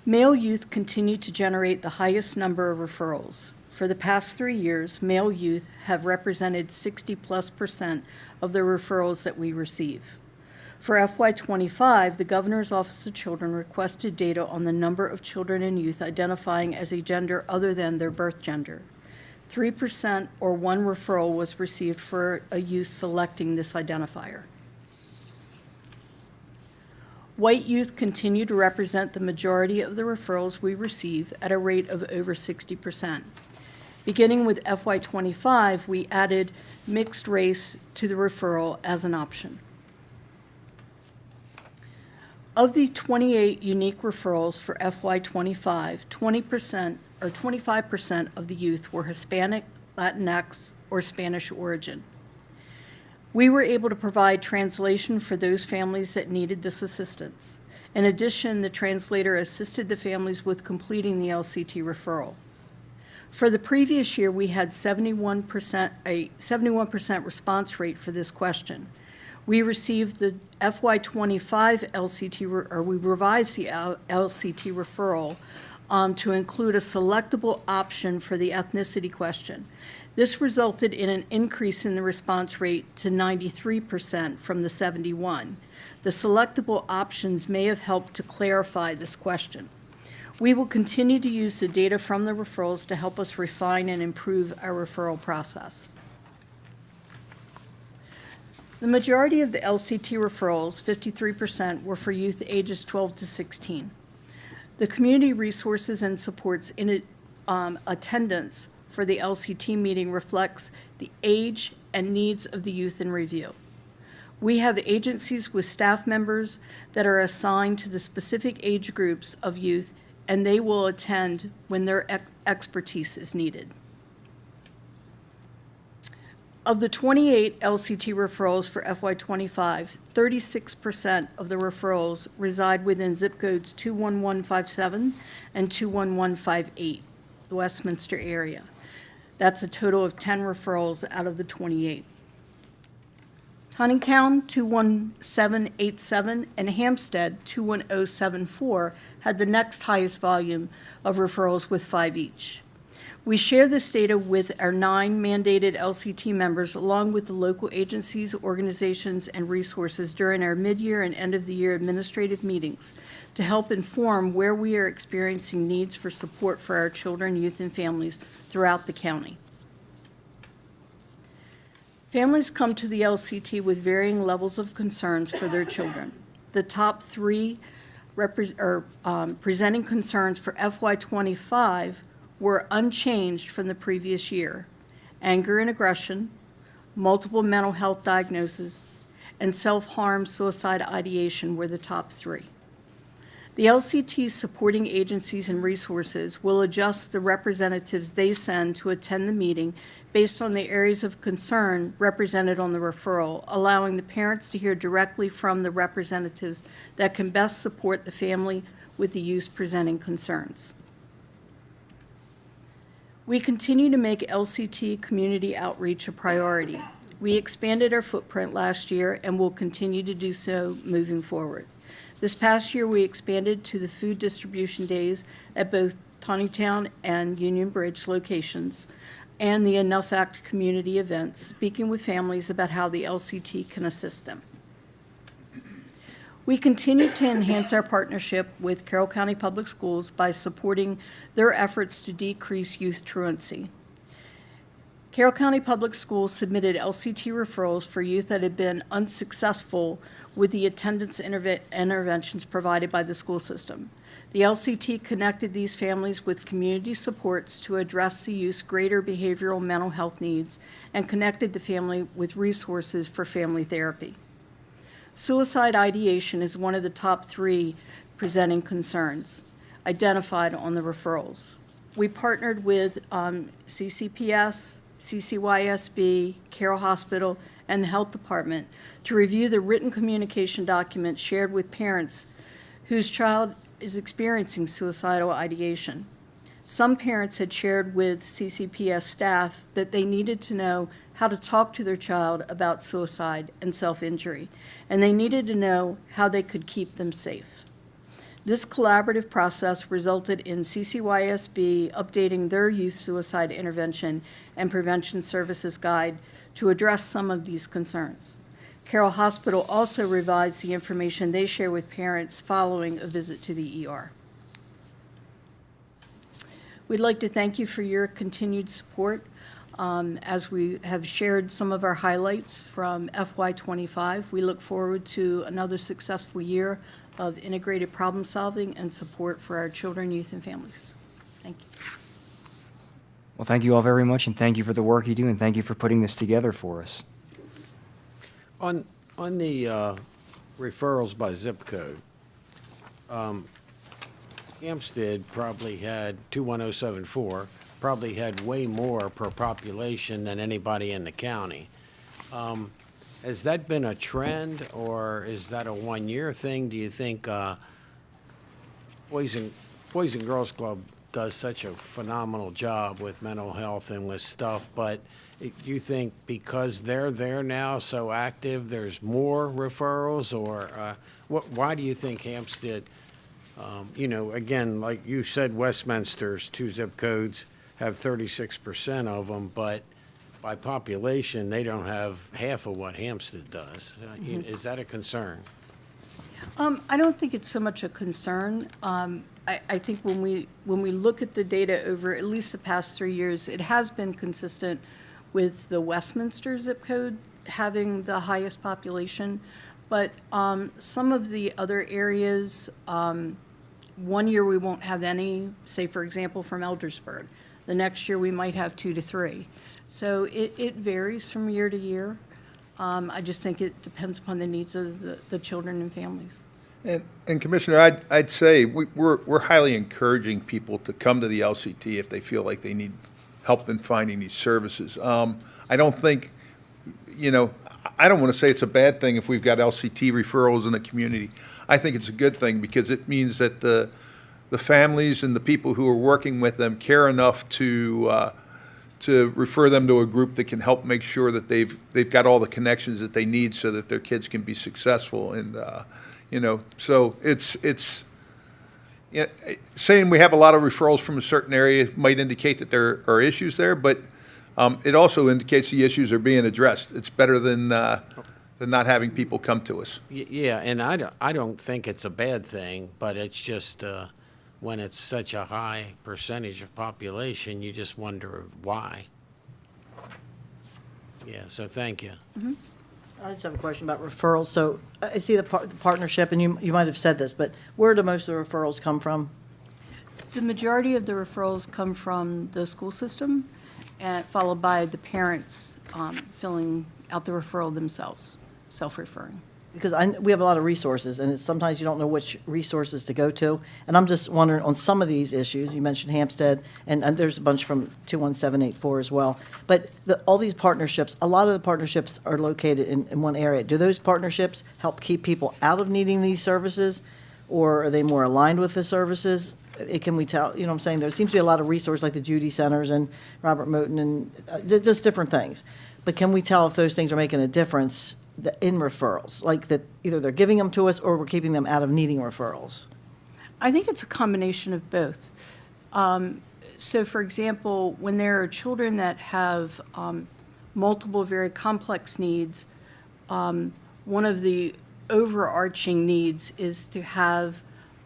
Male youth continue to generate the highest number of referrals. For the past 3 years, male youth have represented 60+% of the referrals that we receive. For FY25, the Governor's Office of Children requested data on the number of children and youth identifying as a gender other than their birth gender. 3% or 1 referral was received for a youth selecting this identifier. White youth continue to represent the majority of the referrals we receive at a rate of over 60%. Beginning with FY25, we added mixed race to the referral as an option. Of the 28 unique referrals for FY25, 20% or 25% of the youth were Hispanic, Latinx, or Spanish origin. We were able to provide translation for those families that needed this assistance. In addition, the translator assisted the families with completing the LCT referral. For the previous year, we had a 71% response rate for this question. We received the FY25 LCT, or we revised the LCT referral to include a selectable option for the ethnicity question. This resulted in an increase in the response rate to 93% from the 71. The selectable options may have helped to clarify this question. We will continue to use the data from the referrals to help us refine and improve our referral process. The majority of the LCT referrals, 53%, were for youth ages 12 to 16. The community resources and supports in attendance for the LCT meeting reflects the age and needs of the youth in review. We have agencies with staff members that are assigned to the specific age groups of youth, and they will attend when their expertise is needed. Of the 28 LCT referrals for FY25, 36% of the referrals reside within zip codes 21157 and 21158, the Westminster area. That's a total of 10 referrals out of the 28. Huntingtown, 21787, and Hampstead, 21074, had the next highest volume of referrals with 5 each. We share this data with our 9 mandated LCT members, along with the local agencies, organizations, and resources during our mid-year and end-of-the-year administrative meetings to help inform where we are experiencing needs for support for our children, youth, and families throughout the county. Families come to the LCT with varying levels of concerns for their children. The top 3 presenting concerns for FY25 were unchanged from the previous year: anger and aggression, multiple mental health diagnoses, and self-harm, suicide ideation were the top 3. The LCT's supporting agencies and resources will adjust the representatives they send to attend the meeting based on the areas of concern represented on the referral, allowing the parents to hear directly from the representatives that can best support the family with the youth presenting concerns. We continue to make LCT community outreach a priority. We expanded our footprint last year and will continue to do so moving forward. This past year, we expanded to the food distribution days at both Tawnytown and Union Bridge locations and the Enough Act community events, speaking with families about how the LCT can assist them. We continue to enhance our partnership with Carroll County Public Schools by supporting their efforts to decrease youth truancy. Carroll County Public Schools submitted LCT referrals for youth that had been unsuccessful with the attendance interventions provided by the school system. The LCT connected these families with community supports to address the youth's greater behavioral mental health needs and connected the family with resources for family therapy. Suicide ideation is one of the top 3 presenting concerns identified on the referrals. We partnered with CCPS, CCYSB, Carroll Hospital, and the Health Department to review the written communication documents shared with parents whose child is experiencing suicidal ideation. Some parents had shared with CCPS staff that they needed to know how to talk to their child about suicide and self-injury, and they needed to know how they could keep them safe. This collaborative process resulted in CCYSB updating their youth suicide intervention and prevention services guide to address some of these concerns. Carroll Hospital also revised the information they share with parents following a visit to the ER. We'd like to thank you for your continued support. As we have shared some of our highlights from FY25, we look forward to another successful year of integrated problem solving and support for our children, youth, and families. Thank you. Well, thank you all very much, and thank you for the work you do, and thank you for putting this together for us. On the referrals by zip code, Hampstead probably had 21074, probably had way more per population than anybody in the county. Has that been a trend, or is that a one-year thing? Do you think Boys and Girls Club does such a phenomenal job with mental health and with stuff, but do you think because they're there now, so active, there's more referrals, or why do you think Hampstead, again, like you said, Westminster's 2 zip codes have 36% of them, but by population, they don't have half of what Hampstead does. Is that a concern? I don't think it's so much a concern. I think when we look at the data over at least the past 3 years, it has been consistent with the Westminster zip code having the highest population. But some of the other areas, one year we won't have any, say, for example, from Eldersburg. The next year, we might have 2 to 3. So it varies from year to year. I just think it depends upon the needs of the children and families. And Commissioner, I'd say we're highly encouraging people to come to the LCT if they feel like they need help in finding these services. I don't think, I don't want to say it's a bad thing if we've got LCT referrals in the community. I think it's a good thing because it means that the families and the people who are working with them care enough to refer them to a group that can help make sure that they've got all the connections that they need so that their kids can be successful. And so it's saying we have a lot of referrals from a certain area might indicate that there are issues there, but it also indicates the issues are being addressed. It's better than not having people come to us. Yeah, and I don't think it's a bad thing, but it's just when it's such a high percentage of population, you just wonder why. Yeah, so thank you. I just have a question about referrals. So I see the partnership, and you might have said this, but where do most of the referrals come from? The majority of the referrals come from the school system, and followed by the parents filling out the referral themselves, self-referring. Because we have a lot of resources, and sometimes you don't know which resources to go to. And I'm just wondering, on some of these issues, you mentioned Hampstead, and there's a bunch from 21784 as well. But all these partnerships, a lot of the partnerships are located in one area. Do those partnerships help keep people out of needing these services, or are they more aligned with the services? Can we tell, you know what I'm saying? There seems to be a lot of resources like the Judy Centers and Robert Moten and just different things. But can we tell if those things are making a difference in referrals, like that either they're giving them to us or we're keeping them out of needing referrals? I think it's a combination of both. So, for example, when there are children that have multiple very complex needs, one of the overarching needs is to have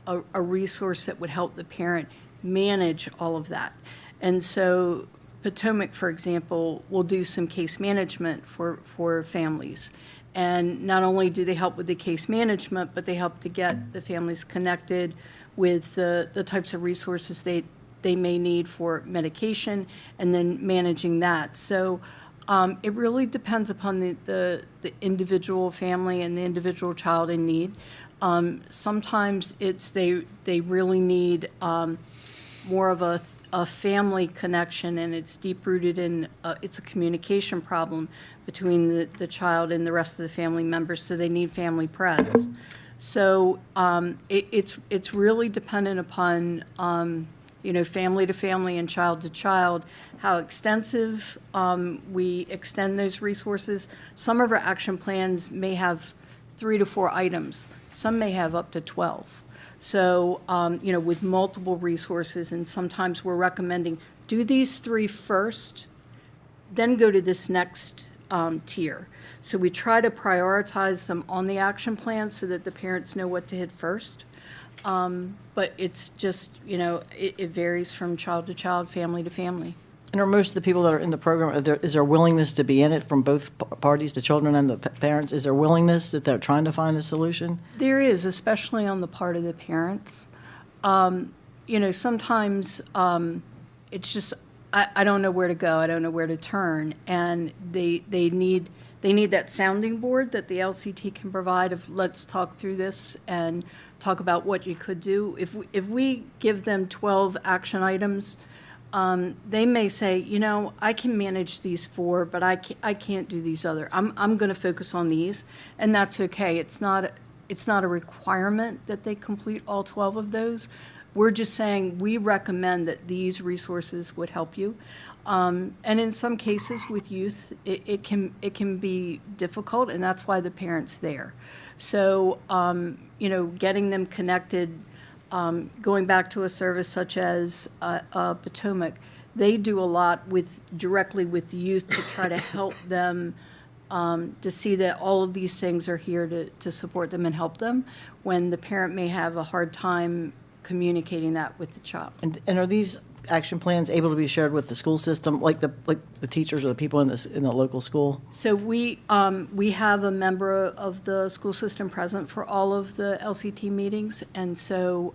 a resource that would help the parent manage all of that. And so Potomac, for example, will do some case management for families. And not only do they help with the case management, but they help to get the families connected with the types of resources they may need for medication and then managing that. So it really depends upon the individual family and the individual child in need. Sometimes it's they really need more of a family connection, and it's deep-rooted in, it's a communication problem between the child and the rest of the family members, so they need family pres. So it's really dependent upon, family to family and child to child, how extensive we extend those resources. Some of our action plans may have 3 to 4 items. Some may have up to 12. So, with multiple resources, and sometimes we're recommending, do these 3 first, then go to this next tier. So we try to prioritize them on the action plan so that the parents know what to hit first. But it's just, it varies from child to child, family to family. And are most of the people that are in the program, is there willingness to be in it from both parties, the children and the parents? Is there willingness that they're trying to find a solution? There is, especially on the part of the parents. Sometimes it's just, I don't know where to go, I don't know where to turn, and they need that sounding board that the LCT can provide of, let's talk through this and talk about what you could do. If we give them 12 action items, they may say, I can manage these 4, but I can't do these other. I'm going to focus on these, and that's okay. It's not a requirement that they complete all 12 of those. We're just saying we recommend that these resources would help you. And in some cases with youth, it can be difficult, and that's why the parent's there. So, getting them connected. Going back to a service such as Potomac, they do a lot directly with youth to try to help them to see that all of these things are here to support them and help them when the parent may have a hard time communicating that with the child. And are these action plans able to be shared with the school system, like the teachers or the people in the local school? So we have a member of the school system present for all of the LCT meetings, and so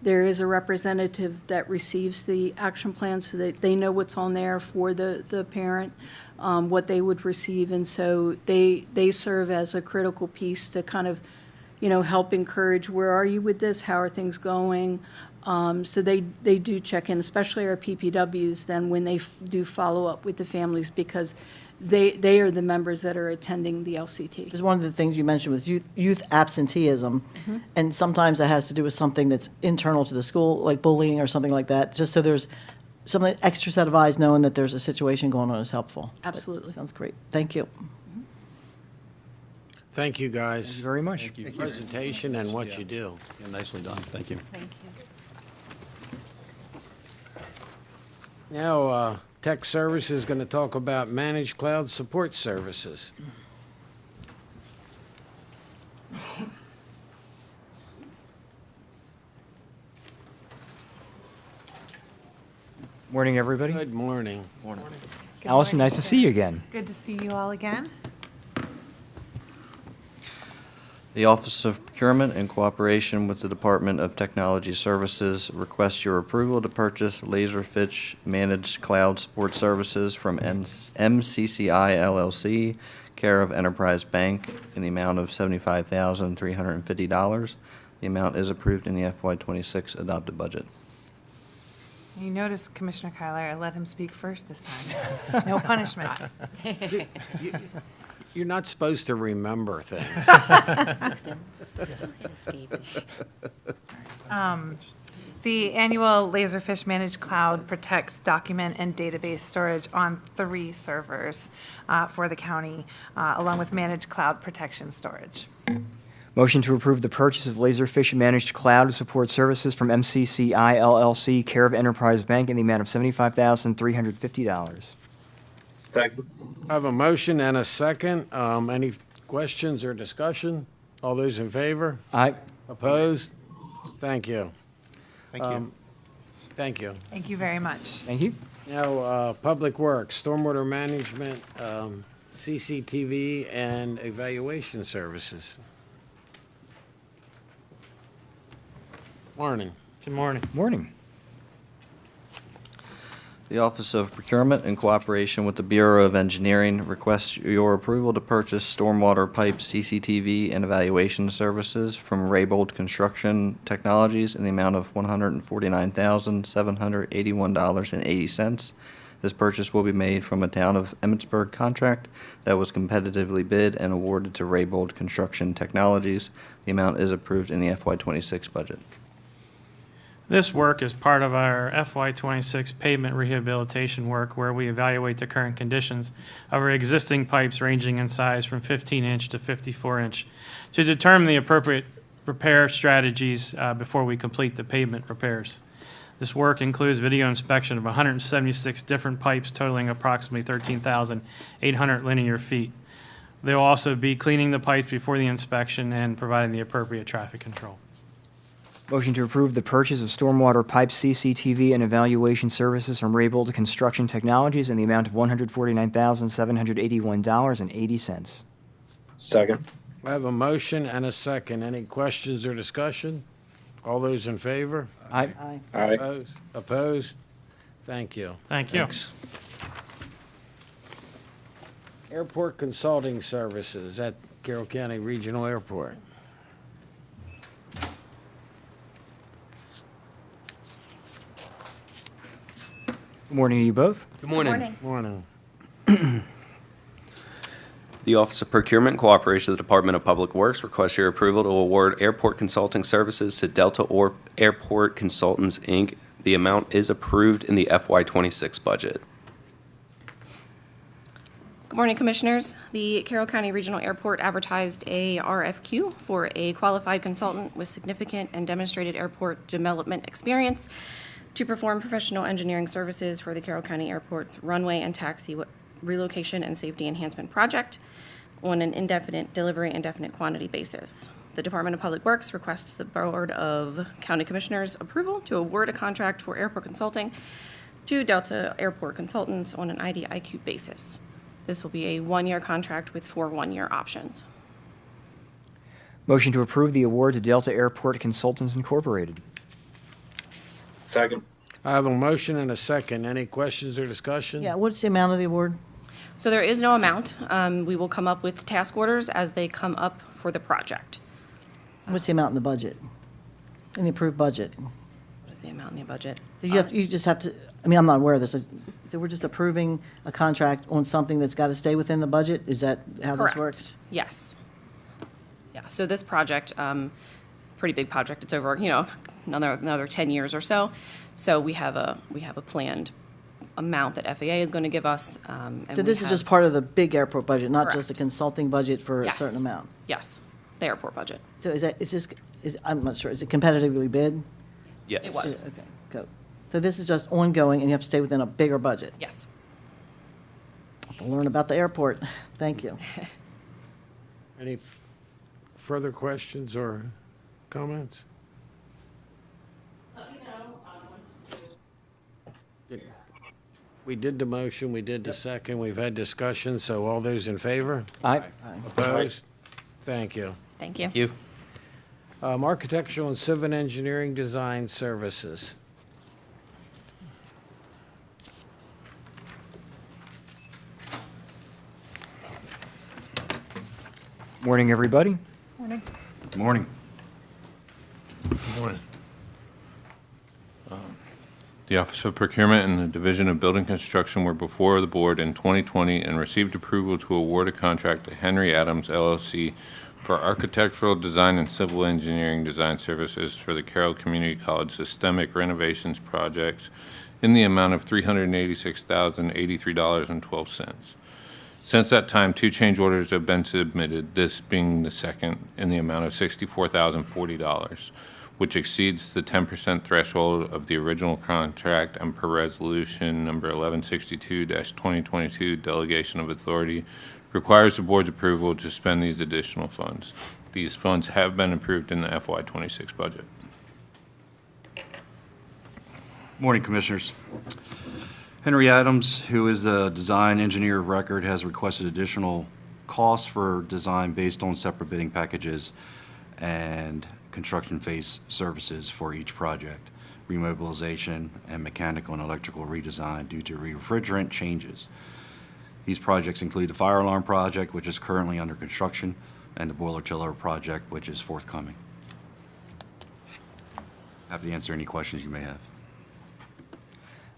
there is a representative that receives the action plan so that they know what's on there for the parent, what they would receive, and so they serve as a critical piece to kind of, help encourage, where are you with this, how are things going? So they do check in, especially our PPWs, then when they do follow up with the families, because they are the members that are attending the LCT. Because one of the things you mentioned was youth absenteeism, and sometimes that has to do with something that's internal to the school, like bullying or something like that, just so there's some extra set of eyes knowing that there's a situation going on is helpful. Absolutely. Sounds great. Thank you. Thank you, guys. Thank you very much. Thank you. Presentation and what you do. Yeah, nicely done. Thank you. Thank you. Now, Tech Services is going to talk about managed cloud support services. Morning, everybody. Good morning. Allison, nice to see you again. Good to see you all again. The Office of Procurement, in cooperation with the Department of Technology Services, requests your approval to purchase Laserfish Managed Cloud Support Services from MCCI LLC, care of Enterprise Bank, in the amount of $75,350. The amount is approved in the FY26 adopted budget. You notice, Commissioner Kyler, I let him speak first this time. No punishment. You're not supposed to remember things. The annual Laserfish Managed Cloud protects document and database storage on 3 servers for the county, along with managed cloud protection storage. Motion to approve the purchase of Laserfish Managed Cloud Support Services from MCCI LLC, care of Enterprise Bank, in the amount of $75,350. Second. I have a motion and a second. Any questions or discussion? All those in favor? Aye. Opposed? Thank you. Thank you. Thank you. Thank you very much. Thank you. Now, Public Works, Stormwater Management, CCTV, and Evaluation Services. Morning. Good morning. Morning. The Office of Procurement, in cooperation with the Bureau of Engineering, requests your approval to purchase stormwater pipe CCTV and evaluation services from Raybold Construction Technologies in the amount of $149,781.80. This purchase will be made from a Town of Emmitsburg contract that was competitively bid and awarded to Raybold Construction Technologies. The amount is approved in the FY26 budget. This work is part of our FY26 pavement rehabilitation work, where we evaluate the current conditions of our existing pipes ranging in size from 15-inch to 54-inch to determine the appropriate repair strategies before we complete the pavement repairs. This work includes video inspection of 176 different pipes totaling approximately 13,800 linear feet. They will also be cleaning the pipes before the inspection and providing the appropriate traffic control. Motion to approve the purchase of stormwater pipe CCTV and evaluation services from Raybold Construction Technologies in the amount of $149,781.80. Second. I have a motion and a second. Any questions or discussion? All those in favor? Aye. Aye. Opposed? Opposed? Thank you. Thank you. Thanks. Airport Consulting Services at Carroll County Regional Airport. Good morning to you both. Good morning. Morning. The Office of Procurement, in cooperation with the Department of Public Works, requests your approval to award airport consulting services to Delta Airport Consultants, Inc. The amount is approved in the FY26 budget. Good morning, Commissioners. The Carroll County Regional Airport advertised a RFQ for a qualified consultant with significant and demonstrated airport development experience to perform professional engineering services for the Carroll County Airport's runway and taxi relocation and safety enhancement project on an indefinite delivery, indefinite quantity basis. the Department of Public Works requests the Board of County Commissioners approval to award a contract for airport consulting to Delta Airport Consultants on an IDIQ basis. This will be a one-year contract with 4 one-year options. Motion to approve the award to Delta Airport Consultants Incorporated. Second. I have a motion and a second. Any questions or discussion? Yeah, what's the amount of the award? So there is no amount. We will come up with task orders as they come up for the project. What's the amount in the budget? In the approved budget? What is the amount in the budget? You just have to, I mean, I'm not aware of this. So we're just approving a contract on something that's got to stay within the budget? Is that how this Correct. works? Yes. Yeah, so this project, pretty big project. It's over, another 10 years or so. So we have a planned amount that FAA is going to give us. And So this we is have- just part of the big airport budget, not just a Correct. consulting budget for a Yes. certain amount? Yes, the airport budget. So I'm not sure, is it competitively bid? Yes. It was. Okay, go. So this is just ongoing, and you have to stay within a bigger budget? Yes. I'll learn about the airport. Thank you. Any further questions or comments? We did the motion, we did the second, we've had discussion, so all those in favor? Aye. Opposed? Thank you. Thank you. Thank you. Architectural and civil engineering design services. Morning, everybody. Morning. Morning. The Office of Procurement and the Division of Building Construction were before the board in 2020 and received approval to award a contract to Henry Adams LLC for architectural design and civil engineering design services for the Carroll Community College Systemic Renovations Projects in the amount of $386,083.12. Since that time, 2 change orders have been submitted, this being the second, in the amount of $64,040, which exceeds the 10% threshold of the original contract and per resolution number 1162-2022 delegation of authority requires the board's approval to spend these additional funds. These funds have been approved in the FY26 budget. Morning, Commissioners. Henry Adams, who is the design engineer of record, has requested additional costs for design based on separate bidding packages and construction phase services for each project, remobilization, and mechanical and electrical redesign due to refrigerant changes. These projects include the fire alarm project, which is currently under construction, and the boiler chiller project, which is forthcoming. Happy to answer any questions you may have.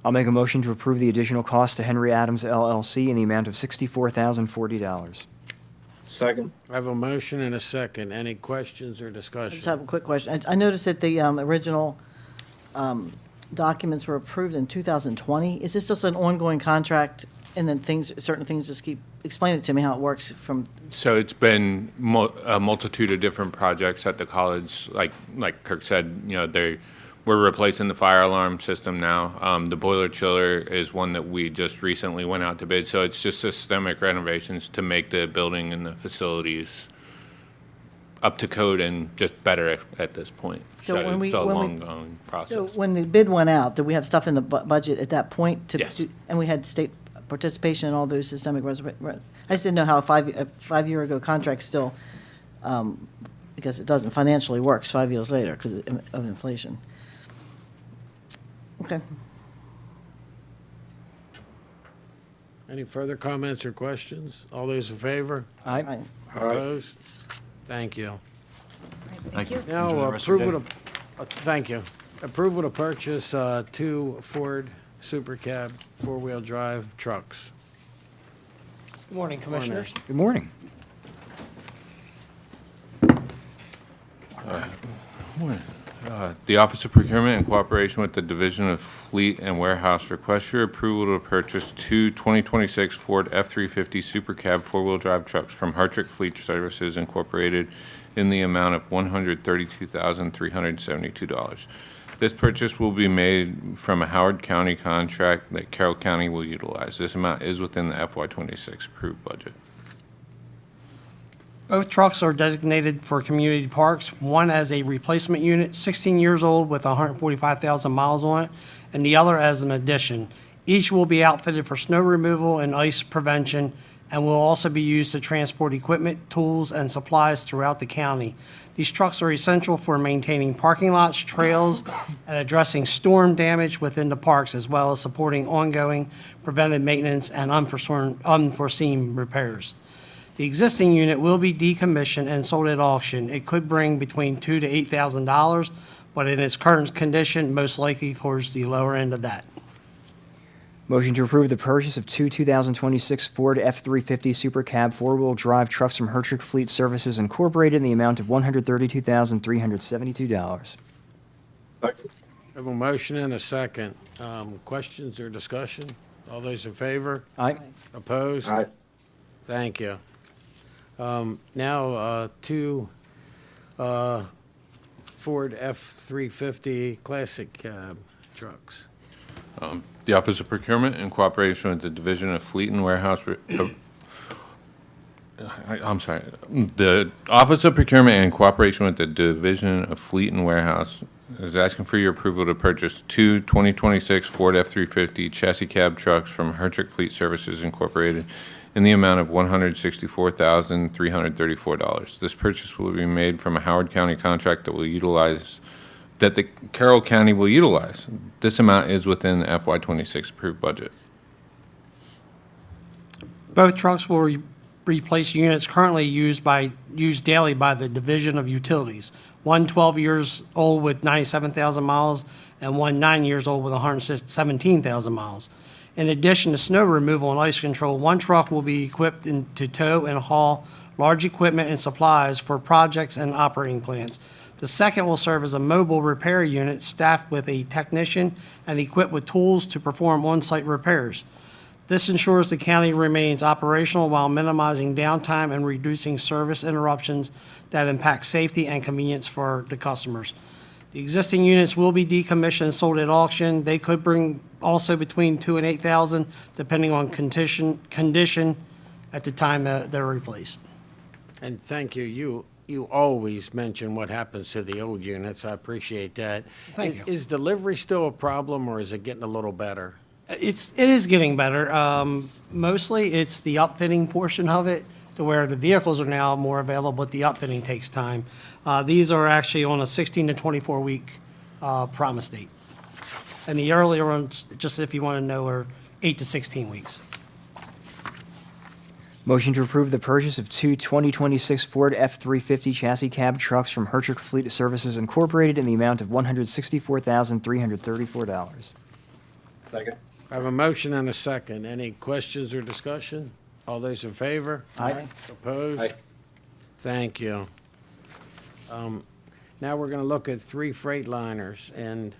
I'll make a motion to approve the additional cost to Henry Adams LLC in the amount of $64,040. Second. I have a motion and a second. Any questions or I just discussion? have a quick question. I noticed that the original documents were approved in 2020. Is this just an ongoing contract, and then certain things just keep, explain it to me how it works from, So it's been a multitude of different projects at the college. Like Kirk said, we're replacing the fire alarm system now. The boiler chiller is one that we just recently went out to bid. So it's just systemic renovations to make the building and the facilities up to code and just better at this point. So So when it's a when long-going so process. when the bid went out, did we have stuff in the budget at that point? Yes. And we had state participation in all those systemic I just didn't know how a five-year ago contract still, because it doesn't financially works 5 years later because of inflation. Okay. Any further comments or questions? All those in favor? Aye. Aye. Opposed? Thank you. Thank you. Now, Enjoy the rest of your approval day. to, thank you. Approval to purchase 2 Ford Super Cab four-wheel drive trucks. Good morning, Commissioners. Good morning. The Office of Procurement, in cooperation with the Division of Fleet and Warehouse, requests your approval to purchase 2 2026 Ford F-350 Super Cab four-wheel drive trucks from Hartrick Fleet Services Incorporated in the amount of $132,372. This purchase will be made from a Howard County contract that Carroll County will utilize. This amount is within the FY26 approved budget. Both trucks are designated for community parks, one as a replacement unit, 16 years old with 145,000 miles on it, and the other as an addition. Each will be outfitted for snow removal and ice prevention, and will also be used to transport equipment, tools, and supplies throughout the county. These trucks are essential for maintaining parking lots, trails, and addressing storm damage within the parks, as well as supporting ongoing preventive maintenance and unforeseen repairs. The existing unit will be decommissioned and sold at auction. It could bring between $2,000 to $8,000, but in its current condition, most likely towards the lower end of that. Motion to approve the purchase of two 2026 Ford F-350 Super Cab four-wheel drive trucks from Hertrick Fleet Services Incorporated in the amount of $132,372. I have a motion and a second. Questions or discussion? All those in favor? Aye. Opposed? Aye. Thank you. Now, two Ford F-350 Classic Cab trucks. The Office of Procurement, in cooperation with the Division of Fleet and Warehouse, the Office of Procurement, in cooperation with the Division of Fleet and Warehouse, is asking for your approval to purchase two 2026 Ford F-350 chassis cab trucks from Hertrick Fleet Services Incorporated in the amount of $164,334. This purchase will be made from a Howard County contract that the Carroll County will utilize. This amount is within the FY26 approved budget. Both trucks will replace units currently used daily by the Division of Utilities. One 12 years old with 97,000 miles and one 9 years old with 117,000 miles. In addition to snow removal and ice control, one truck will be equipped to tow and haul large equipment and supplies for projects and operating plants. The second will serve as a mobile repair unit staffed with a technician and equipped with tools to perform on-site repairs. This ensures the county remains operational while minimizing downtime and reducing service interruptions that impact safety and convenience for the customers. The existing units will be decommissioned and sold at auction. They could bring also between $2,000 and $8,000, depending on condition at the time they're replaced. And thank you. You always mention what happens to the old units. I appreciate that. Thank you. Is delivery still a problem, or is it getting a little better? It is getting better. Mostly it's the upfitting portion of it, to where the vehicles are now more available, but the upfitting takes time. These are actually on a 16 to 24 week promise date. And the earlier ones, just if you want to know, are 8 to 16 weeks. Motion to approve the purchase of two 2026 Ford F-350 chassis cab trucks from Hertrick Fleet Services Incorporated in the amount of $164,334. Second. I have a motion and a second. Any questions or discussion? All those in favor? Aye. Opposed? Aye. Thank you. Now we're going to look at three Freightliners and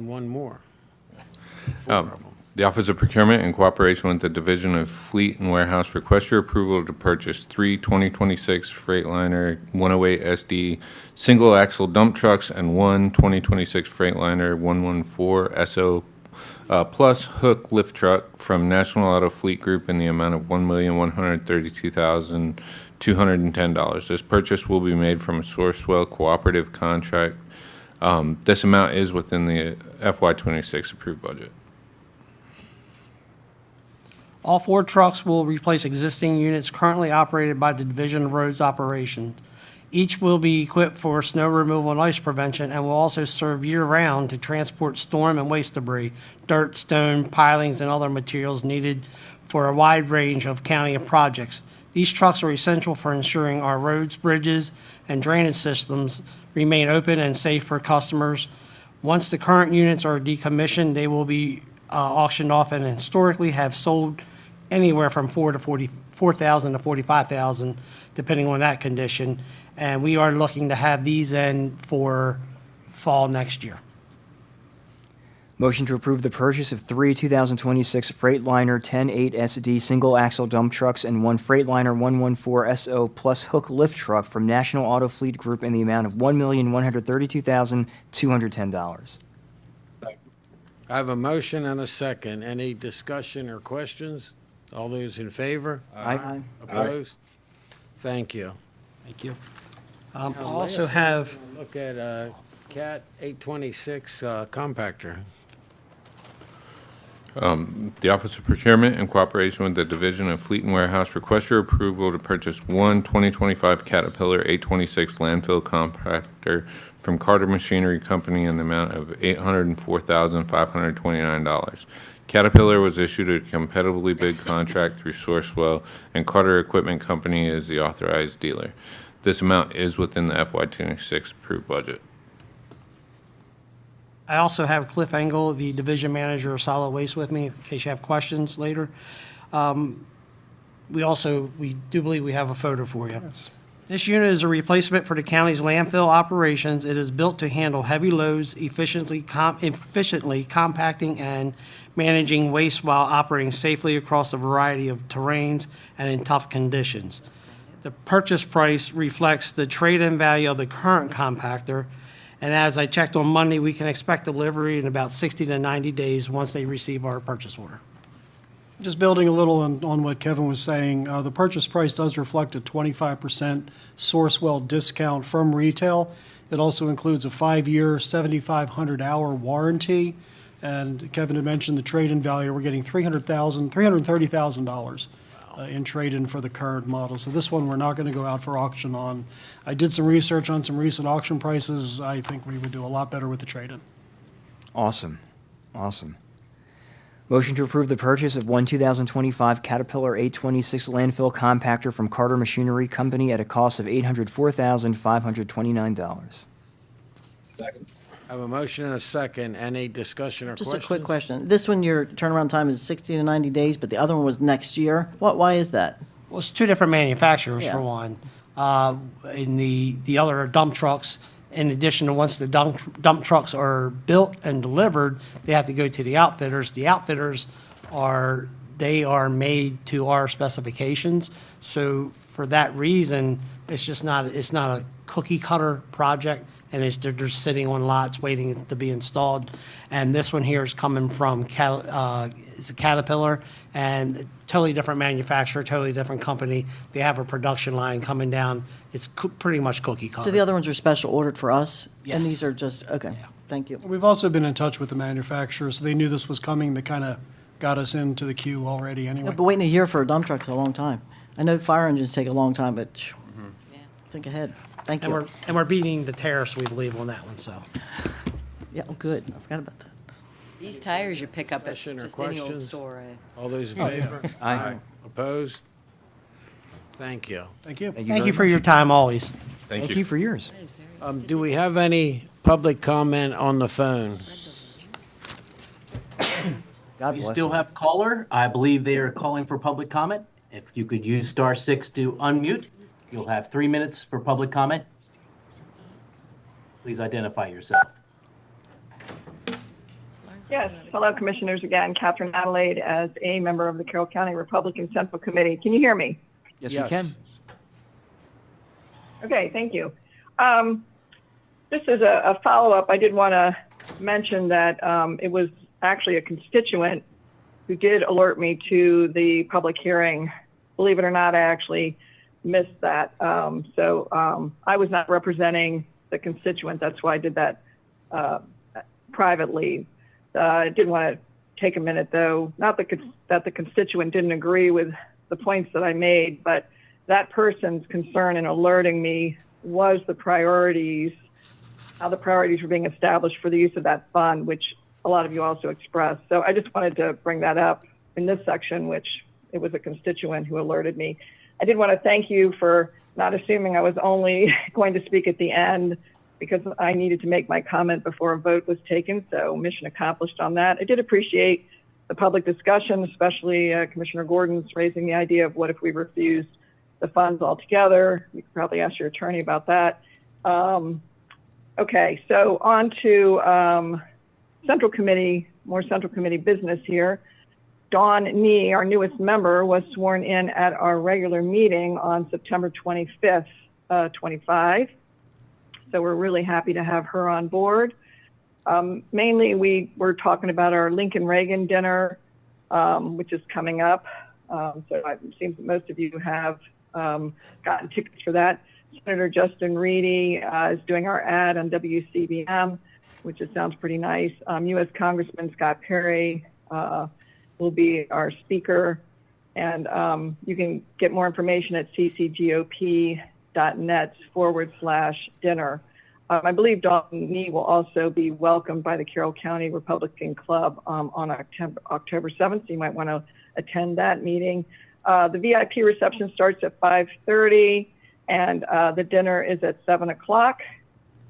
one more. Four of them. The Office of Procurement, in cooperation with the Division of Fleet and Warehouse, requests your approval to purchase three 2026 Freightliner 108 SD single-axle dump trucks and one 2026 Freightliner 114 SO plus hook lift truck from National Auto Fleet Group in the amount of $1,132,210. This purchase will be made from a Sourcewell cooperative contract. This amount is within the FY26 approved budget. All four trucks will replace existing units currently operated by the Division of Roads Operations. Each will be equipped for snow removal and ice prevention and will also serve year-round to transport storm and waste debris, dirt, stone, pilings, and other materials needed for a wide range of county projects. These trucks are essential for ensuring our roads, bridges, and drainage systems remain open and safe for customers. Once the current units are decommissioned, they will be auctioned off and historically have sold anywhere from $4,000 to $45,000, depending on that condition. And we are looking to have these in for fall next year. Motion to approve the purchase of three 2026 Freightliner 108 SD single-axle dump trucks and one Freightliner 114 SO plus hook lift truck from National Auto Fleet Group in the amount of $1,132,210. I have a motion and a second. Any discussion or questions? All those in favor? Aye. Opposed? Thank you. Thank you. I Now, also last, have, look at CAT 826 compactor. The Office of Procurement, in cooperation with the Division of Fleet and Warehouse, requests your approval to purchase one 2025 Caterpillar 826 landfill compactor from Carter Machinery Company in the amount of $804,529. Caterpillar was issued a competitively bid contract through Sourcewell, and Carter Equipment Company is the authorized dealer. This amount is within the FY26 approved budget. I also have Cliff Engel, the Division Manager of Solid Waste with me, in case you have questions later. We do believe we have a photo for you. This unit is a replacement for the county's landfill operations. It is built to handle heavy loads, efficiently compacting and managing waste while operating safely across a variety of terrains and in tough conditions. The purchase price reflects the trade-in value of the current compactor, and as I checked on Monday, we can expect delivery in about 60 to 90 days once they receive our purchase order. Just building a little on what Kevin was saying, the purchase price does reflect a 25% Sourcewell discount from retail. It also includes a 5-year, 7,500-hour warranty. And Kevin had mentioned the trade-in value. We're getting $330,000 in trade-in for the current model. So this one we're not going to go out for auction on. I did some research on some recent auction prices. I think we would do a lot better with the trade-in. Awesome. Awesome. Motion to approve the purchase of one 2025 Caterpillar 826 landfill compactor from Carter Machinery Company at a cost of $804,529. I have a motion and a second. Any discussion or Just questions? a quick question. This one, your turnaround time is 60 to 90 days, but the other one was next year. Why is that? Well, it's two different manufacturers, Yeah. for one. In the other are dump trucks. In addition to once the dump trucks are built and delivered, they have to go to the outfitters. The outfitters are made to our specifications. So for that reason, it's not a cookie cutter project, and they're just sitting on lots waiting to be installed. And this one here is coming from it's a Caterpillar, and totally different manufacturer, totally different company. They have a production line coming down. It's pretty much cookie cutter. So the other ones are special ordered for us? Yes. And these are just, okay, thank you. We've also been in touch with the manufacturers. They knew this was coming. They kind of got us into the queue already anyway. Yeah, but waiting a year for a dump truck is a long time. I know fire engines take a long time, but think ahead. Thank And you. we're beating the tariffs, we believe, on that one, so. Yeah, oh, good. I forgot about that. These tires you pick up at Question or just any old questions? store. All those in Oh, favor? Aye. Opposed? Thank you. Thank you. Thank very you for much. your time always. Thank you for yours. Do we have any public comment on the phone? God We bless still you. have caller. I believe they are calling for public comment. If you could use *6 to unmute, you'll have 3 minutes for public comment. Please identify yourself. Yes, hello Commissioners again, Catherine Adelaide as a member of the Carroll County Republican Central Committee. Can you hear me? Yes, we can. Okay, thank you. Just as a follow-up, I did want to mention that it was actually a constituent who did alert me to the public hearing. Believe it or not, I actually missed that. So I was not representing the constituent. That's why I did that privately. I did want to take a minute, though, not that the constituent didn't agree with the points that I made, but that person's concern in alerting me was the priorities, how the priorities were being established for the use of that fund, which a lot of you also expressed. So I just wanted to bring that up in this section, which it was a constituent who alerted me. I did want to thank you for not assuming I was only going to speak at the end, because I needed to make my comment before a vote was taken, so mission accomplished on that. I did appreciate the public discussion, especially Commissioner Gordon's raising the idea of what if we refused the funds altogether. You could probably ask your attorney about that. Okay, so on to Central Committee, more Central Committee business here. Dawn Nee, our newest member, was sworn in at our regular meeting on September 25th, 25. So we're really happy to have her on board. Mainly, we were talking about our Lincoln Reagan dinner, which is coming up. So it seems that most of you have gotten tickets for that. Senator Justin Reedy is doing our ad on WCBM, which sounds pretty nice. U.S. Congressman Scott Perry will be our speaker. And you can get more information at ccgop.net/dinner. I believe Dalton Nee will also be welcomed by the Carroll County Republican Club on October 7th. So you might want to attend that meeting. The VIP reception starts at 5:30, and the dinner is at 7 o'clock.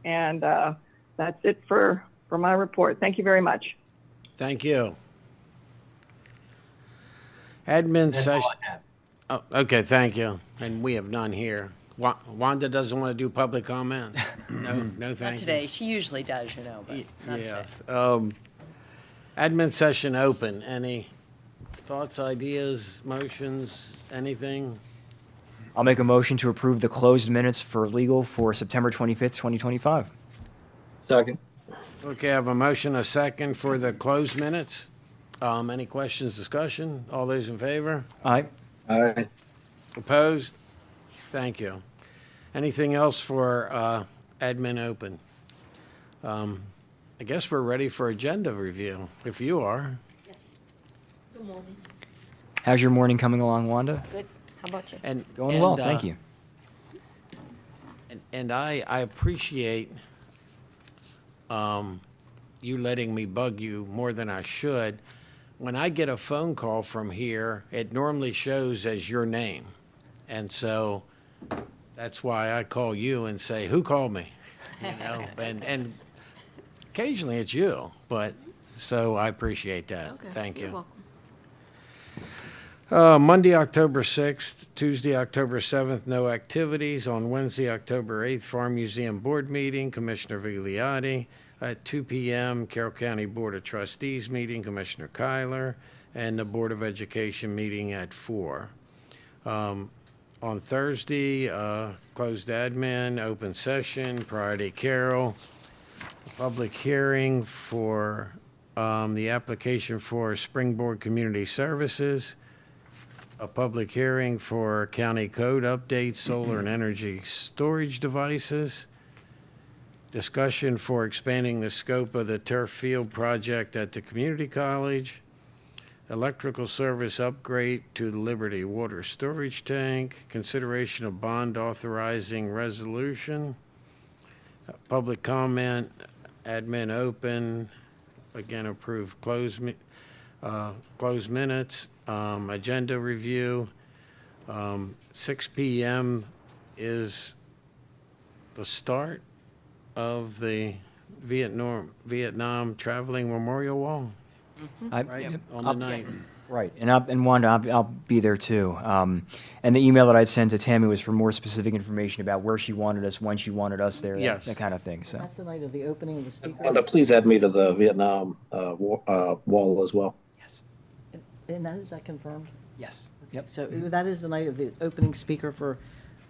And that's it for my report. Thank you very much. Thank you. Admin That's all session. I have. Oh, okay, thank you. And we have none here. Wanda doesn't want to do public comment? No, Not thank you. today. She usually does, but not today. Yes. Admin session open. Any thoughts, ideas, motions, anything? I'll make a motion to approve the closed minutes for legal for September 25th, 2025. Second. Okay, I have a motion, a second for the closed minutes. Any questions, discussion? All those in favor? Aye. Aye. Opposed? Thank you. Anything else for admin open? I guess we're ready for agenda review, if you are. Good morning. How's your morning coming along, Wanda? Good. How about you? Going well, thank you. And I appreciate you letting me bug you more than I should. When I get a phone call from here, it normally shows as your name. And so that's why I call you and say, who called me? You know, and occasionally it's you, but so I appreciate that. Okay. Thank You're you. welcome. Monday, October 6th, Tuesday, October 7th, no activities. On Wednesday, October 8th, Farm Museum Board meeting, Commissioner Vigliotti. At 2 p.m., Carroll County Board of Trustees meeting, Commissioner Kyler, and the Board of Education meeting at 4. On Thursday, closed admin, open session, Priority Carroll, public hearing for the application for Springboard Community Services, a public hearing for county code updates, solar and energy storage devices, discussion for expanding the scope of the turf field project at the community college, electrical service upgrade to the Liberty Water Storage Tank, consideration of bond authorizing resolution, public comment, admin open, again approved closed minutes, agenda review. 6 p.m. is the start of the Vietnam Traveling Memorial Wall, right, Yep. on the 9th. Right, and Wanda, I'll be there too. And the email that I sent to Tammy was for more specific information about where she wanted us, when she wanted us there, Yes. that kind of thing, so. That's the night of the opening of the speaker. Wanda, please add me to the Vietnam wall as well. And is that confirmed? Yes. Yep. So that is the night of the opening speaker for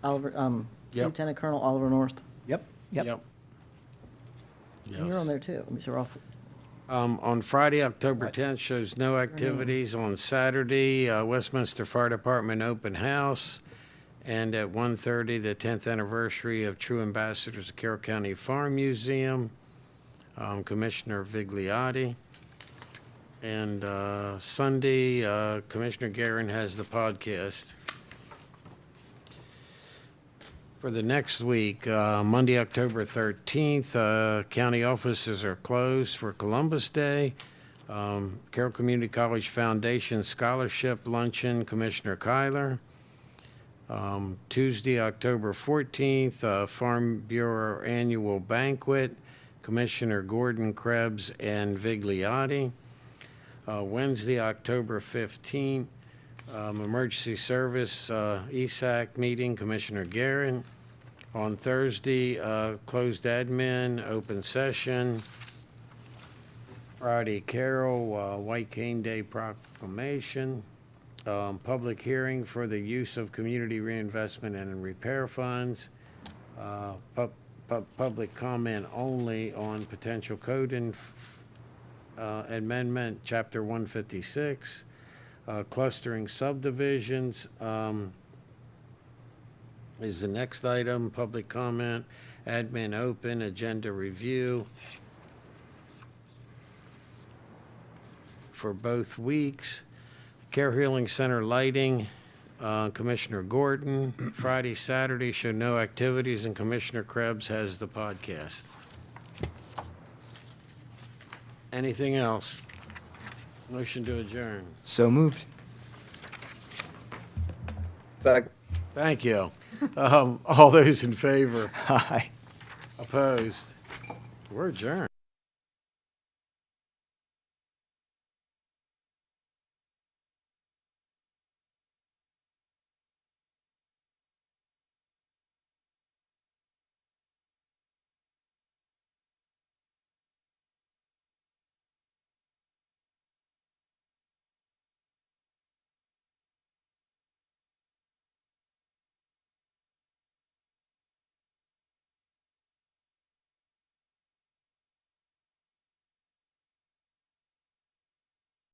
Oliver, Yep. Lieutenant Colonel Oliver North. Yep. And you're on there too. Let me see, we're off. On Friday, October 10th, shows no activities. On Saturday, Westminster Fire Department open house. And at 1:30, the 10th anniversary of True Ambassadors of Carroll County Farm Museum, Commissioner Vigliotti. And Sunday, Commissioner Guerin has the podcast. For the next week, Monday, October 13th, county offices are closed for Columbus Day. Carroll Community College Foundation Scholarship Luncheon, Commissioner Kyler. Tuesday, October 14th, Farm Bureau Annual Banquet, Commissioner Gordon Krebs and Vigliotti. Wednesday, October 15th, Emergency Service ESAC meeting, Commissioner Guerin. On Thursday, closed admin, open session. Friday, Carroll, White Cane Day proclamation. Public hearing for the use of community reinvestment and repair funds. Public comment only on potential code amendment, Chapter 156. Clustering subdivisions. is the next item, public comment, admin open, agenda review for both weeks. Care Healing Center lighting, Commissioner Gordon. Friday, Saturday show no activities, and Commissioner Krebs has the podcast. Anything else? Motion to adjourn. So moved. Second. Thank you. All those in favor? Aye. Opposed? We're adjourned.